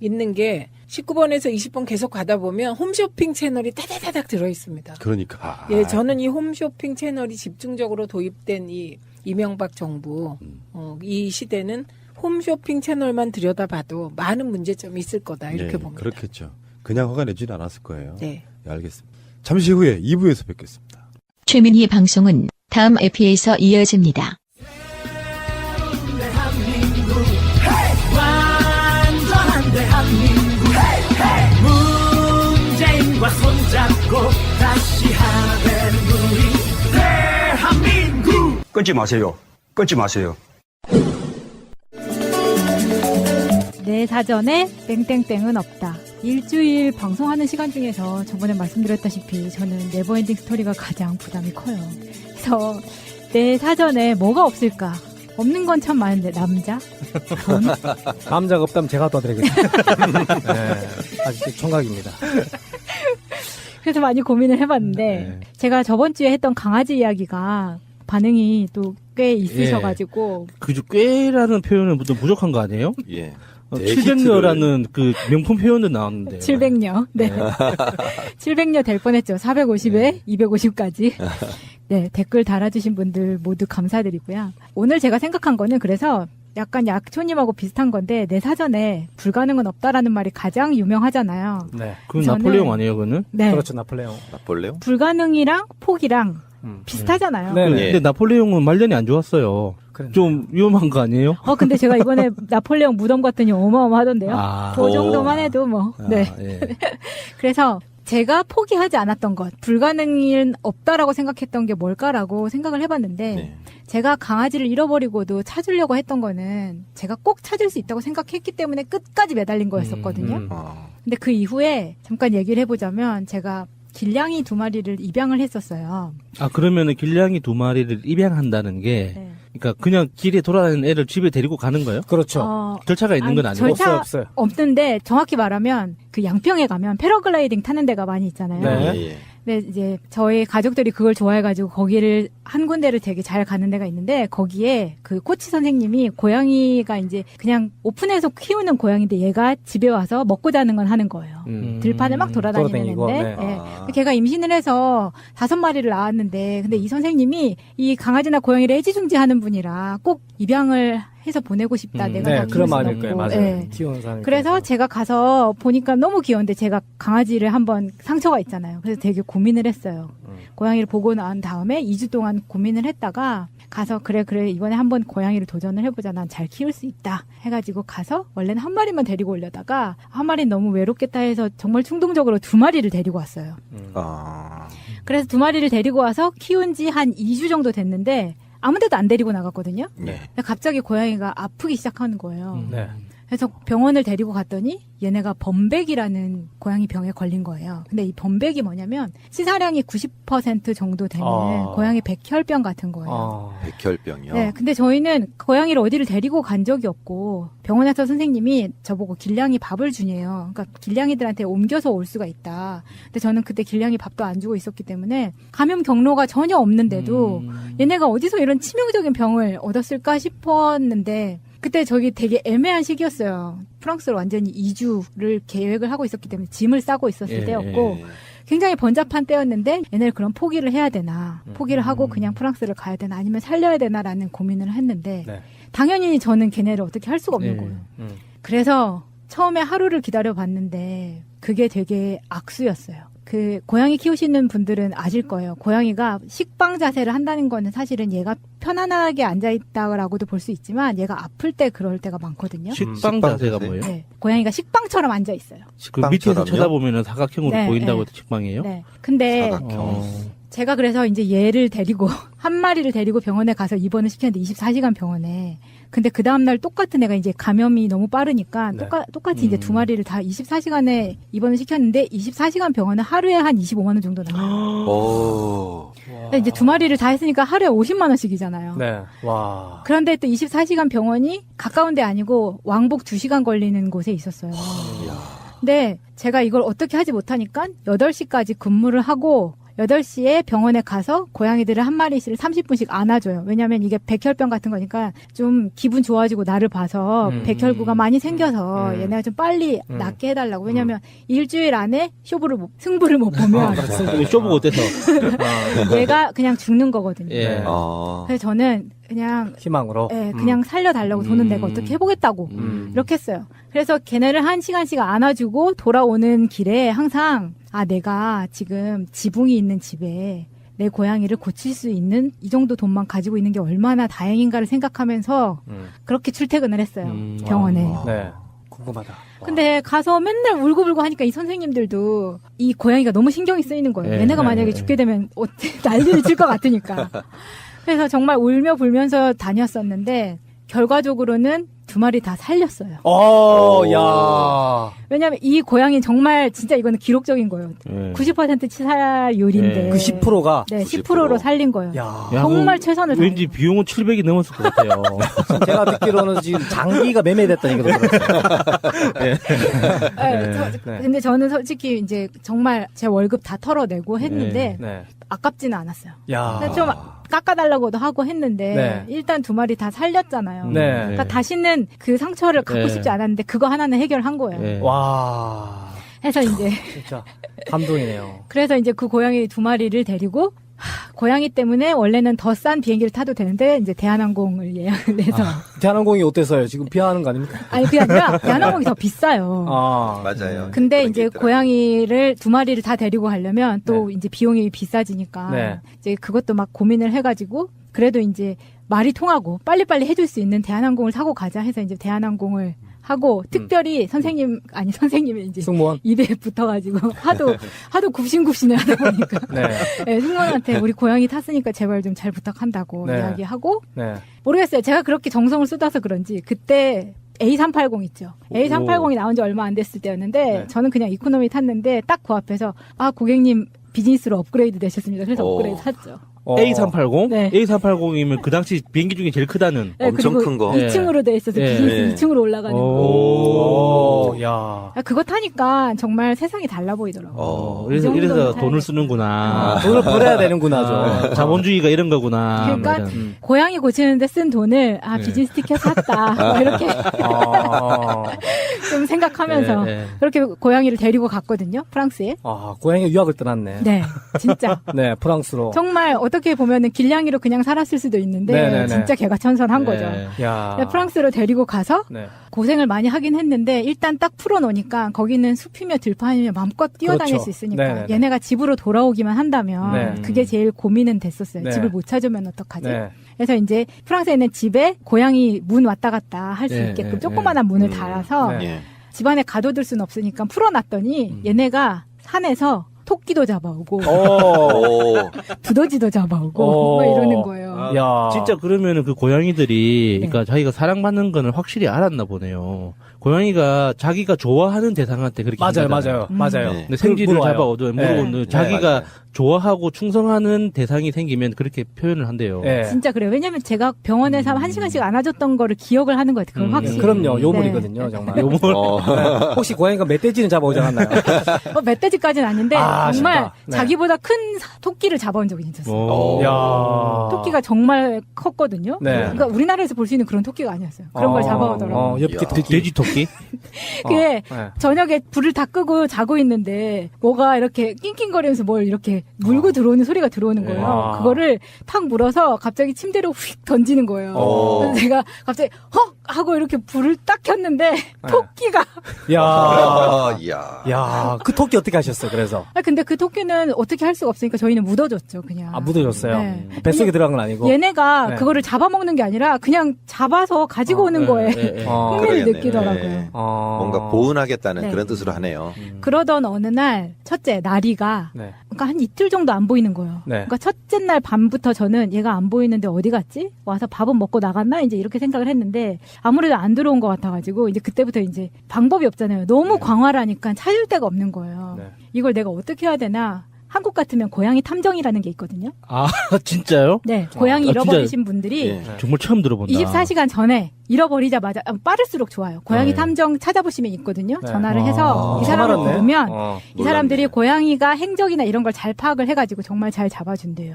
있는 게 19번에서 20번 계속 가다 보면 홈쇼핑 채널이 따다다닥 들어있습니다. 그러니까. 예, 저는 이 홈쇼핑 채널이 집중적으로 도입된 이 이명박 정부, 이 시대는 홈쇼핑 채널만 들여다봐도 많은 문제점이 있을 거다 이렇게 네, 봅니다. 그렇겠죠. 그냥 허가 내지는 않았을 거예요. 네. 네, 알겠습니다. 잠시 후에 2부에서 뵙겠습니다. 최민희의 방송은 다음 에피에서 이어집니다. 완전한 대한민국 문재인과 손잡고 다시 하는 우리 대한민국. 끊지 마세요. 끊지 마세요. 내 사전에 땡땡땡은 없다. 일주일 방송하는 시간 중에서 저번에 말씀드렸다시피 저는 네버엔딩 스토리가 가장 부담이 커요. 그래서 내 사전에 뭐가 없을까? 없는 건 참 많은데 남자? 돈? 남자가 없다면 제가 도와드리겠습니다. 네, 아주 총각입니다. 그래서 많이 고민을 해봤는데 제가 저번 주에 했던 강아지 이야기가 반응이 또 꽤 있으셔가지고 그 꽤라는 표현은 좀 부족한 거 아니에요? 예. 700녀라는 그 명품 표현도 나왔는데. 700녀. 네. 700녀 될 뻔했죠. 450에 250까지. 네, 댓글 달아주신 분들 모두 감사드리고요. 오늘 제가 생각한 거는 그래서 약간 약초님하고 비슷한 건데 내 사전에 불가능은 없다라는 말이 가장 유명하잖아요. 네. 그건 나폴레옹 아니에요, 그거는? 네. 그렇죠, 나폴레옹. 나폴레옹? 불가능이랑 포기랑 비슷하잖아요. 네. 근데 나폴레옹은 말년이 안 좋았어요. 좀 위험한 거 아니에요? 근데 제가 이번에 나폴레옹 무덤 갔더니 어마어마하던데요. 그 정도만 해도 뭐. 네. 예. 그래서 제가 포기하지 않았던 것, 불가능은 없다라고 생각했던 게 뭘까라고 생각을 해봤는데, 제가 강아지를 잃어버리고도 찾으려고 했던 거는 제가 꼭 찾을 수 있다고 생각했기 때문에 끝까지 매달린 거였었거든요. 근데 그 이후에 잠깐 얘기를 해보자면 제가 길냥이 2마리를 입양을 했었어요. 아, 그러면은 길냥이 2마리를 입양한다는 게, 그러니까 그냥 길에 돌아다니는 애를 집에 데리고 가는 거예요? 그렇죠. 절차가 있는 건 아니고? 절차 없는데 정확히 말하면 그 양평에 가면 패러글라이딩 타는 데가 많이 있잖아요. 네. 근데 이제 저희 가족들이 그걸 좋아해가지고 거기를 한 군데를 되게 잘 가는 데가 있는데 거기에 그 코치 선생님이 고양이가 이제 그냥 오픈해서 키우는 고양이인데 얘가 집에 와서 먹고 자는 건 하는 거예요. 들판을 막 돌아다니는 애인데 걔가 임신을 해서 5마리를 낳았는데 근데 이 선생님이 이 강아지나 고양이를 애지중지하는 분이라 꼭 입양을 해서 보내고 싶다. 내가 다 키울 수 없고. 맞아요. 키우는 사람이. 그래서 제가 가서 보니까 너무 귀여운데 제가 강아지를 한번 상처가 있잖아요. 그래서 되게 고민을 했어요. 고양이를 보고 난 다음에 2주 동안 고민을 했다가 가서 그래 이번에 한번 고양이를 도전을 해보자. 난 잘 키울 수 있다. 해가지고 가서 원래는 1마리만 데리고 오려다가 1마리는 너무 외롭겠다 해서 정말 충동적으로 2마리를 데리고 왔어요. 그래서 2마리를 데리고 와서 키운 지 한 2주 정도 됐는데 아무데도 안 데리고 나갔거든요. 근데 갑자기 고양이가 아프기 시작하는 거예요. 그래서 병원을 데리고 갔더니 얘네가 범백이라는 고양이 병에 걸린 거예요. 근데 이 범백이 뭐냐면 치사량이 90% 정도 되는 고양이 백혈병 같은 거예요. 백혈병이요? 네, 근데 저희는 고양이를 어디를 데리고 간 적이 없고 병원에서 선생님이 저보고 길냥이 밥을 주네요. 그러니까 길냥이들한테 옮겨서 올 수가 있다. 근데 저는 그때 길냥이 밥도 안 주고 있었기 때문에 감염 경로가 전혀 없는데도 얘네가 어디서 이런 치명적인 병을 얻었을까 싶었는데 그때 저기 되게 애매한 시기였어요. 프랑스로 완전히 이주를 계획을 하고 있었기 때문에 짐을 싸고 있었을 때였고 굉장히 번잡한 때였는데 얘네를 그럼 포기를 해야 되나 포기를 하고 그냥 프랑스를 가야 되나 아니면 살려야 되나라는 고민을 했는데 당연히 저는 걔네를 어떻게 할 수가 없는 거예요. 그래서 처음에 하루를 기다려봤는데 그게 되게 악수였어요. 그 고양이 키우시는 분들은 아실 거예요. 고양이가 식빵 자세를 한다는 거는 사실은 얘가 편안하게 앉아있다라고도 볼 수 있지만 얘가 아플 때 그럴 때가 많거든요. 식빵 자세가 뭐예요? 네, 고양이가 식빵처럼 앉아있어요. 그 밑에서 쳐다보면 사각형으로 보인다고 식빵이에요? 네. 근데 제가 그래서 이제 얘를 데리고 1마리를 데리고 병원에 가서 입원을 시켰는데 24시간 병원에. 근데 그 다음날 똑같은 애가 이제 감염이 너무 빠르니까 똑같이 이제 2마리를 다 24시간에 입원을 시켰는데 24시간 병원은 하루에 한 25만 원 정도 나와요. 근데 이제 2마리를 다 했으니까 하루에 50만 원씩이잖아요. 네. 와. 그런데 또 24시간 병원이 가까운 데 아니고 왕복 2시간 걸리는 곳에 있었어요. 근데 제가 이걸 어떻게 하지 못하니까 8시까지 근무를 하고 8시에 병원에 가서 고양이들을 1마리씩 30분씩 안아줘요. 왜냐면 이게 백혈병 같은 거니까 좀 기분 좋아지고 나를 봐서 백혈구가 많이 생겨서 얘네가 좀 빨리 낫게 해달라고. 왜냐면 일주일 안에 승부를 못 보면. 쇼부가 어때서? 얘가 그냥 죽는 거거든요. 예. 그래서 저는 그냥 희망으로. 네, 그냥 살려달라고 돈은 내가 어떻게 해보겠다고 이렇게 했어요. 그래서 걔네를 1시간씩 안아주고 돌아오는 길에 항상 내가 지금 지붕이 있는 집에 내 고양이를 고칠 수 있는 이 정도 돈만 가지고 있는 게 얼마나 다행인가를 생각하면서 그렇게 출퇴근을 했어요. 병원에. 네. 궁금하다. 근데 가서 맨날 울고불고 하니까 이 선생님들도 이 고양이가 너무 신경이 쓰이는 거예요. 얘네가 만약에 죽게 되면 난리를 칠 것 같으니까. 그래서 정말 울며 불면서 다녔었는데 결과적으로는 2마리 다 살렸어요. 야. 왜냐면 이 고양이 정말 진짜 이거는 기록적인 거예요. 90% 치사율인데. 그 10%가? 네, 10%로 살린 거예요. 야, 정말 최선을 다했어요. 왠지 비용은 700이 넘었을 것 같아요. 제가 듣기로는 지금 장기가 매매됐다는 얘기도 들었어요. 근데 저는 솔직히 이제 정말 제 월급 다 털어내고 했는데 아깝지는 않았어요. 좀 깎아달라고도 하고 했는데 일단 2마리 다 살렸잖아요. 그러니까 다시는 그 상처를 갖고 싶지 않았는데 그거 하나는 해결한 거예요. 와. 해서 이제 진짜 감동이네요. 그래서 이제 그 고양이 2마리를 데리고 고양이 때문에 원래는 더 싼 비행기를 타도 되는데 이제 대한항공을 예약을 해서 대한항공이 어때서요? 지금 비하하는 거 아닙니까? 아니 그게 아니라 대한항공이 더 비싸요. 맞아요. 근데 이제 고양이를 2마리를 다 데리고 가려면 또 이제 비용이 비싸지니까 이제 그것도 막 고민을 해가지고 그래도 이제 말이 통하고 빨리빨리 해줄 수 있는 대한항공을 타고 가자 해서 이제 대한항공을 하고 특별히 선생님이 이제 승무원 입에 붙어가지고 하도 굽신굽신을 하다 보니까 승무원한테 우리 고양이 탔으니까 제발 좀 잘 부탁한다고 이야기하고 모르겠어요. 제가 그렇게 정성을 쏟아서 그런지 그때 A380 있죠. A380이 나온 지 얼마 안 됐을 때였는데 저는 그냥 이코노미 탔는데 딱 그 앞에서 고객님 비즈니스로 업그레이드 되셨습니다. 그래서 업그레이드 샀죠. A380? 네. A380이면 그 당시 비행기 중에 제일 크다는. 엄청 큰 거. 2층으로 돼 있어서 비즈니스 2층으로 올라가는 거. 야. 그거 타니까 정말 세상이 달라 보이더라고요. 이래서 돈을 쓰는구나. 돈을 벌어야 되는구나. 자본주의가 이런 거구나. 그러니까 고양이 고치는데 쓴 돈을 비즈니스 티켓 샀다. 이렇게 좀 생각하면서 그렇게 고양이를 데리고 갔거든요. 프랑스에. 고양이가 유학을 떠났네. 네. 진짜. 네, 프랑스로. 정말 어떻게 보면은 길냥이로 그냥 살았을 수도 있는데 진짜 개가천선한 거죠. 프랑스로 데리고 가서 고생을 많이 하긴 했는데 일단 딱 풀어놓으니까 거기는 숲이며 들판이며 마음껏 뛰어다닐 수 있으니까 얘네가 집으로 돌아오기만 한다면 그게 제일 고민은 됐었어요. 집을 못 찾으면 어떡하지? 그래서 이제 프랑스에 있는 집에 고양이 문 왔다 갔다 할 수 있게끔 조그만한 문을 달아서 집안에 가둬둘 수는 없으니까 풀어놨더니 얘네가 산에서 토끼도 잡아오고 두더지도 잡아오고 막 이러는 거예요. 진짜 그러면은 그 고양이들이 그러니까 자기가 사랑받는 거는 확실히 알았나 보네요. 고양이가 자기가 좋아하는 대상한테 그렇게 맞아요. 근데 생쥐를 잡아오든 물어보든 자기가 좋아하고 충성하는 대상이 생기면 그렇게 표현을 한대요. 진짜 그래요. 왜냐면 제가 병원에서 1시간씩 안아줬던 거를 기억을 하는 것 같아요. 그건 확실히. 그럼요. 요물이거든요. 정말. 요물. 혹시 고양이가 멧돼지는 잡아오지 않았나요? 멧돼지까지는 아닌데 정말 자기보다 큰 토끼를 잡아온 적이 있었어요. 토끼가 정말 컸거든요. 그러니까 우리나라에서 볼 수 있는 그런 토끼가 아니었어요. 그런 걸 잡아오더라고요. 돼지 토끼? 그게 저녁에 불을 다 끄고 자고 있는데 뭐가 이렇게 낑낑거리면서 뭘 이렇게 물고 들어오는 소리가 들어오는 거예요. 그거를 팍 물어서 갑자기 침대로 휙 던지는 거예요. 그래서 제가 갑자기 헉 하고 이렇게 불을 딱 켰는데 토끼가 야, 그 토끼 어떻게 하셨어요? 그래서 근데 그 토끼는 어떻게 할 수가 없으니까 저희는 묻어줬죠. 그냥 묻어줬어요. 뱃속에 들어간 건 아니고 얘네가 그거를 잡아먹는 게 아니라 그냥 잡아서 가지고 오는 거에 흥미를 느끼더라고요. 뭔가 보은하겠다는 그런 뜻으로 하네요. 그러던 어느 날 첫째 나리가 그러니까 한 이틀 정도 안 보이는 거예요. 그러니까 첫째 날 밤부터 저는 얘가 안 보이는데 어디 갔지? 와서 밥은 먹고 나갔나? 이제 이렇게 생각을 했는데 아무래도 안 들어온 것 같아가지고 이제 그때부터 이제 방법이 없잖아요. 너무 광활하니까 찾을 데가 없는 거예요. 이걸 내가 어떻게 해야 되나? 한국 같으면 고양이 탐정이라는 게 있거든요. 진짜요? 네. 고양이 잃어버리신 분들이 정말 처음 들어본다. 24시간 전에 잃어버리자마자 빠를수록 좋아요. 고양이 탐정 찾아보시면 있거든요. 전화를 해서 이 사람을 부르면 이 사람들이 고양이가 행적이나 이런 걸 잘 파악을 해가지고 정말 잘 잡아준대요.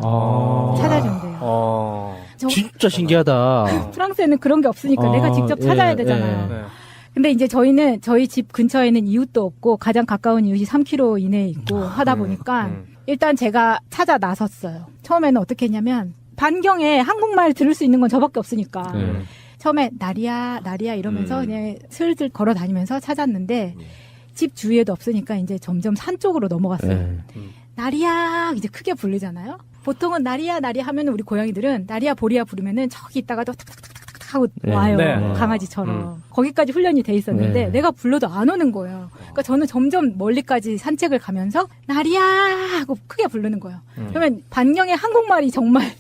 찾아준대요. 진짜 신기하다. 프랑스에는 그런 게 없으니까 내가 직접 찾아야 되잖아요. 근데 이제 저희는 저희 집 근처에는 이웃도 없고 가장 가까운 이웃이 3km 이내에 있고 하다 보니까 일단 제가 찾아 나섰어요. 처음에는 어떻게 했냐면 반경에 한국말 들을 수 있는 건 저밖에 없으니까. 처음에 나리야 이러면서 그냥 슬슬 걸어 다니면서 찾았는데 집 주위에도 없으니까 이제 점점 산 쪽으로 넘어갔어요. 나리야 이제 크게 부르잖아요. 보통은 나리야 하면 우리 고양이들은 나리야 보리야 부르면은 저기 있다가도 탁탁탁탁 하고 와요. 강아지처럼. 거기까지 훈련이 돼 있었는데 내가 불러도 안 오는 거예요. 그러니까 저는 점점 멀리까지 산책을 가면서 나리야 하고 크게 부르는 거예요. 그러면 반경의 한국말이 정말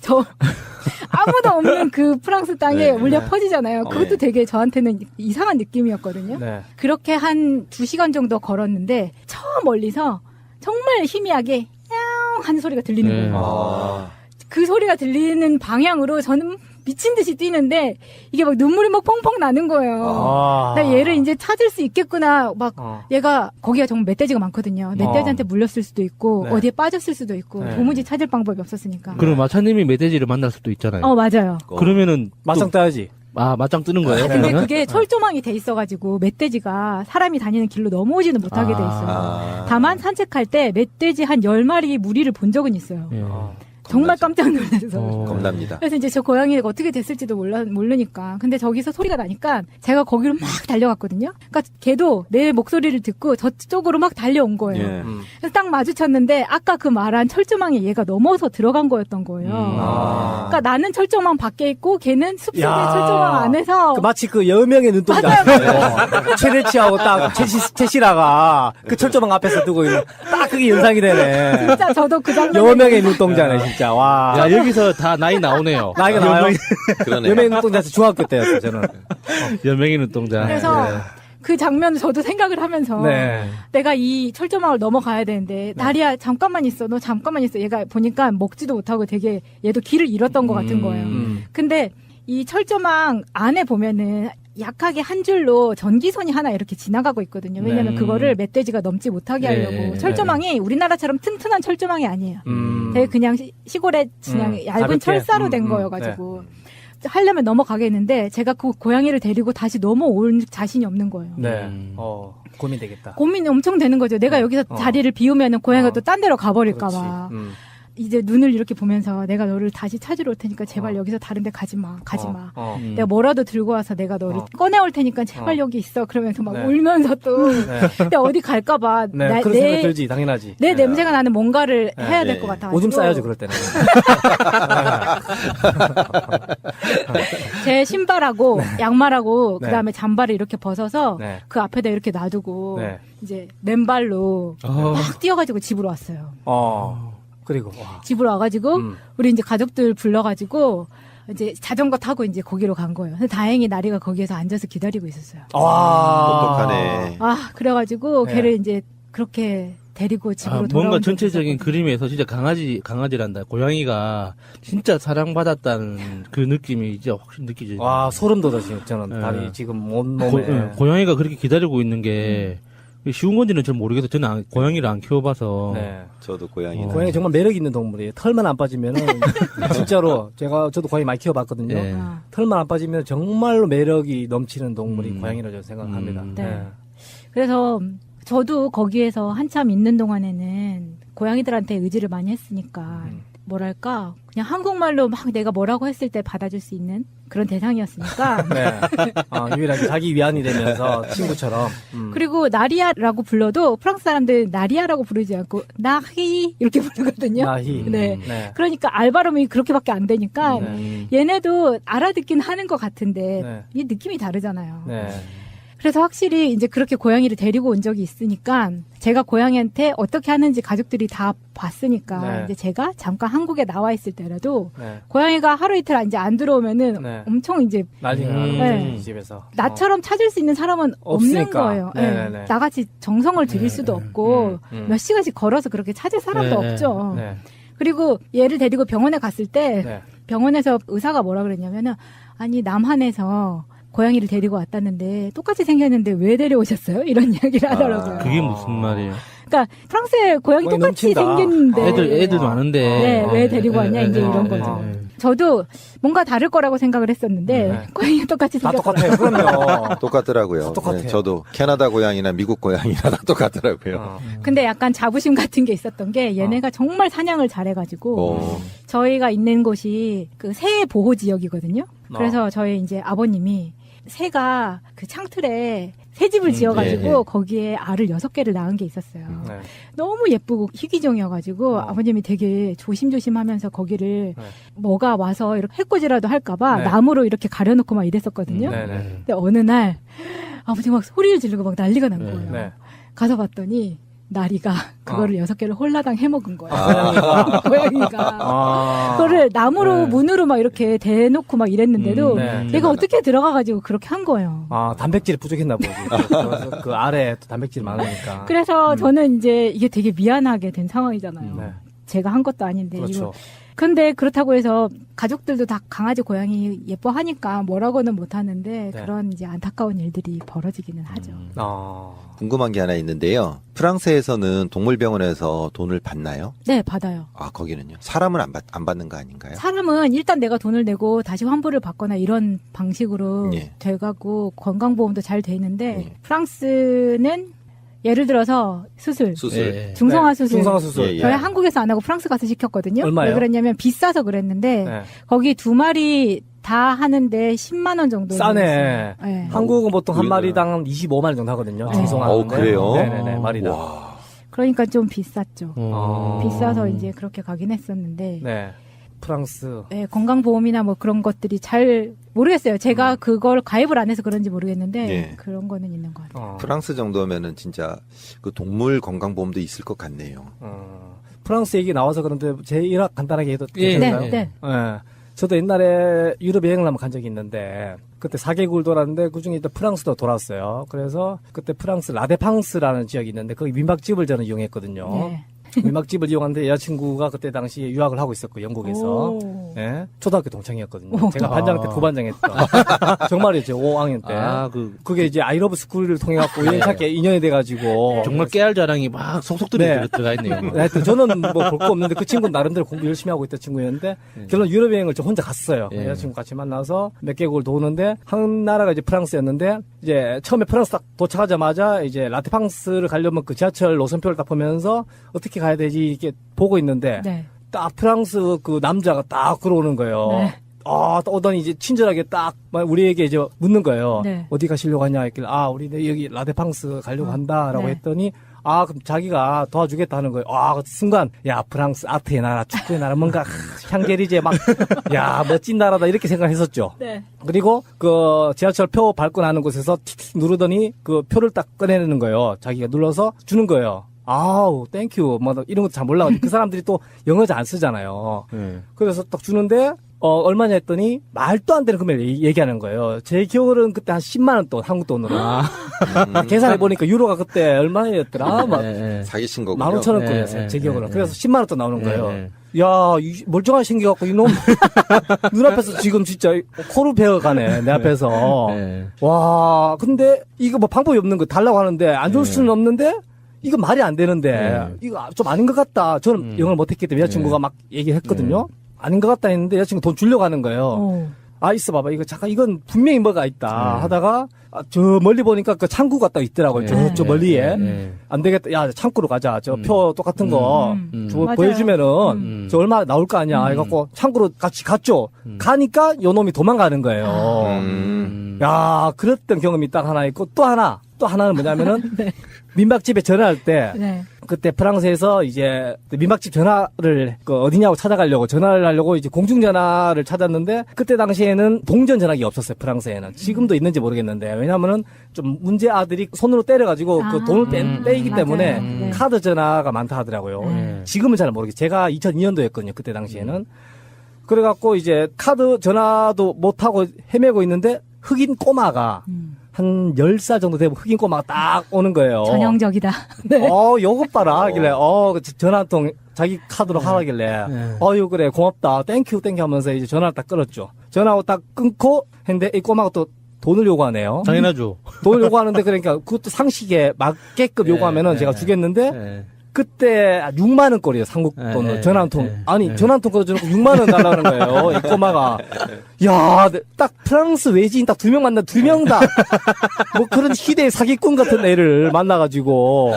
아무도 없는 그 프랑스 땅에 울려 퍼지잖아요. 그것도 되게 저한테는 이상한 느낌이었거든요. 그렇게 한 2시간 정도 걸었는데 저 멀리서 정말 희미하게 야옹 하는 소리가 들리는 거예요. 그 소리가 들리는 방향으로 저는 미친 듯이 뛰는데 이게 막 눈물이 막 펑펑 나는 거예요. 나 얘를 이제 찾을 수 있겠구나. 막 얘가 거기가 정말 멧돼지가 많거든요. 멧돼지한테 물렸을 수도 있고 어디에 빠졌을 수도 있고 도무지 찾을 방법이 없었으니까. 그럼 마차님이 멧돼지를 만날 수도 있잖아요. 맞아요. 그러면은 맞짱 떠야지. 맞짱 뜨는 거예요? 근데 그게 철조망이 돼 있어가지고 멧돼지가 사람이 다니는 길로 넘어오지는 못하게 돼 있어요. 다만 산책할 때 멧돼지 한 10마리 무리를 본 적은 있어요. 정말 깜짝 놀라서. 겁납니다. 그래서 이제 저 고양이가 어떻게 됐을지도 모르니까. 근데 저기서 소리가 나니까 제가 거기로 막 달려갔거든요. 그러니까 걔도 내 목소리를 듣고 저쪽으로 막 달려온 거예요. 그래서 딱 마주쳤는데 아까 그 말한 철조망에 얘가 넘어서 들어간 거였던 거예요. 그러니까 나는 철조망 밖에 있고 걔는 숲속의 철조망 안에서. 마치 그 여명의 눈동자. 최대치하고 딱 최시라가 그 철조망 앞에서 두고 있는 딱 그게 연상이 되네. 진짜 저도 그 장면. 여명의 눈동자네. 진짜 와. 야, 여기서 다 나이 나오네요. 나이가 나와요? 여명의 눈동자에서 중학교 때였어요, 저는. 여명의 눈동자. 그래서 그 장면을 저도 생각을 하면서 내가 이 철조망을 넘어가야 되는데 나리야 잠깐만 있어. 너 잠깐만 있어. 얘가 보니까 먹지도 못하고 되게 얘도 길을 잃었던 것 같은 거예요. 근데 이 철조망 안에 보면은 약하게 한 줄로 전기선이 하나 이렇게 지나가고 있거든요. 왜냐하면 그거를 멧돼지가 넘지 못하게 하려고. 철조망이 우리나라처럼 튼튼한 철조망이 아니에요. 되게 그냥 시골에 그냥 얇은 가볍게. 철사로 된 거여가지고 하려면 넘어가겠는데 제가 그 고양이를 데리고 다시 넘어올 자신이 없는 거예요. 고민되겠다. 고민이 엄청 되는 거죠. 내가 여기서 자리를 비우면은 고양이가 또 딴 데로 가버릴까봐. 이제 눈을 이렇게 보면서 내가 너를 다시 찾으러 올 테니까 제발 여기서 다른 데 가지 마. 내가 뭐라도 들고 와서 내가 너를 꺼내올 테니까 제발 여기 있어. 그러면서 막 울면서 또. 근데 어디 갈까봐. 그런 생각 들지, 당연하지. 내 냄새가 나는 뭔가를 해야 될 것 같아. 오줌 싸야죠, 그럴 때는. 제 신발하고 양말하고 그다음에 잠바를 이렇게 벗어서 그 앞에다 이렇게 놔두고 이제 맨발로 막 뛰어가지고 집으로 왔어요. 그리고 집으로 와가지고 우리 이제 가족들 불러가지고 이제 자전거 타고 이제 거기로 간 거예요. 근데 다행히 나리가 거기에서 앉아서 기다리고 있었어요. 똑똑하네. 그래가지고 걔를 이제 그렇게 데리고 집으로 돌아온 뭔가 적이 전체적인 있었거든요. 그림에서 진짜 고양이란다. 고양이가 진짜 사랑받았다는 그 느낌이 이제 확실히 느끼죠. 와, 소름 돋았어요. 저는 다리 지금 온몸에. 고양이가 그렇게 기다리고 있는 게 쉬운 건지는 잘 모르겠어요. 저는 고양이를 안 키워봐서. 저도 고양이. 고양이 정말 매력 있는 동물이에요. 털만 안 빠지면은 진짜로 저도 고양이 많이 키워봤거든요. 털만 안 빠지면 정말로 매력이 넘치는 동물이 고양이라고 저는 생각합니다. 그래서 저도 거기에서 한참 있는 동안에는 고양이들한테 의지를 많이 했으니까 뭐랄까 그냥 한국말로 막 내가 뭐라고 했을 때 받아줄 수 있는 그런 대상이었으니까 유일하게 자기 위안이 되면서 친구처럼 그리고 나리아라고 불러도 프랑스 사람들 나리아라고 부르지 않고 나히 이렇게 부르거든요. 나히. 그러니까 알바름이 그렇게밖에 안 되니까 얘네도 알아듣긴 하는 것 같은데 이 느낌이 다르잖아요. 그래서 확실히 이제 그렇게 고양이를 데리고 온 적이 있으니까 제가 고양이한테 어떻게 하는지 가족들이 다 봤으니까 이제 제가 잠깐 한국에 나와 있을 때라도 고양이가 하루 이틀 이제 안 들어오면은 엄청 이제 난리가 집에서 나처럼 찾을 수 있는 사람은 없는 없으니까. 거예요. 나같이 정성을 들일 수도 없고 몇 시간씩 걸어서 그렇게 찾을 사람도 없죠. 그리고 얘를 데리고 병원에 갔을 때 병원에서 의사가 뭐라 그랬냐면은 아니 남한에서 고양이를 데리고 왔다는데 똑같이 생겼는데 왜 데려오셨어요? 이런 이야기를 하더라고요. 그게 무슨 말이에요? 그러니까 프랑스에 고양이 똑같이 넘친다. 생겼는데 애들 많은데 왜 데리고 왔냐 이제 이런 거죠. 저도 뭔가 다를 거라고 생각을 했었는데 고양이가 똑같이 다 생겼어요. 똑같아요. 그럼요. 똑같더라고요. 똑같아요. 네, 저도 캐나다 고양이나 미국 고양이나 다 똑같더라고요. 근데 약간 자부심 같은 게 있었던 게 얘네가 정말 사냥을 잘해가지고 저희가 있는 곳이 그 새 보호 지역이거든요. 그래서 저희 이제 아버님이 새가 그 창틀에 새집을 지어가지고 거기에 알을 6개를 낳은 게 있었어요. 너무 예쁘고 희귀종이어가지고 아버님이 되게 조심조심하면서 거기를 뭐가 와서 이렇게 해코지라도 할까봐 나무로 이렇게 가려놓고 막 이랬었거든요. 근데 어느 날 아버지 막 소리를 지르고 막 난리가 난 거예요. 가서 봤더니 나리가 그거를 6개를 홀라당 해먹은 거예요. 고양이가. 그거를 나무로 문으로 막 이렇게 대놓고 막 이랬는데도 얘가 어떻게 들어가가지고 그렇게 한 거예요. 단백질이 부족했나 보지. 그 아래 또 단백질이 많으니까. 그래서 저는 이제 이게 되게 미안하게 된 상황이잖아요. 제가 한 것도 아닌데. 그렇죠. 이거. 근데 그렇다고 해서 가족들도 다 강아지 고양이 예뻐하니까 뭐라고는 못하는데 그런 이제 안타까운 일들이 벌어지기는 하죠. 궁금한 게 하나 있는데요. 프랑스에서는 동물병원에서 돈을 받나요? 네, 받아요. 아, 거기는요? 사람은 안 받는 거 아닌가요? 사람은 일단 내가 돈을 내고 다시 환불을 받거나 이런 방식으로 돼가고 건강보험도 잘 돼 있는데 프랑스는 예를 들어서 수술. 중성화 수술. 중성화 수술. 저희 한국에서 안 하고 프랑스 가서 시켰거든요. 얼마예요? 왜 그랬냐면 비싸서 그랬는데 거기 2마리 다 하는데 10만 원 정도. 싸네. 한국은 보통 한 마리당 25만 원 정도 하거든요. 중성화. 그래요? 네네네, 마리당. 그러니까 좀 비쌌죠. 비싸서 이제 그렇게 가긴 했었는데. 프랑스. 네, 건강보험이나 뭐 그런 것들이 잘 모르겠어요. 제가 그걸 가입을 안 해서 그런지 모르겠는데 그런 거는 있는 것 같아요. 프랑스 정도면은 진짜 그 동물 건강보험도 있을 것 같네요. 프랑스 얘기 나와서 그런데 제 일화 간단하게 해도 괜찮나요? 네. 저도 옛날에 유럽 여행을 한번 간 적이 있는데 그때 4개국을 돌았는데 그중에 일단 프랑스도 돌았어요. 그래서 그때 프랑스 라데팡스라는 지역이 있는데 거기 민박집을 저는 이용했거든요. 민박집을 이용하는데 여자친구가 그때 당시에 유학을 하고 있었고 영국에서 초등학교 동창이었거든요. 제가 반장 때 부반장했던 정말이죠. 5학년 때. 그게 이제 아이러브 스쿨을 통해 갖고 우연찮게 인연이 돼가지고 정말 깨알 자랑이 막 속속 들어가 있네요. 하여튼 저는 뭐 볼 거 없는데 그 친구는 나름대로 공부 열심히 하고 있던 친구였는데 결론 유럽 여행을 저 혼자 갔어요. 여자친구 같이 만나서 몇 개국을 도는데 한 나라가 이제 프랑스였는데 이제 처음에 프랑스 딱 도착하자마자 이제 라테팡스를 가려면 그 지하철 노선표를 딱 보면서 어떻게 가야 되지 이렇게 보고 있는데 딱 프랑스 그 남자가 딱 걸어오는 거예요. 딱 오더니 이제 친절하게 딱 우리에게 이제 묻는 거예요. 어디 가시려고 하냐 했길래 우리 여기 라데팡스 가려고 한다라고 했더니 그럼 자기가 도와주겠다 하는 거예요. 그 순간 야 프랑스 아트의 나라 축구의 나라 뭔가 샹제리제 막 야 멋진 나라다 이렇게 생각했었죠. 그리고 그 지하철 표 밟고 나는 곳에서 틱틱 누르더니 그 표를 딱 꺼내는 거예요. 자기가 눌러서 주는 거예요. 땡큐 뭐 이런 것도 잘 몰라가지고 그 사람들이 또 영어 잘 안 쓰잖아요. 그래서 딱 주는데 얼마냐 했더니 말도 안 되는 금액을 얘기하는 거예요. 제 기억으로는 그때 한 10만 원 돈, 한국 돈으로. 계산해 보니까 유로가 그때 얼마였더라? 사기친 거군요. 15,000원권이었어요. 제 기억으로는. 그래서 10만 원 돈 나오는 거예요. 야, 멀쩡하게 생겨갖고 이놈 눈앞에서 지금 진짜 코를 베어가네 내 앞에서. 와, 근데 이거 뭐 방법이 없는 거 달라고 하는데 안 줄 수는 없는데. 이거 말이 안 되는데 이거 좀 아닌 것 같다. 저는 영어를 못했기 때문에 여자친구가 막 얘기했거든요. 아닌 것 같다 했는데 여자친구 돈 주려고 하는 거예요. 있어 봐봐. 이거 잠깐 이건 분명히 뭐가 있다 하다가 저 멀리 보니까 그 창구가 딱 있더라고요. 저 멀리에. 안 되겠다. 야, 창구로 가자. 저 표 똑같은 거 보여주면은 저 얼마 나올 거 아니야. 해갖고 창구로 같이 갔죠. 가니까 요 놈이 도망가는 거예요. 야, 그랬던 경험이 딱 하나 있고 또 하나는 뭐냐면은 민박집에 전화할 때 그때 프랑스에서 이제 민박집 전화를 어디냐고 찾아가려고 전화를 하려고 이제 공중전화를 찾았는데 그때 당시에는 동전 전화기 없었어요. 프랑스에는. 지금도 있는지 모르겠는데 왜냐면은 좀 문제 아들이 손으로 때려가지고 그 돈을 빼기 때문에 카드 전화가 많다 하더라고요. 지금은 잘 모르겠어요. 제가 2002년도였거든요. 그때 당시에는. 그래갖고 이제 카드 전화도 못하고 헤매고 있는데 흑인 꼬마가 한 10살 정도 되면 흑인 꼬마가 딱 오는 거예요. 전형적이다. 요것 봐라. 하길래, 전화 한 통 자기 카드로 하라길래, 그래, 고맙다. 땡큐 하면서 이제 전화를 딱 끊었죠. 전화하고 딱 끊고 했는데 이 꼬마가 또 돈을 요구하네요. 당연하죠. 돈을 요구하는데 그러니까 그것도 상식에 맞게끔 요구하면은 제가 주겠는데, 그때 6만 원 꼴이에요. 한국 돈으로 전화 한 통. 아니 전화 한 통 걸어주는 거 6만 원 달라는 거예요. 이 꼬마가. 야, 딱 프랑스 외지인 딱 2명 만나 2명 다. 뭐 그런 희대의 사기꾼 같은 애를 만나가지고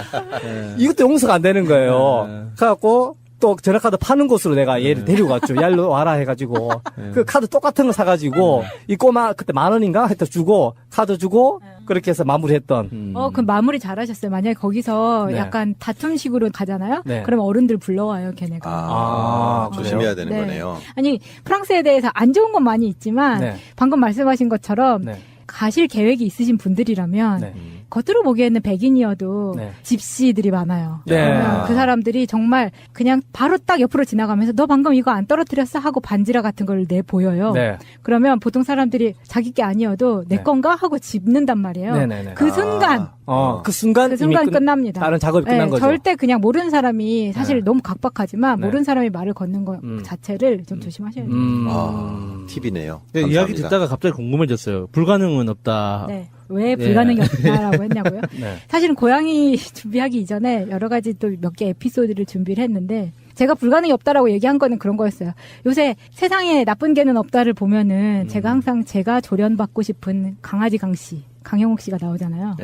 이것도 용서가 안 되는 거예요. 그래갖고 또 전화카드 파는 곳으로 내가 얘를 데리고 갔죠. 얄로 와라 해가지고 그 카드 똑같은 거 사가지고 이 꼬마 그때 10,000원인가 하여튼 주고 카드 주고 그렇게 해서 마무리했던. 그 마무리 잘하셨어요. 만약에 거기서 네. 약간 다툼식으로 가잖아요. 네. 그럼 어른들 불러와요, 걔네가. 조심해야 되는 네. 거네요. 아니 프랑스에 대해서 안 좋은 건 많이 있지만 네. 방금 말씀하신 것처럼 네. 가실 계획이 있으신 분들이라면 네. 겉으로 보기에는 백인이어도 네. 집시들이 많아요. 네. 그러면 그 사람들이 정말 그냥 바로 딱 옆으로 지나가면서 너 방금 이거 안 떨어뜨렸어? 하고 반지라 같은 걸 내 보여요. 네. 그러면 보통 사람들이 자기 게 아니어도 내 네. 건가? 하고 집는단 말이에요. 네네네. 그 순간 그 순간 이미 끝납니다. 다른 작업이 끝난 거죠. 절대 그냥 모르는 사람이 사실 네. 너무 각박하지만 네. 모르는 사람이 말을 거는 거 자체를 좀 조심하셔야 돼요. 팁이네요. 네, 이야기 듣다가 갑자기 궁금해졌어요. 불가능은 없다. 네. 왜 불가능이 없다라고 했냐고요? 네. 사실은 고양이 준비하기 이전에 여러 가지 또 몇 개 에피소드를 준비를 했는데 제가 불가능이 없다라고 얘기한 거는 그런 거였어요. 요새 세상에 나쁜 개는 없다를 보면은 제가 항상 제가 조련받고 싶은 강아지 강씨. 강영욱 씨가 나오잖아요.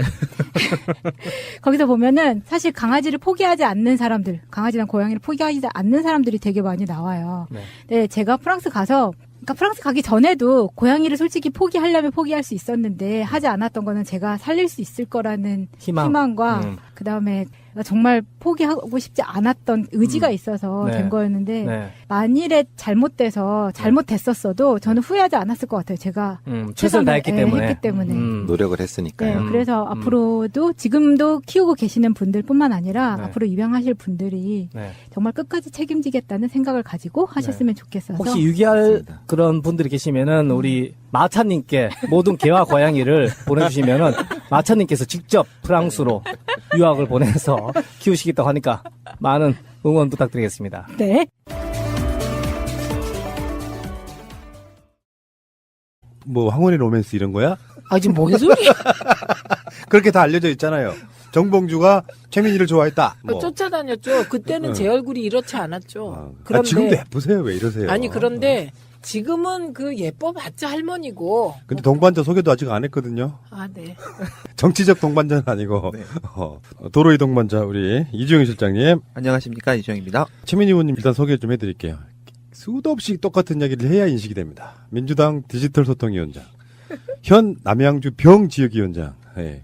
거기서 보면은 사실 강아지를 포기하지 않는 사람들, 강아지나 고양이를 포기하지 않는 사람들이 되게 많이 나와요. 네. 네, 제가 프랑스 가서 그러니까 프랑스 가기 전에도 고양이를 솔직히 포기하려면 포기할 수 있었는데 하지 않았던 거는 제가 살릴 수 있을 거라는 희망과 그다음에 정말 포기하고 싶지 않았던 의지가 있어서 네. 된 거였는데 네. 만일에 잘못됐었어도 저는 후회하지 않았을 것 같아요. 제가 최선을 다했기 때문에. 했기 때문에. 노력을 했으니까요. 네, 그래서 앞으로도 지금도 키우고 계시는 분들뿐만 아니라 네. 앞으로 입양하실 분들이 네. 정말 끝까지 책임지겠다는 생각을 가지고 하셨으면 좋겠어서. 혹시 유기할 그런 분들이 계시면은 우리 마차님께 모든 개와 고양이를 보내주시면은 마차님께서 직접 프랑스로 유학을 보내서 키우시겠다고 하니까 많은 응원 부탁드리겠습니다. 네. 뭐 황혼의 로맨스 이런 거야? 아, 지금 뭔 소리야? 그렇게 다 알려져 있잖아요. 정봉주가 최민희를 좋아했다. 뭐. 쫓아다녔죠. 그때는 제 얼굴이 이렇지 않았죠. 그런데 지금도 예쁘세요. 왜 이러세요? 아니 그런데 지금은 그 예뻐봤자 할머니고. 근데 동반자 소개도 아직 안 했거든요. 아, 네. 정치적 동반자는 아니고 도로의 동반자 우리 이주영 실장님. 안녕하십니까, 이주영입니다. 최민희 의원님 일단 소개 좀 해드릴게요. 수도 없이 똑같은 이야기를 해야 인식이 됩니다. 민주당 디지털 소통위원장, 현 남양주 병지역위원장. 네.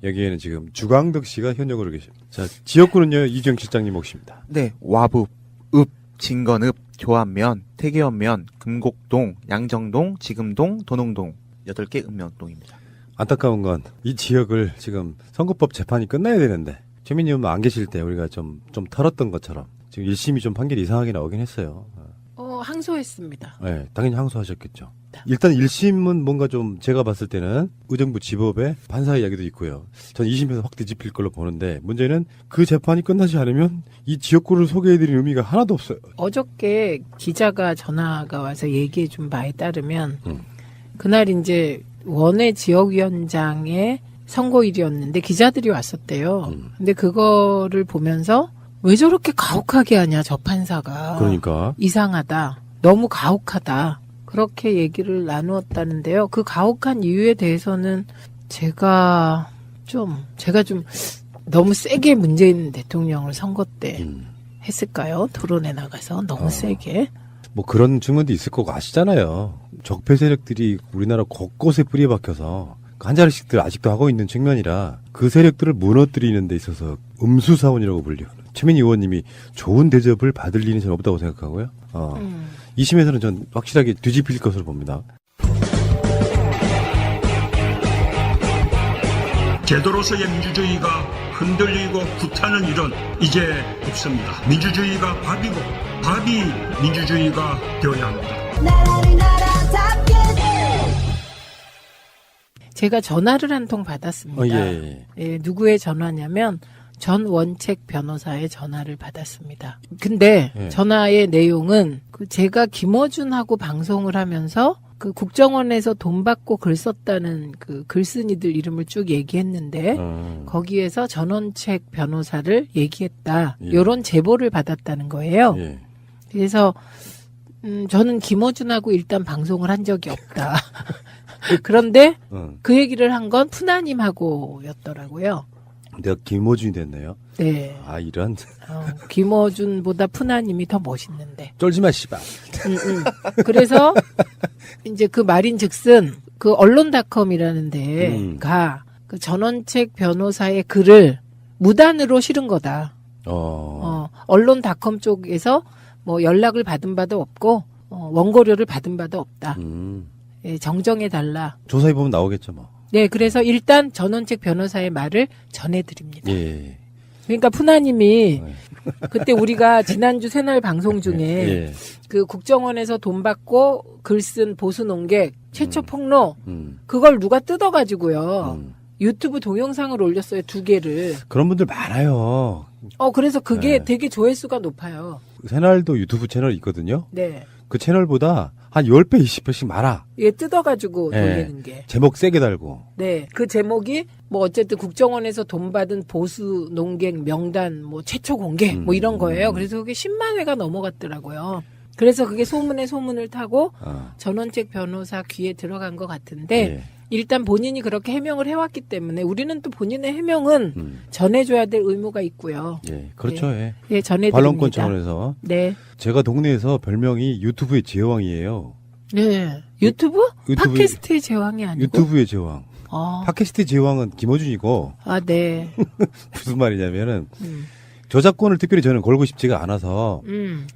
여기에는 지금 주광덕 씨가 현역으로 계십니다. 자, 지역구는요 이주영 실장님 몫입니다. 네, 와북, 읍, 진건읍, 교안면, 태계원면, 금곡동, 양정동, 지금동, 도농동 8개 읍면동입니다. 안타까운 건 이 지역을 지금 선거법 재판이 끝나야 되는데 최민희 의원 안 계실 때 우리가 좀 털었던 것처럼 지금 1심이 좀 판결이 이상하게 나오긴 했어요. 항소했습니다. 네, 당연히 항소하셨겠죠. 일단 1심은 뭔가 좀 제가 봤을 때는 의정부 지법의 판사 이야기도 있고요. 전 2심에서 확 뒤집힐 걸로 보는데 문제는 그 재판이 끝나지 않으면 이 지역구를 소개해드릴 의미가 하나도 없어요. 어저께 기자가 전화가 와서 얘기해 준 바에 따르면 그날 이제 원외 지역위원장의 선고일이었는데 기자들이 왔었대요. 근데 그거를 보면서 왜 저렇게 가혹하게 하냐, 저 판사가. 그러니까. 이상하다. 너무 가혹하다. 그렇게 얘기를 나누었다는데요. 그 가혹한 이유에 대해서는 제가 좀 너무 세게 문재인 대통령을 선거 때 했을까요? 토론에 나가서 너무 세게. 뭐 그런 증언도 있을 거고 아시잖아요. 적폐 세력들이 우리나라 곳곳에 뿌리 박혀서 한 자리씩들 아직도 하고 있는 측면이라 그 세력들을 무너뜨리는 데 있어서 음수사원이라고 불리는 최민희 의원님이 좋은 대접을 받을 리는 전 없다고 생각하고요. 2심에서는 전 확실하게 뒤집힐 것으로 봅니다. 제도로서의 민주주의가 흔들리고 구타는 일은 이제 없습니다. 민주주의가 밥이고 밥이 민주주의가 되어야 합니다. 제가 전화를 한 통 받았습니다. 예, 누구의 전화냐면 전 원책 변호사의 전화를 받았습니다. 근데 전화의 내용은 제가 김어준하고 방송을 하면서 그 국정원에서 돈 받고 글 썼다는 그 글쓴이들 이름을 쭉 얘기했는데 거기에서 전원책 변호사를 얘기했다. 예. 요런 제보를 받았다는 거예요. 예. 그래서 저는 김어준하고 일단 방송을 한 적이 없다. 그런데 그 얘기를 한 건 푸나님하고였더라고요. 내가 김어준이 됐네요. 네. 아, 이런. 김어준보다 푸나님이 더 멋있는데. 쫄지 마, 씨발. 그래서 이제 그 말인즉슨 그 언론닷컴이라는 데가 그 전원책 변호사의 글을 무단으로 실은 거다. 언론닷컴 쪽에서 뭐 연락을 받은 바도 없고 원고료를 받은 바도 없다. 예, 정정해달라. 조사해보면 나오겠죠, 뭐. 네, 그래서 일단 전원책 변호사의 말을 전해드립니다. 예. 그러니까 푸나님이 그때 우리가 지난주 새날 방송 중에 예. 그 국정원에서 돈 받고 글 쓴 보수 농객 최초 폭로 그걸 누가 뜯어가지고요. 유튜브 동영상을 올렸어요. 2개를. 그런 분들 많아요. 그래서 그게 되게 조회수가 높아요. 새날도 유튜브 채널 있거든요. 네. 그 채널보다 한 10배, 20배씩 많아. 예, 뜯어가지고 돌리는 게. 제목 세게 달고. 네. 그 제목이 뭐 어쨌든 국정원에서 돈 받은 보수 농객 명단 뭐 최초 공개 뭐 이런 거예요. 그래서 그게 10만 회가 넘어갔더라고요. 그래서 그게 소문에 소문을 타고 전원책 변호사 귀에 들어간 것 같은데 예. 일단 본인이 그렇게 해명을 해왔기 때문에 우리는 또 본인의 해명은 전해줘야 될 의무가 있고요. 예, 그렇죠. 예. 예, 전해드립니다. 반론권 차원에서. 네. 제가 동네에서 별명이 유튜브의 제왕이에요. 네. 유튜브? 팟캐스트의 제왕이 아니고? 유튜브의 제왕. 팟캐스트의 제왕은 김어준이고. 아, 네. 무슨 말이냐면은 저작권을 특별히 저는 걸고 싶지가 않아서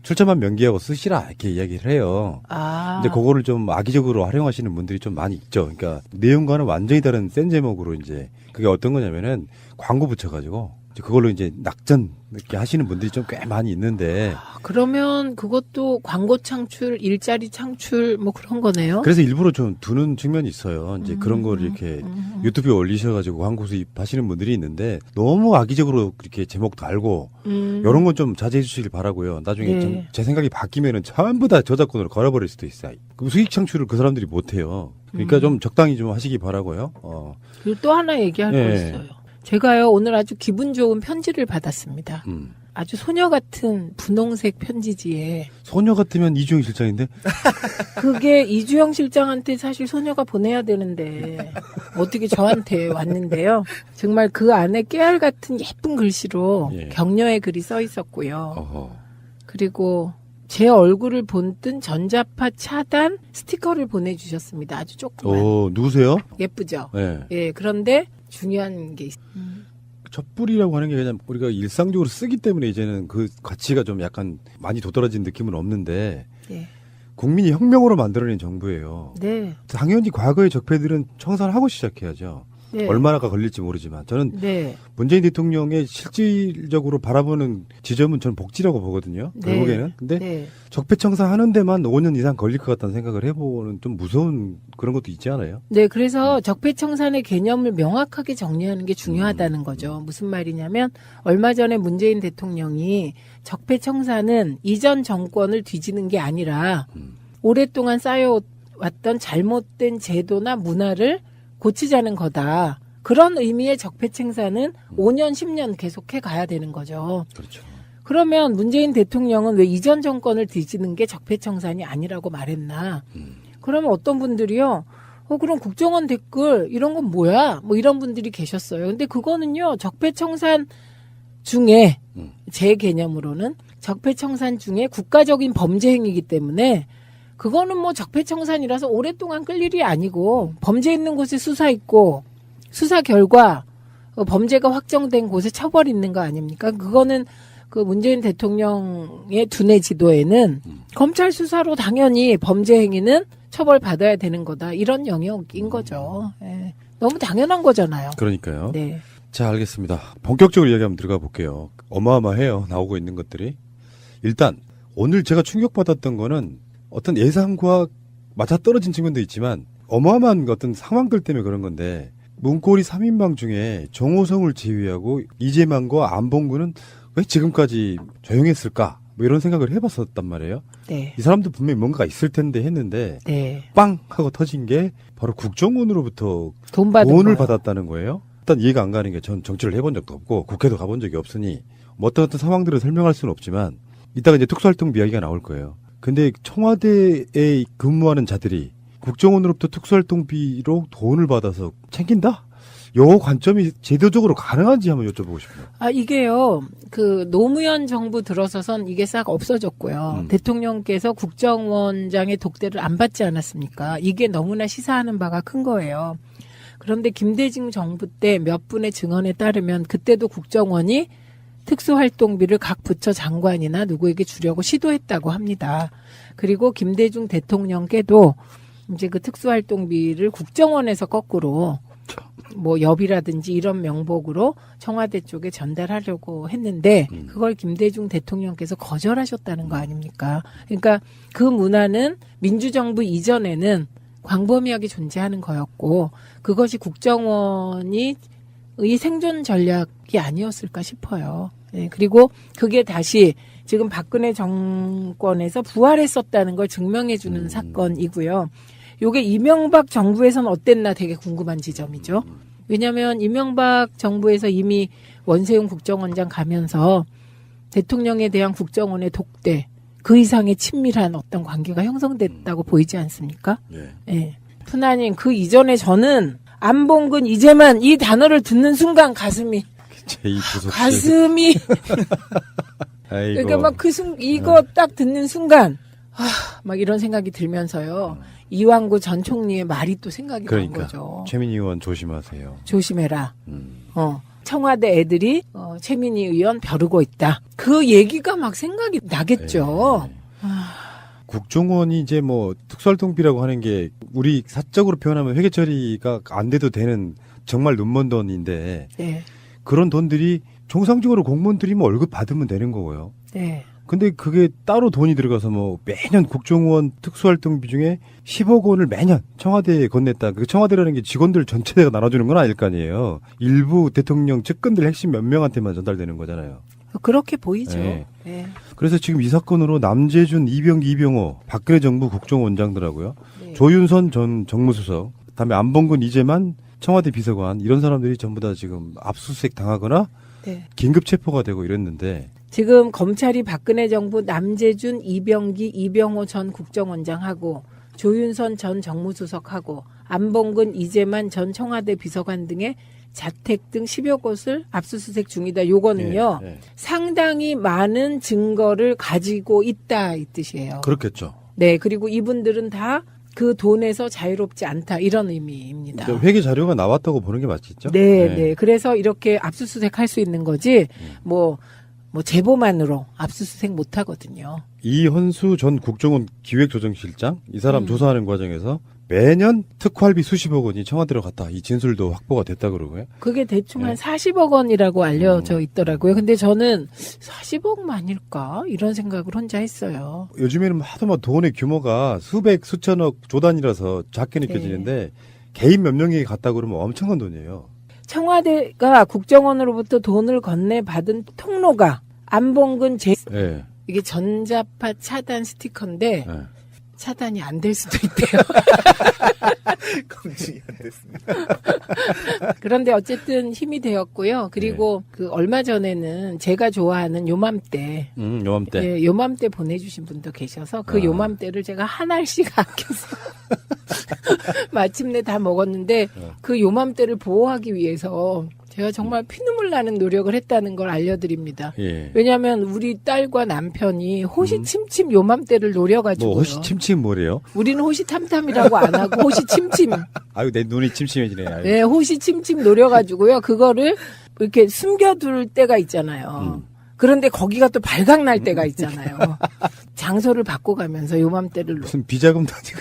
출처만 명기하고 쓰시라 이렇게 이야기를 해요. 근데 그거를 좀 악의적으로 활용하시는 분들이 좀 많이 있죠. 그러니까 내용과는 완전히 다른 센 제목으로 이제 그게 어떤 거냐면은 광고 붙여가지고 그걸로 이제 낙전 이렇게 하시는 분들이 좀 꽤 많이 있는데. 그러면 그것도 광고 창출, 일자리 창출 뭐 그런 거네요. 그래서 일부러 좀 두는 측면이 있어요. 이제 그런 걸 이렇게 유튜브에 올리셔가지고 광고 수입하시는 분들이 있는데 너무 악의적으로 그렇게 제목 달고 이런 건 좀 자제해 주시길 바라고요. 나중에 네. 제 생각이 바뀌면은 전부 다 저작권으로 걸어버릴 수도 있어요. 그럼 수익 창출을 그 사람들이 못 해요. 그러니까 좀 적당히 좀 하시기 바라고요. 그리고 또 하나 얘기할 거 있어요. 제가요 오늘 아주 기분 좋은 편지를 받았습니다. 아주 소녀 같은 분홍색 편지지에. 소녀 같으면 이주영 실장인데? 그게 이주영 실장한테 사실 소녀가 보내야 되는데 어떻게 저한테 왔는데요. 정말 그 안에 깨알 같은 예쁜 글씨로 격려의 글이 써 있었고요. 그리고 제 얼굴을 본뜬 전자파 차단 스티커를 보내주셨습니다. 아주 조그만. 누구세요? 예쁘죠? 네. 예, 그런데 중요한 게 있어요. 촛불이라고 하는 게 그냥 우리가 일상적으로 쓰기 때문에 이제는 그 가치가 좀 약간 많이 도드라진 느낌은 없는데 국민이 혁명으로 만들어낸 정부예요. 네. 당연히 과거의 적폐들은 청산을 하고 시작해야죠. 네. 얼마나가 걸릴지 모르지만 저는 문재인 대통령의 실질적으로 바라보는 지점은 저는 복지라고 보거든요. 결국에는. 근데 적폐 청산하는 데만 5년 이상 걸릴 것 같다는 생각을 해보는 좀 무서운 그런 것도 있지 않아요? 네, 그래서 적폐 청산의 개념을 명확하게 정리하는 게 중요하다는 거죠. 무슨 말이냐면 얼마 전에 문재인 대통령이 적폐 청산은 이전 정권을 뒤지는 게 아니라 오랫동안 쌓여왔던 잘못된 제도나 문화를 고치자는 거다. 그런 의미의 적폐 청산은 5년, 10년 계속해 가야 되는 거죠. 그렇죠. 그러면 문재인 대통령은 왜 이전 정권을 뒤지는 게 적폐 청산이 아니라고 말했나? 그러면 어떤 분들이요. 그럼 국정원 댓글 이런 건 뭐야? 뭐 이런 분들이 계셨어요. 근데 그거는요. 적폐 청산 중에 제 개념으로는 적폐 청산 중에 국가적인 범죄 행위이기 때문에 그거는 뭐 적폐청산이라서 오랫동안 끌 일이 아니고 범죄 있는 곳에 수사 있고 수사 결과 범죄가 확정된 곳에 처벌 있는 거 아닙니까? 그거는 그 문재인 대통령의 두뇌 지도에는 검찰 수사로 당연히 범죄 행위는 처벌받아야 되는 거다. 이런 영역인 거죠. 예. 너무 당연한 거잖아요. 그러니까요. 네. 자, 알겠습니다. 본격적으로 이야기 한번 들어가 볼게요. 어마어마해요. 나오고 있는 것들이. 일단 오늘 제가 충격받았던 거는 어떤 예상과 맞아떨어진 측면도 있지만 어마어마한 어떤 상황들 때문에 그런 건데 문고리 3인방 중에 정호성을 제외하고 이재만과 안봉근은 왜 지금까지 조용했을까? 뭐 이런 생각을 해봤었단 말이에요. 네. 이 사람도 분명히 뭔가가 있을 텐데 했는데 네. 빵 하고 터진 게 바로 국정원으로부터 돈을 받았다는 거예요. 일단 이해가 안 가는 게 전 정치를 해본 적도 없고 국회도 가본 적이 없으니 뭐 어떤 상황들을 설명할 수는 없지만 이따가 이제 특수활동비 이야기가 나올 거예요. 근데 청와대에 근무하는 자들이 국정원으로부터 특수활동비로 돈을 받아서 챙긴다? 요 관점이 제도적으로 가능한지 한번 여쭤보고 싶어요. 이게요, 노무현 정부 들어서선 이게 싹 없어졌고요. 대통령께서 국정원장의 독대를 안 받지 않았습니까? 이게 너무나 시사하는 바가 큰 거예요. 그런데 김대중 정부 때 몇 분의 증언에 따르면 그때도 국정원이 특수활동비를 각 부처 장관이나 누구에게 주려고 시도했다고 합니다. 그리고 김대중 대통령께도 이제 그 특수활동비를 국정원에서 거꾸로 뭐 엽이라든지 이런 명목으로 청와대 쪽에 전달하려고 했는데 그걸 김대중 대통령께서 거절하셨다는 거 아닙니까? 그러니까 그 문화는 민주정부 이전에는 광범위하게 존재하는 거였고 그것이 국정원이 의 생존 전략이 아니었을까 싶어요. 네, 그리고 그게 다시 지금 박근혜 정권에서 부활했었다는 걸 증명해주는 사건이고요. 요게 이명박 정부에서는 어땠나 되게 궁금한 지점이죠. 왜냐하면 이명박 정부에서 이미 원세훈 국정원장 가면서 대통령에 대한 국정원의 독대, 그 이상의 친밀한 어떤 관계가 형성됐다고 보이지 않습니까? 네. 푸나님, 그 이전에 저는 안봉근 이제만 이 단어를 듣는 순간 가슴이 그러니까 막 이거 딱 듣는 순간 막 이런 생각이 들면서요. 이완구 전 총리의 말이 또 생각이 난 거죠. 최민희 의원 조심하세요. 조심해라. 청와대 애들이 최민희 의원 벼르고 있다. 그 얘기가 막 생각이 나겠죠. 국정원이 이제 뭐 특수활동비라고 하는 게 우리 사적으로 표현하면 회계 처리가 안 돼도 되는 정말 눈먼 돈인데 네. 그런 돈들이 정상적으로 공무원들이 뭐 월급 받으면 되는 거고요. 네. 근데 그게 따로 돈이 들어가서 뭐 매년 국정원 특수활동비 중에 10억 원을 매년 청와대에 건넸다. 그 청와대라는 게 직원들 전체가 나눠주는 건 아닐 거 아니에요. 일부 대통령 측근들 핵심 몇 명한테만 전달되는 거잖아요. 그렇게 보이죠. 네. 네. 그래서 지금 이 사건으로 남재준, 이병기, 이병호, 박근혜 정부 국정원장들하고요. 네. 조윤선 전 정무수석, 그다음에 안봉근, 이재만 청와대 비서관 이런 사람들이 전부 다 지금 압수수색 당하거나 네. 긴급 체포가 되고 이랬는데 지금 검찰이 박근혜 정부 남재준, 이병기, 이병호 전 국정원장하고 조윤선 전 정무수석하고 안봉근, 이재만 전 청와대 비서관 등의 자택 등 10여 곳을 압수수색 중이다. 요거는요. 상당히 많은 증거를 가지고 있다 이 뜻이에요. 그렇겠죠. 네. 그리고 이분들은 다 그 돈에서 자유롭지 않다 이런 의미입니다. 그러니까 회계 자료가 나왔다고 보는 게 맞겠죠? 네. 네. 그래서 이렇게 압수수색할 수 있는 거지 뭐 제보만으로 압수수색 못 하거든요. 이헌수 전 국정원 기획조정실장 이 사람 조사하는 과정에서 매년 특활비 수십억 원이 청와대로 갔다. 이 진술도 확보가 됐다 그러고요. 그게 대충 한 40억 원이라고 알려져 있더라고요. 근데 저는 40억만일까? 이런 생각을 혼자 했어요. 요즘에는 하도 막 돈의 규모가 수백, 수천억 조단이라서 작게 느껴지는데 개인 몇 명이 갔다 그러면 엄청난 돈이에요. 청와대가 국정원으로부터 돈을 건네받은 통로가 안봉근 이게 전자파 차단 스티커인데 차단이 안 될 수도 있대요. 검증이 안 됐습니다. 그런데 어쨌든 힘이 되었고요. 그리고 그 얼마 전에는 제가 좋아하는 요맘때. 요맘때. 예, 요맘때 보내주신 분도 계셔서 그 요맘때를 제가 한 알씩 아껴서 마침내 다 먹었는데 그 요맘때를 보호하기 위해서 제가 정말 피눈물 나는 노력을 했다는 걸 알려드립니다. 예. 왜냐하면 우리 딸과 남편이 호시침침 요맘때를 노려가지고요. 뭐 호시침침 뭐래요? 우리는 호시탐탐이라고 안 하고 호시침침. 아유 내 눈이 침침해지네. 아유. 네, 호시침침 노려가지고요. 그거를 이렇게 숨겨둘 때가 있잖아요. 그런데 거기가 또 발각날 때가 있잖아요. 장소를 바꿔가면서 요맘때를 무슨 비자금 다니고.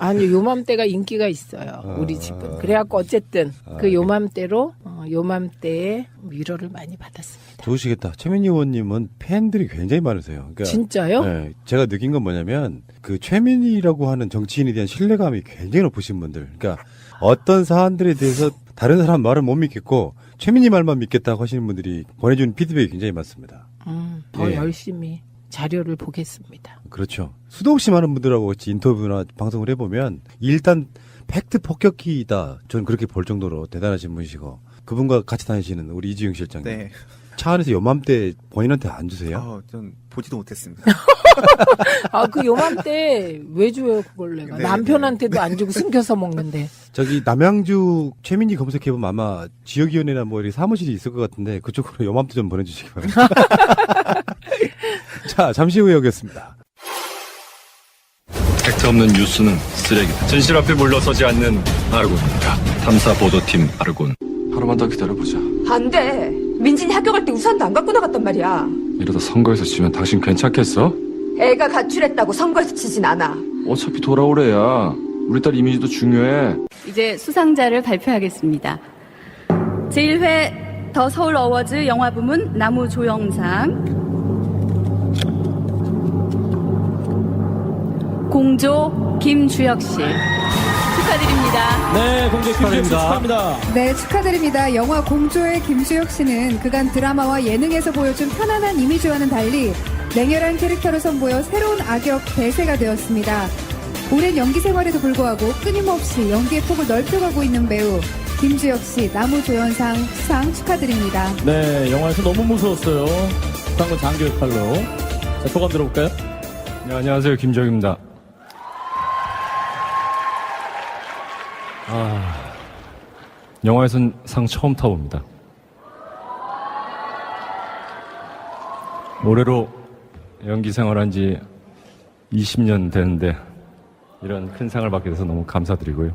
아니 요맘때가 인기가 있어요. 우리 집은. 그래갖고 어쨌든 그 요맘때로 요맘때에 위로를 많이 받았습니다. 좋으시겠다. 최민희 의원님은 팬들이 굉장히 많으세요. 그러니까, 진짜요? 네, 제가 느낀 건 뭐냐면 그 최민희라고 하는 정치인에 대한 신뢰감이 굉장히 높으신 분들. 그러니까 어떤 사안들에 대해서 다른 사람 말을 못 믿겠고 최민희 말만 믿겠다고 하시는 분들이 보내주는 피드백이 굉장히 많습니다. 더 예. 열심히 자료를 보겠습니다. 그렇죠. 수도 없이 많은 분들하고 같이 인터뷰나 방송을 해보면 일단 팩트 폭격기이다. 저는 그렇게 볼 정도로 대단하신 분이시고 그분과 같이 다니시는 우리 이지영 실장님. 네. 차 안에서 요맘때 본인한테 안 주세요? 전 보지도 못했습니다. 그 요맘때 왜 줘요 그걸 내가. 네, 남편한테도 안 주고 숨겨서 먹는데. 저기 남양주 최민희 검색해보면 아마 지역위원회나 뭐 이렇게 사무실이 있을 것 같은데 그쪽으로 요맘때 좀 보내주시기 바랍니다. 자, 잠시 후에 오겠습니다. 팩트 없는 뉴스는 쓰레기다. 진실 앞에 물러서지 않는 아르곤입니다. 탐사 보도팀 아르곤. 하루만 더 기다려보자. 안 돼. 민진이 학교 갈 때 우산도 안 갖고 나갔단 말이야. 이러다 선거에서 지면 당신 괜찮겠어? 애가 가출했다고 선거에서 지진 않아. 어차피 돌아오래야. 우리 딸 이미지도 중요해. 이제 수상자를 발표하겠습니다. 제1회 더 서울 어워즈 영화 부문 나무 조영상, 공조 김주혁 씨 축하드립니다. 네, 공조 김주혁 씨 축하합니다. 네, 축하드립니다. 영화 공조의 김주혁 씨는 그간 드라마와 예능에서 보여준 편안한 이미지와는 달리 냉혈한 캐릭터를 선보여 새로운 악역 대세가 되었습니다. 오랜 연기 생활에도 불구하고 끊임없이 연기의 폭을 넓혀가고 있는 배우 김주혁 씨 나무조연상 수상 축하드립니다. 네, 영화에서 너무 무서웠어요. 방금 장교 역할로. 자, 소감 들어볼까요? 네, 안녕하세요. 김주혁입니다. 영화에선 상 처음 타봅니다. 올해로 연기 생활한 지 20년 되는데 이런 큰 상을 받게 돼서 너무 감사드리고요.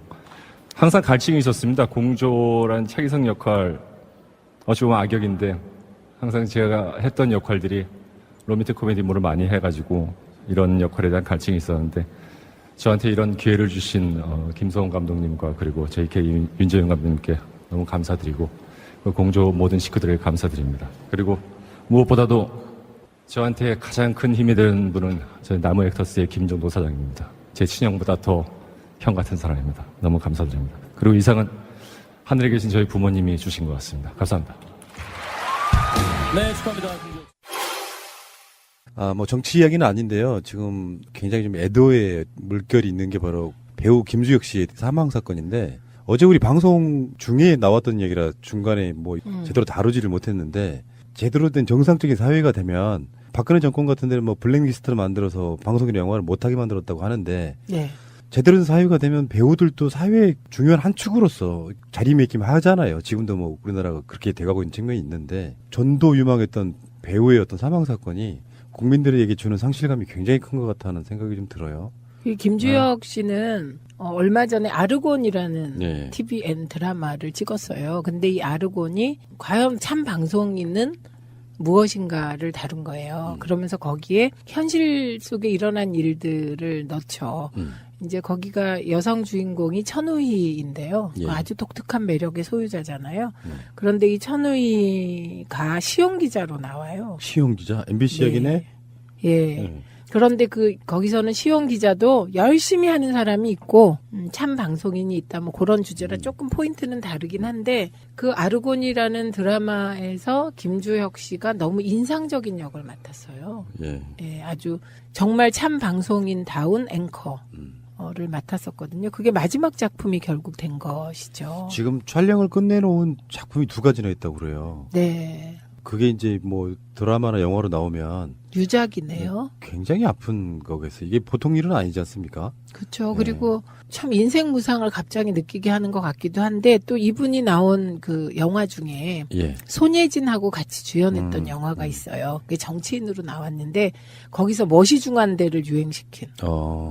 항상 갈증이 있었습니다. 공조란 차기성 역할, 어찌 보면 악역인데 항상 제가 했던 역할들이 로맨틱 코미디물을 많이 해가지고 이런 역할에 대한 갈증이 있었는데 저한테 이런 기회를 주신 김소원 감독님과 그리고 JK 윤재윤 감독님께 너무 감사드리고 공조 모든 식구들에게 감사드립니다. 그리고 무엇보다도 저한테 가장 큰 힘이 되는 분은 저희 나무 액터스의 김정도 사장입니다. 제 친형보다 더 형 같은 사람입니다. 너무 감사드립니다. 그리고 이상은 하늘에 계신 저희 부모님이 주신 것 같습니다. 감사합니다. 네, 축하합니다. 뭐 정치 이야기는 아닌데요. 지금 굉장히 좀 애도의 물결이 있는 게 바로 배우 김주혁 씨의 사망 사건인데 어제 우리 방송 중에 나왔던 얘기라 중간에 뭐 제대로 다루지를 못했는데 제대로 된 정상적인 사회가 되면 박근혜 정권 같은 데는 뭐 블랙리스트를 만들어서 방송이나 영화를 못하게 만들었다고 하는데 네. 제대로 된 사회가 되면 배우들도 사회의 중요한 한 축으로서 자리매김 하잖아요. 지금도 뭐 우리나라가 그렇게 돼가고 있는 측면이 있는데 전도 유망했던 배우의 어떤 사망 사건이 국민들에게 주는 상실감이 굉장히 큰 것 같다는 생각이 좀 들어요. 김주혁 씨는 얼마 전에 아르곤이라는 네. TVN 드라마를 찍었어요. 근데 이 아르곤이 과연 참 방송인은 무엇인가를 다룬 거예요. 그러면서 거기에 현실 속에 일어난 일들을 넣죠. 이제 거기가 여성 주인공이 천우희인데요. 예. 아주 독특한 매력의 소유자잖아요. 그런데 이 천우희가 시용 기자로 나와요. 시용 기자? MBC 이야기네? 예. 그런데 거기서는 시용 기자도 열심히 하는 사람이 있고, 참 방송인이 있다, 뭐 그런 주제라 조금 포인트는 다르긴 한데, 그 아르곤이라는 드라마에서 김주혁 씨가 너무 인상적인 역을 맡았어요. 예, 아주 정말 참 방송인다운 앵커를 맡았었거든요. 그게 마지막 작품이 결국 된 것이죠. 지금 촬영을 끝내놓은 작품이 2가지나 있다고 그래요. 네. 그게 이제 뭐 드라마나 영화로 나오면 유작이네요. 굉장히 아픈 거겠어요. 이게 보통 일은 아니지 않습니까? 그렇죠. 그리고 참 인생 무상을 갑자기 느끼게 하는 것 같기도 한데 또 이분이 나온 그 영화 중에 손예진하고 같이 주연했던 영화가 있어요. 그게 정치인으로 나왔는데 거기서 머시중한대를 유행시킨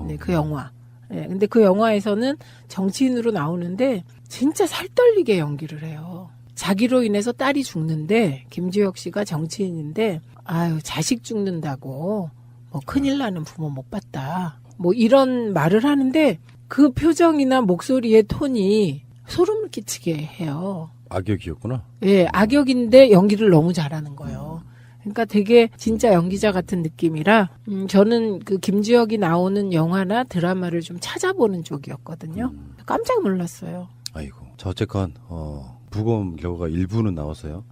네, 그 영화. 네, 근데 그 영화에서는 정치인으로 나오는데 진짜 살떨리게 연기를 해요. 자기로 인해서 딸이 죽는데 김주혁 씨가 정치인인데 아유 자식 죽는다고 뭐 큰일 나는 부모 못 봤다 뭐 이런 말을 하는데 그 표정이나 목소리의 톤이 소름을 끼치게 해요. 악역이었구나. 예, 악역인데 연기를 너무 잘하는 거예요. 그러니까 되게 진짜 연기자 같은 느낌이라 저는 그 김주혁이 나오는 영화나 드라마를 좀 찾아보는 쪽이었거든요. 깜짝 놀랐어요. 아이고. 자, 어쨌건 부검 결과가 일부는 나왔어요.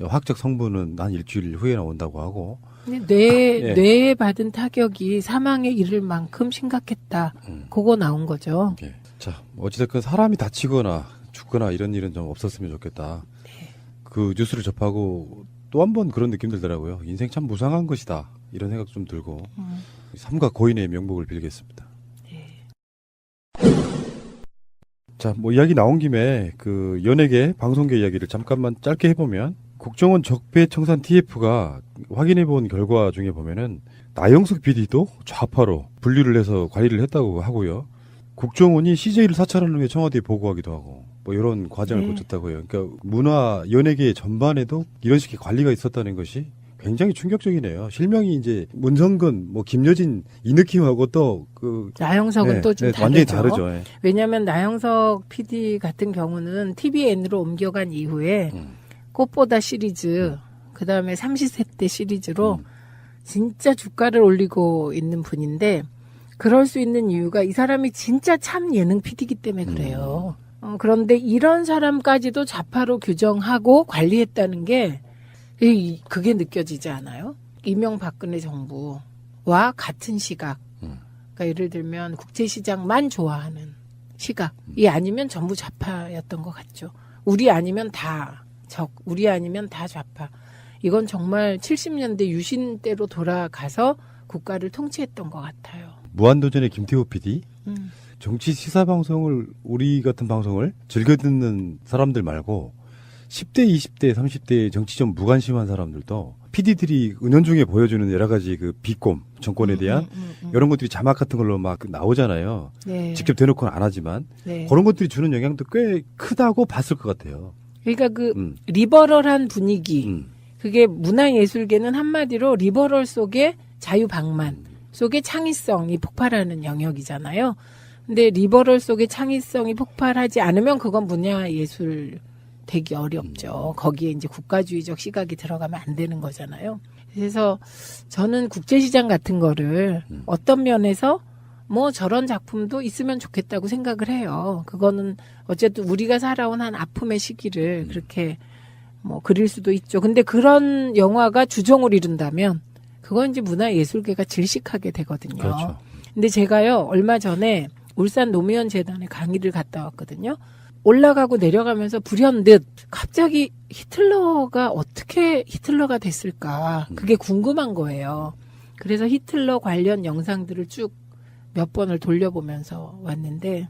화학적 성분은 한 일주일 후에 나온다고 하고. 뇌에 받은 타격이 사망에 이를 만큼 심각했다. 그거 나온 거죠. 예. 자, 어찌됐건 사람이 다치거나 죽거나 이런 일은 좀 없었으면 좋겠다. 그 뉴스를 접하고 또 한 번 그런 느낌 들더라고요. 인생 참 무상한 것이다. 이런 생각 좀 들고 삼가 고인의 명복을 빌겠습니다. 자, 뭐 이야기 나온 김에 그 연예계, 방송계 이야기를 잠깐만 짧게 해보면 국정원 적폐청산 TF가 확인해본 결과 중에 보면은 나영석 PD도 좌파로 분류를 해서 관리를 했다고 하고요. 국정원이 CJ를 사찰하는 후에 청와대에 보고하기도 하고 뭐 이런 과정을 거쳤다고요. 그러니까 문화 연예계 전반에도 이런 식의 관리가 있었다는 것이 굉장히 충격적이네요. 실명이 이제 문성근, 뭐 김여진 이 느낌하고 또 그 나영석은 또 좀 다르죠. 완전히 다르죠. 예. 왜냐하면 나영석 PD 같은 경우는 TVN으로 옮겨간 이후에 꽃보다 시리즈, 그 다음에 삼시세때 시리즈로 진짜 주가를 올리고 있는 분인데 그럴 수 있는 이유가 이 사람이 진짜 참 예능 PD이기 때문에 그래요. 그런데 이런 사람까지도 좌파로 규정하고 관리했다는 게 그게 느껴지지 않아요? 이명박근혜 정부와 같은 시각. 그러니까 예를 들면 국제시장만 좋아하는 시각이 아니면 전부 좌파였던 것 같죠. 우리 아니면 다 우리 아니면 다 좌파. 이건 정말 70년대 유신 때로 돌아가서 국가를 통치했던 것 같아요. 무한도전의 김태호 PD? 정치 시사 방송을 우리 같은 방송을 즐겨 듣는 사람들 말고 10대, 20대, 30대 정치 좀 무관심한 사람들도 PD들이 은연중에 보여주는 여러 가지 그 비꼼, 정권에 대한 이런 것들이 자막 같은 걸로 막 나오잖아요. 네. 직접 대놓고는 안 하지만 네. 그런 것들이 주는 영향도 꽤 크다고 봤을 것 같아요. 그러니까 그 리버럴한 분위기, 그게 문화예술계는 한마디로 리버럴 속에 자유방만, 속에 창의성이 폭발하는 영역이잖아요. 근데 리버럴 속에 창의성이 폭발하지 않으면 그건 문화예술 되기 어렵죠. 거기에 이제 국가주의적 시각이 들어가면 안 되는 거잖아요. 그래서 저는 국제시장 같은 거를 어떤 면에서 뭐 저런 작품도 있으면 좋겠다고 생각을 해요. 그거는 어쨌든 우리가 살아온 한 아픔의 시기를 그렇게 뭐 그릴 수도 있죠. 근데 그런 영화가 주종을 이룬다면 그건 이제 문화예술계가 질식하게 되거든요. 그렇죠. 근데 제가요 얼마 전에 울산 노무현 재단에 강의를 갔다 왔거든요. 올라가고 내려가면서 불현듯 갑자기 히틀러가 어떻게 히틀러가 됐을까 그게 궁금한 거예요. 그래서 히틀러 관련 영상들을 쭉 몇 번을 돌려보면서 왔는데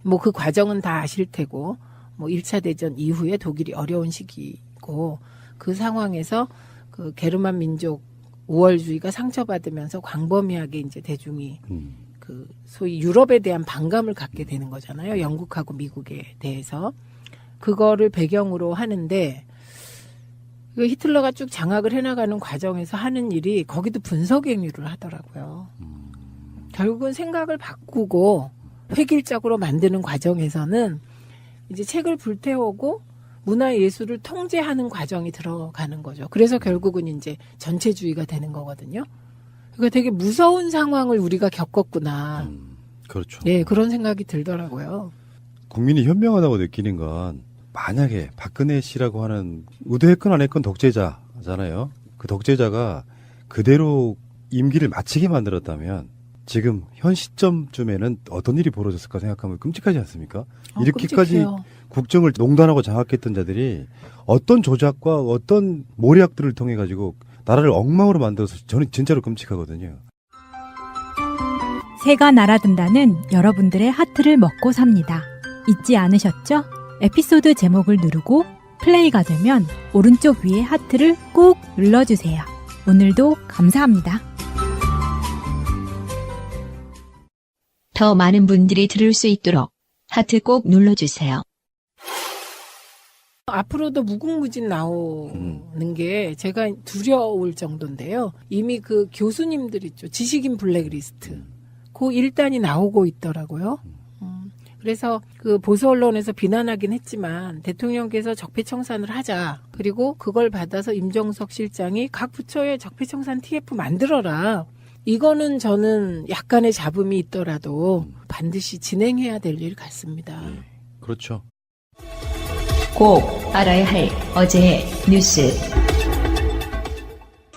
뭐 그 과정은 다 아실 테고 뭐 1차 대전 이후에 독일이 어려운 시기고 그 상황에서 그 게르만 민족 우월주의가 상처받으면서 광범위하게 이제 대중이 그 소위 유럽에 대한 반감을 갖게 되는 거잖아요. 영국하고 미국에 대해서. 그거를 배경으로 하는데 그 히틀러가 쭉 장악을 해나가는 과정에서 하는 일이 거기도 분석행위를 하더라고요. 결국은 생각을 바꾸고 획일적으로 만드는 과정에서는 이제 책을 불태우고 문화예술을 통제하는 과정이 들어가는 거죠. 그래서 결국은 이제 전체주의가 되는 거거든요. 그러니까 되게 무서운 상황을 우리가 겪었구나. 그렇죠. 예, 그런 생각이 들더라고요. 국민이 현명하다고 느끼는 건 만약에 박근혜 씨라고 하는 의도했건 안 했건 독재자잖아요. 그 독재자가 그대로 임기를 마치게 만들었다면 지금 현 시점쯤에는 어떤 일이 벌어졌을까 생각하면 끔찍하지 않습니까? 이렇게까지 끔찍해요. 국정을 농단하고 장악했던 자들이 어떤 조작과 어떤 모략들을 통해 가지고 나라를 엉망으로 만들어서 저는 진짜로 끔찍하거든요. 새가 날아든다는 여러분들의 하트를 먹고 삽니다. 잊지 않으셨죠? 에피소드 제목을 누르고 플레이가 되면 오른쪽 위에 하트를 꾹 눌러주세요. 오늘도 감사합니다. 더 많은 분들이 들을 수 있도록 하트 꼭 눌러주세요. 앞으로도 무궁무진 나오는 게 제가 두려울 정도인데요. 이미 그 교수님들 있죠. 지식인 블랙리스트. 그 1단이 나오고 있더라고요. 그래서 그 보수 언론에서 비난하긴 했지만 대통령께서 적폐청산을 하자. 그리고 그걸 받아서 임종석 실장이 각 부처에 적폐청산 TF 만들어라. 이거는 저는 약간의 잡음이 있더라도 반드시 진행해야 될 일 같습니다. 그렇죠. 꼭 알아야 할 어제의 뉴스.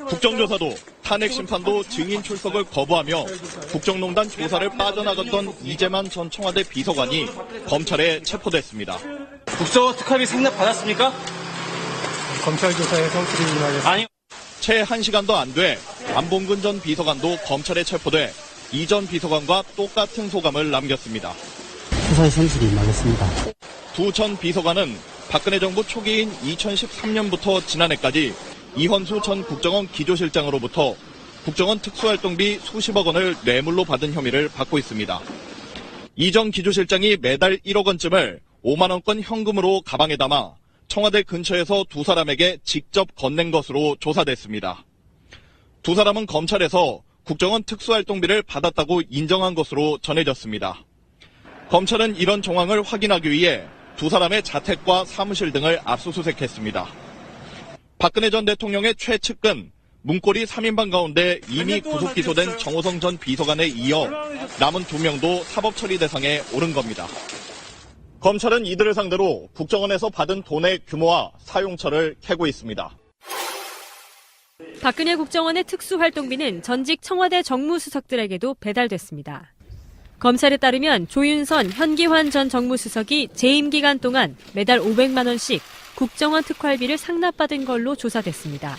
국정조사도 탄핵 심판도 증인 출석을 거부하며 국정농단 조사를 빠져나갔던 이재만 전 청와대 비서관이 검찰에 체포됐습니다. 국정원 특활비 상납 받았습니까? 검찰 조사에서 드리겠습니다. 아니요. 채 1시간도 안 돼 안봉근 전 비서관도 검찰에 체포돼 이 전 비서관과 똑같은 소감을 남겼습니다. 수사의 성실히 임하겠습니다. 두 전 비서관은 박근혜 정부 초기인 2013년부터 지난해까지 이헌수 전 국정원 기조실장으로부터 국정원 특수활동비 수십억 원을 뇌물로 받은 혐의를 받고 있습니다. 이 전 기조실장이 매달 1억 원쯤을 5만 원권 현금으로 가방에 담아 청와대 근처에서 두 사람에게 직접 건넨 것으로 조사됐습니다. 두 사람은 검찰에서 국정원 특수활동비를 받았다고 인정한 것으로 전해졌습니다. 검찰은 이런 정황을 확인하기 위해 두 사람의 자택과 사무실 등을 압수수색했습니다. 박근혜 전 대통령의 최측근 문고리 3인방 가운데 이미 구속 기소된 정호성 전 비서관에 이어 남은 2명도 사법처리 대상에 오른 겁니다. 검찰은 이들을 상대로 국정원에서 받은 돈의 규모와 사용처를 캐고 있습니다. 박근혜 국정원의 특수활동비는 전직 청와대 정무수석들에게도 배달됐습니다. 검찰에 따르면 조윤선, 현기환 전 정무수석이 재임 기간 동안 매달 500만 원씩 국정원 특활비를 상납받은 걸로 조사됐습니다.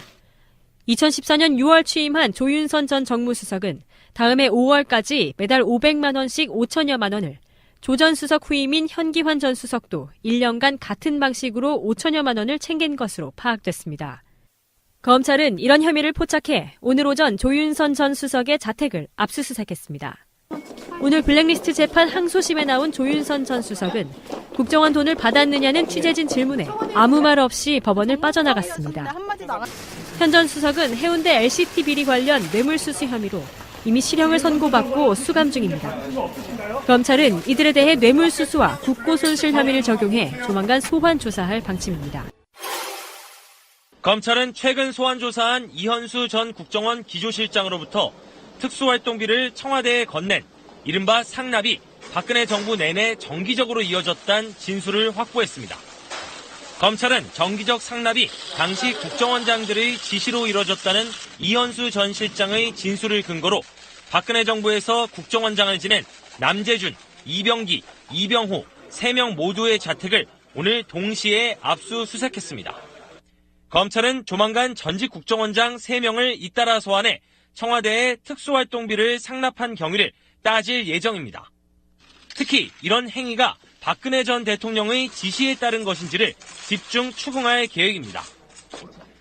2014년 6월 취임한 조윤선 전 정무수석은 다음해 5월까지 매달 500만 원씩 5천여만 원을, 조 전 수석 후임인 현기환 전 수석도 1년간 같은 방식으로 5천여만 원을 챙긴 것으로 파악됐습니다. 검찰은 이런 혐의를 포착해 오늘 오전 조윤선 전 수석의 자택을 압수수색했습니다. 오늘 블랙리스트 재판 항소심에 나온 조윤선 전 수석은 국정원 돈을 받았느냐는 취재진 질문에 아무 말 없이 법원을 빠져나갔습니다. 현 전 수석은 해운대 LCT 비리 관련 뇌물수수 혐의로 이미 실형을 선고받고 수감 중입니다. 검찰은 이들에 대해 뇌물수수와 국고손실 혐의를 적용해 조만간 소환 조사할 방침입니다. 검찰은 최근 소환 조사한 이헌수 전 국정원 기조실장으로부터 특수활동비를 청와대에 건넨 이른바 상납이 박근혜 정부 내내 정기적으로 이어졌다는 진술을 확보했습니다. 검찰은 정기적 상납이 당시 국정원장들의 지시로 이뤄졌다는 이헌수 전 실장의 진술을 근거로 박근혜 정부에서 국정원장을 지낸 남재준, 이병기, 이병호 3명 모두의 자택을 오늘 동시에 압수수색했습니다. 검찰은 조만간 전직 국정원장 3명을 잇따라 소환해 청와대에 특수활동비를 상납한 경위를 따질 예정입니다. 특히 이런 행위가 박근혜 전 대통령의 지시에 따른 것인지를 집중 추궁할 계획입니다.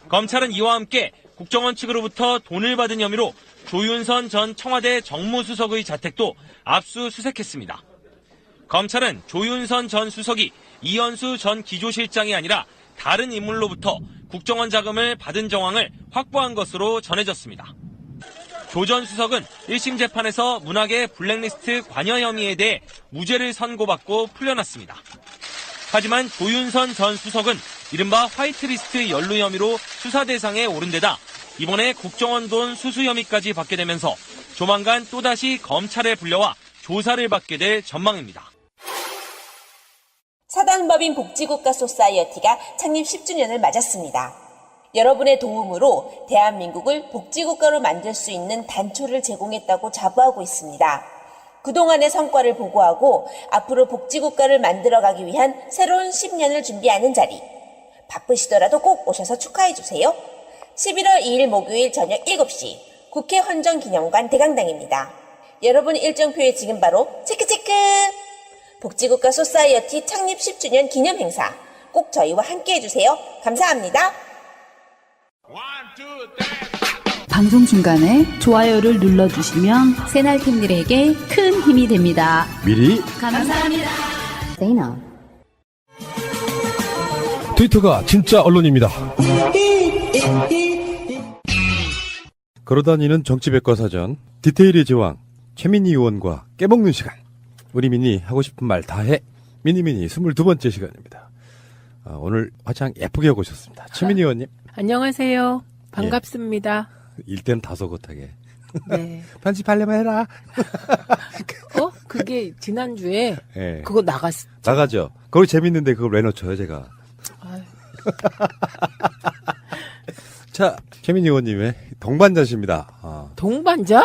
검찰은 이와 함께 국정원 측으로부터 돈을 받은 혐의로 조윤선 전 청와대 정무수석의 자택도 압수수색했습니다. 검찰은 조윤선 전 수석이 이헌수 전 기조실장이 아니라 다른 인물로부터 국정원 자금을 받은 정황을 확보한 것으로 전해졌습니다. 조 전 수석은 1심 재판에서 문학의 블랙리스트 관여 혐의에 대해 무죄를 선고받고 풀려났습니다. 하지만 조윤선 전 수석은 이른바 화이트리스트 연루 혐의로 수사 대상에 오른 데다 이번에 국정원 돈 수수 혐의까지 받게 되면서 조만간 또다시 검찰에 불려와 조사를 받게 될 전망입니다. 사단법인 복지국가 소사이어티가 창립 10주년을 맞았습니다. 여러분의 도움으로 대한민국을 복지국가로 만들 수 있는 단초를 제공했다고 자부하고 있습니다. 그동안의 성과를 보고하고 앞으로 복지국가를 만들어가기 위한 새로운 10년을 준비하는 자리. 바쁘시더라도 꼭 오셔서 축하해주세요. 11월 2일 목요일 저녁 7시 국회 헌정기념관 대강당입니다. 여러분 일정표에 지금 바로 체크체크! 복지국가 소사이어티 창립 10주년 기념 행사 꼭 저희와 함께 해주세요. 감사합니다. 방송 중간에 좋아요를 눌러주시면 새날팀들에게 큰 힘이 됩니다. 미리 감사합니다. 세이나. 트위터가 진짜 언론입니다. 걸어다니는 정치백과사전 디테일의 제왕 최민희 의원과 깨먹는 시간. 우리 미니 하고 싶은 말 다 해. 미니미니 22번째 시간입니다. 오늘 화장 예쁘게 하고 오셨습니다. 최민희 의원님. 안녕하세요. 반갑습니다. 일땐 다소곳하게. 네. 편집하려면 해라. 그게 지난주에 네. 그거 나갔어. 나가죠. 거기 재밌는데 그걸 왜 넣쳐요, 제가. 자, 최민희 의원님의 동반자십니다. 동반자?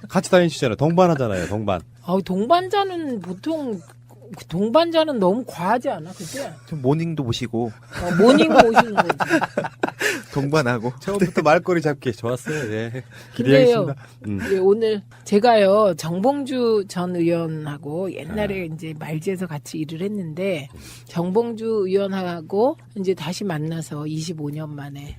같이 다니시잖아요. 동반하잖아요. 동반. 동반자는 보통 동반자는 너무 과하지 않아, 그치? 좀 모닝도 보시고. 모닝 모시는 거지. 동반하고. 처음부터 말꼬리 잡기 좋았어요. 예. 근데요, 기대하겠습니다. 예, 오늘 제가요, 정봉주 전 의원하고 옛날에 이제 말지에서 같이 일을 했는데, 정봉주 의원하고 이제 다시 만나서 25년 만에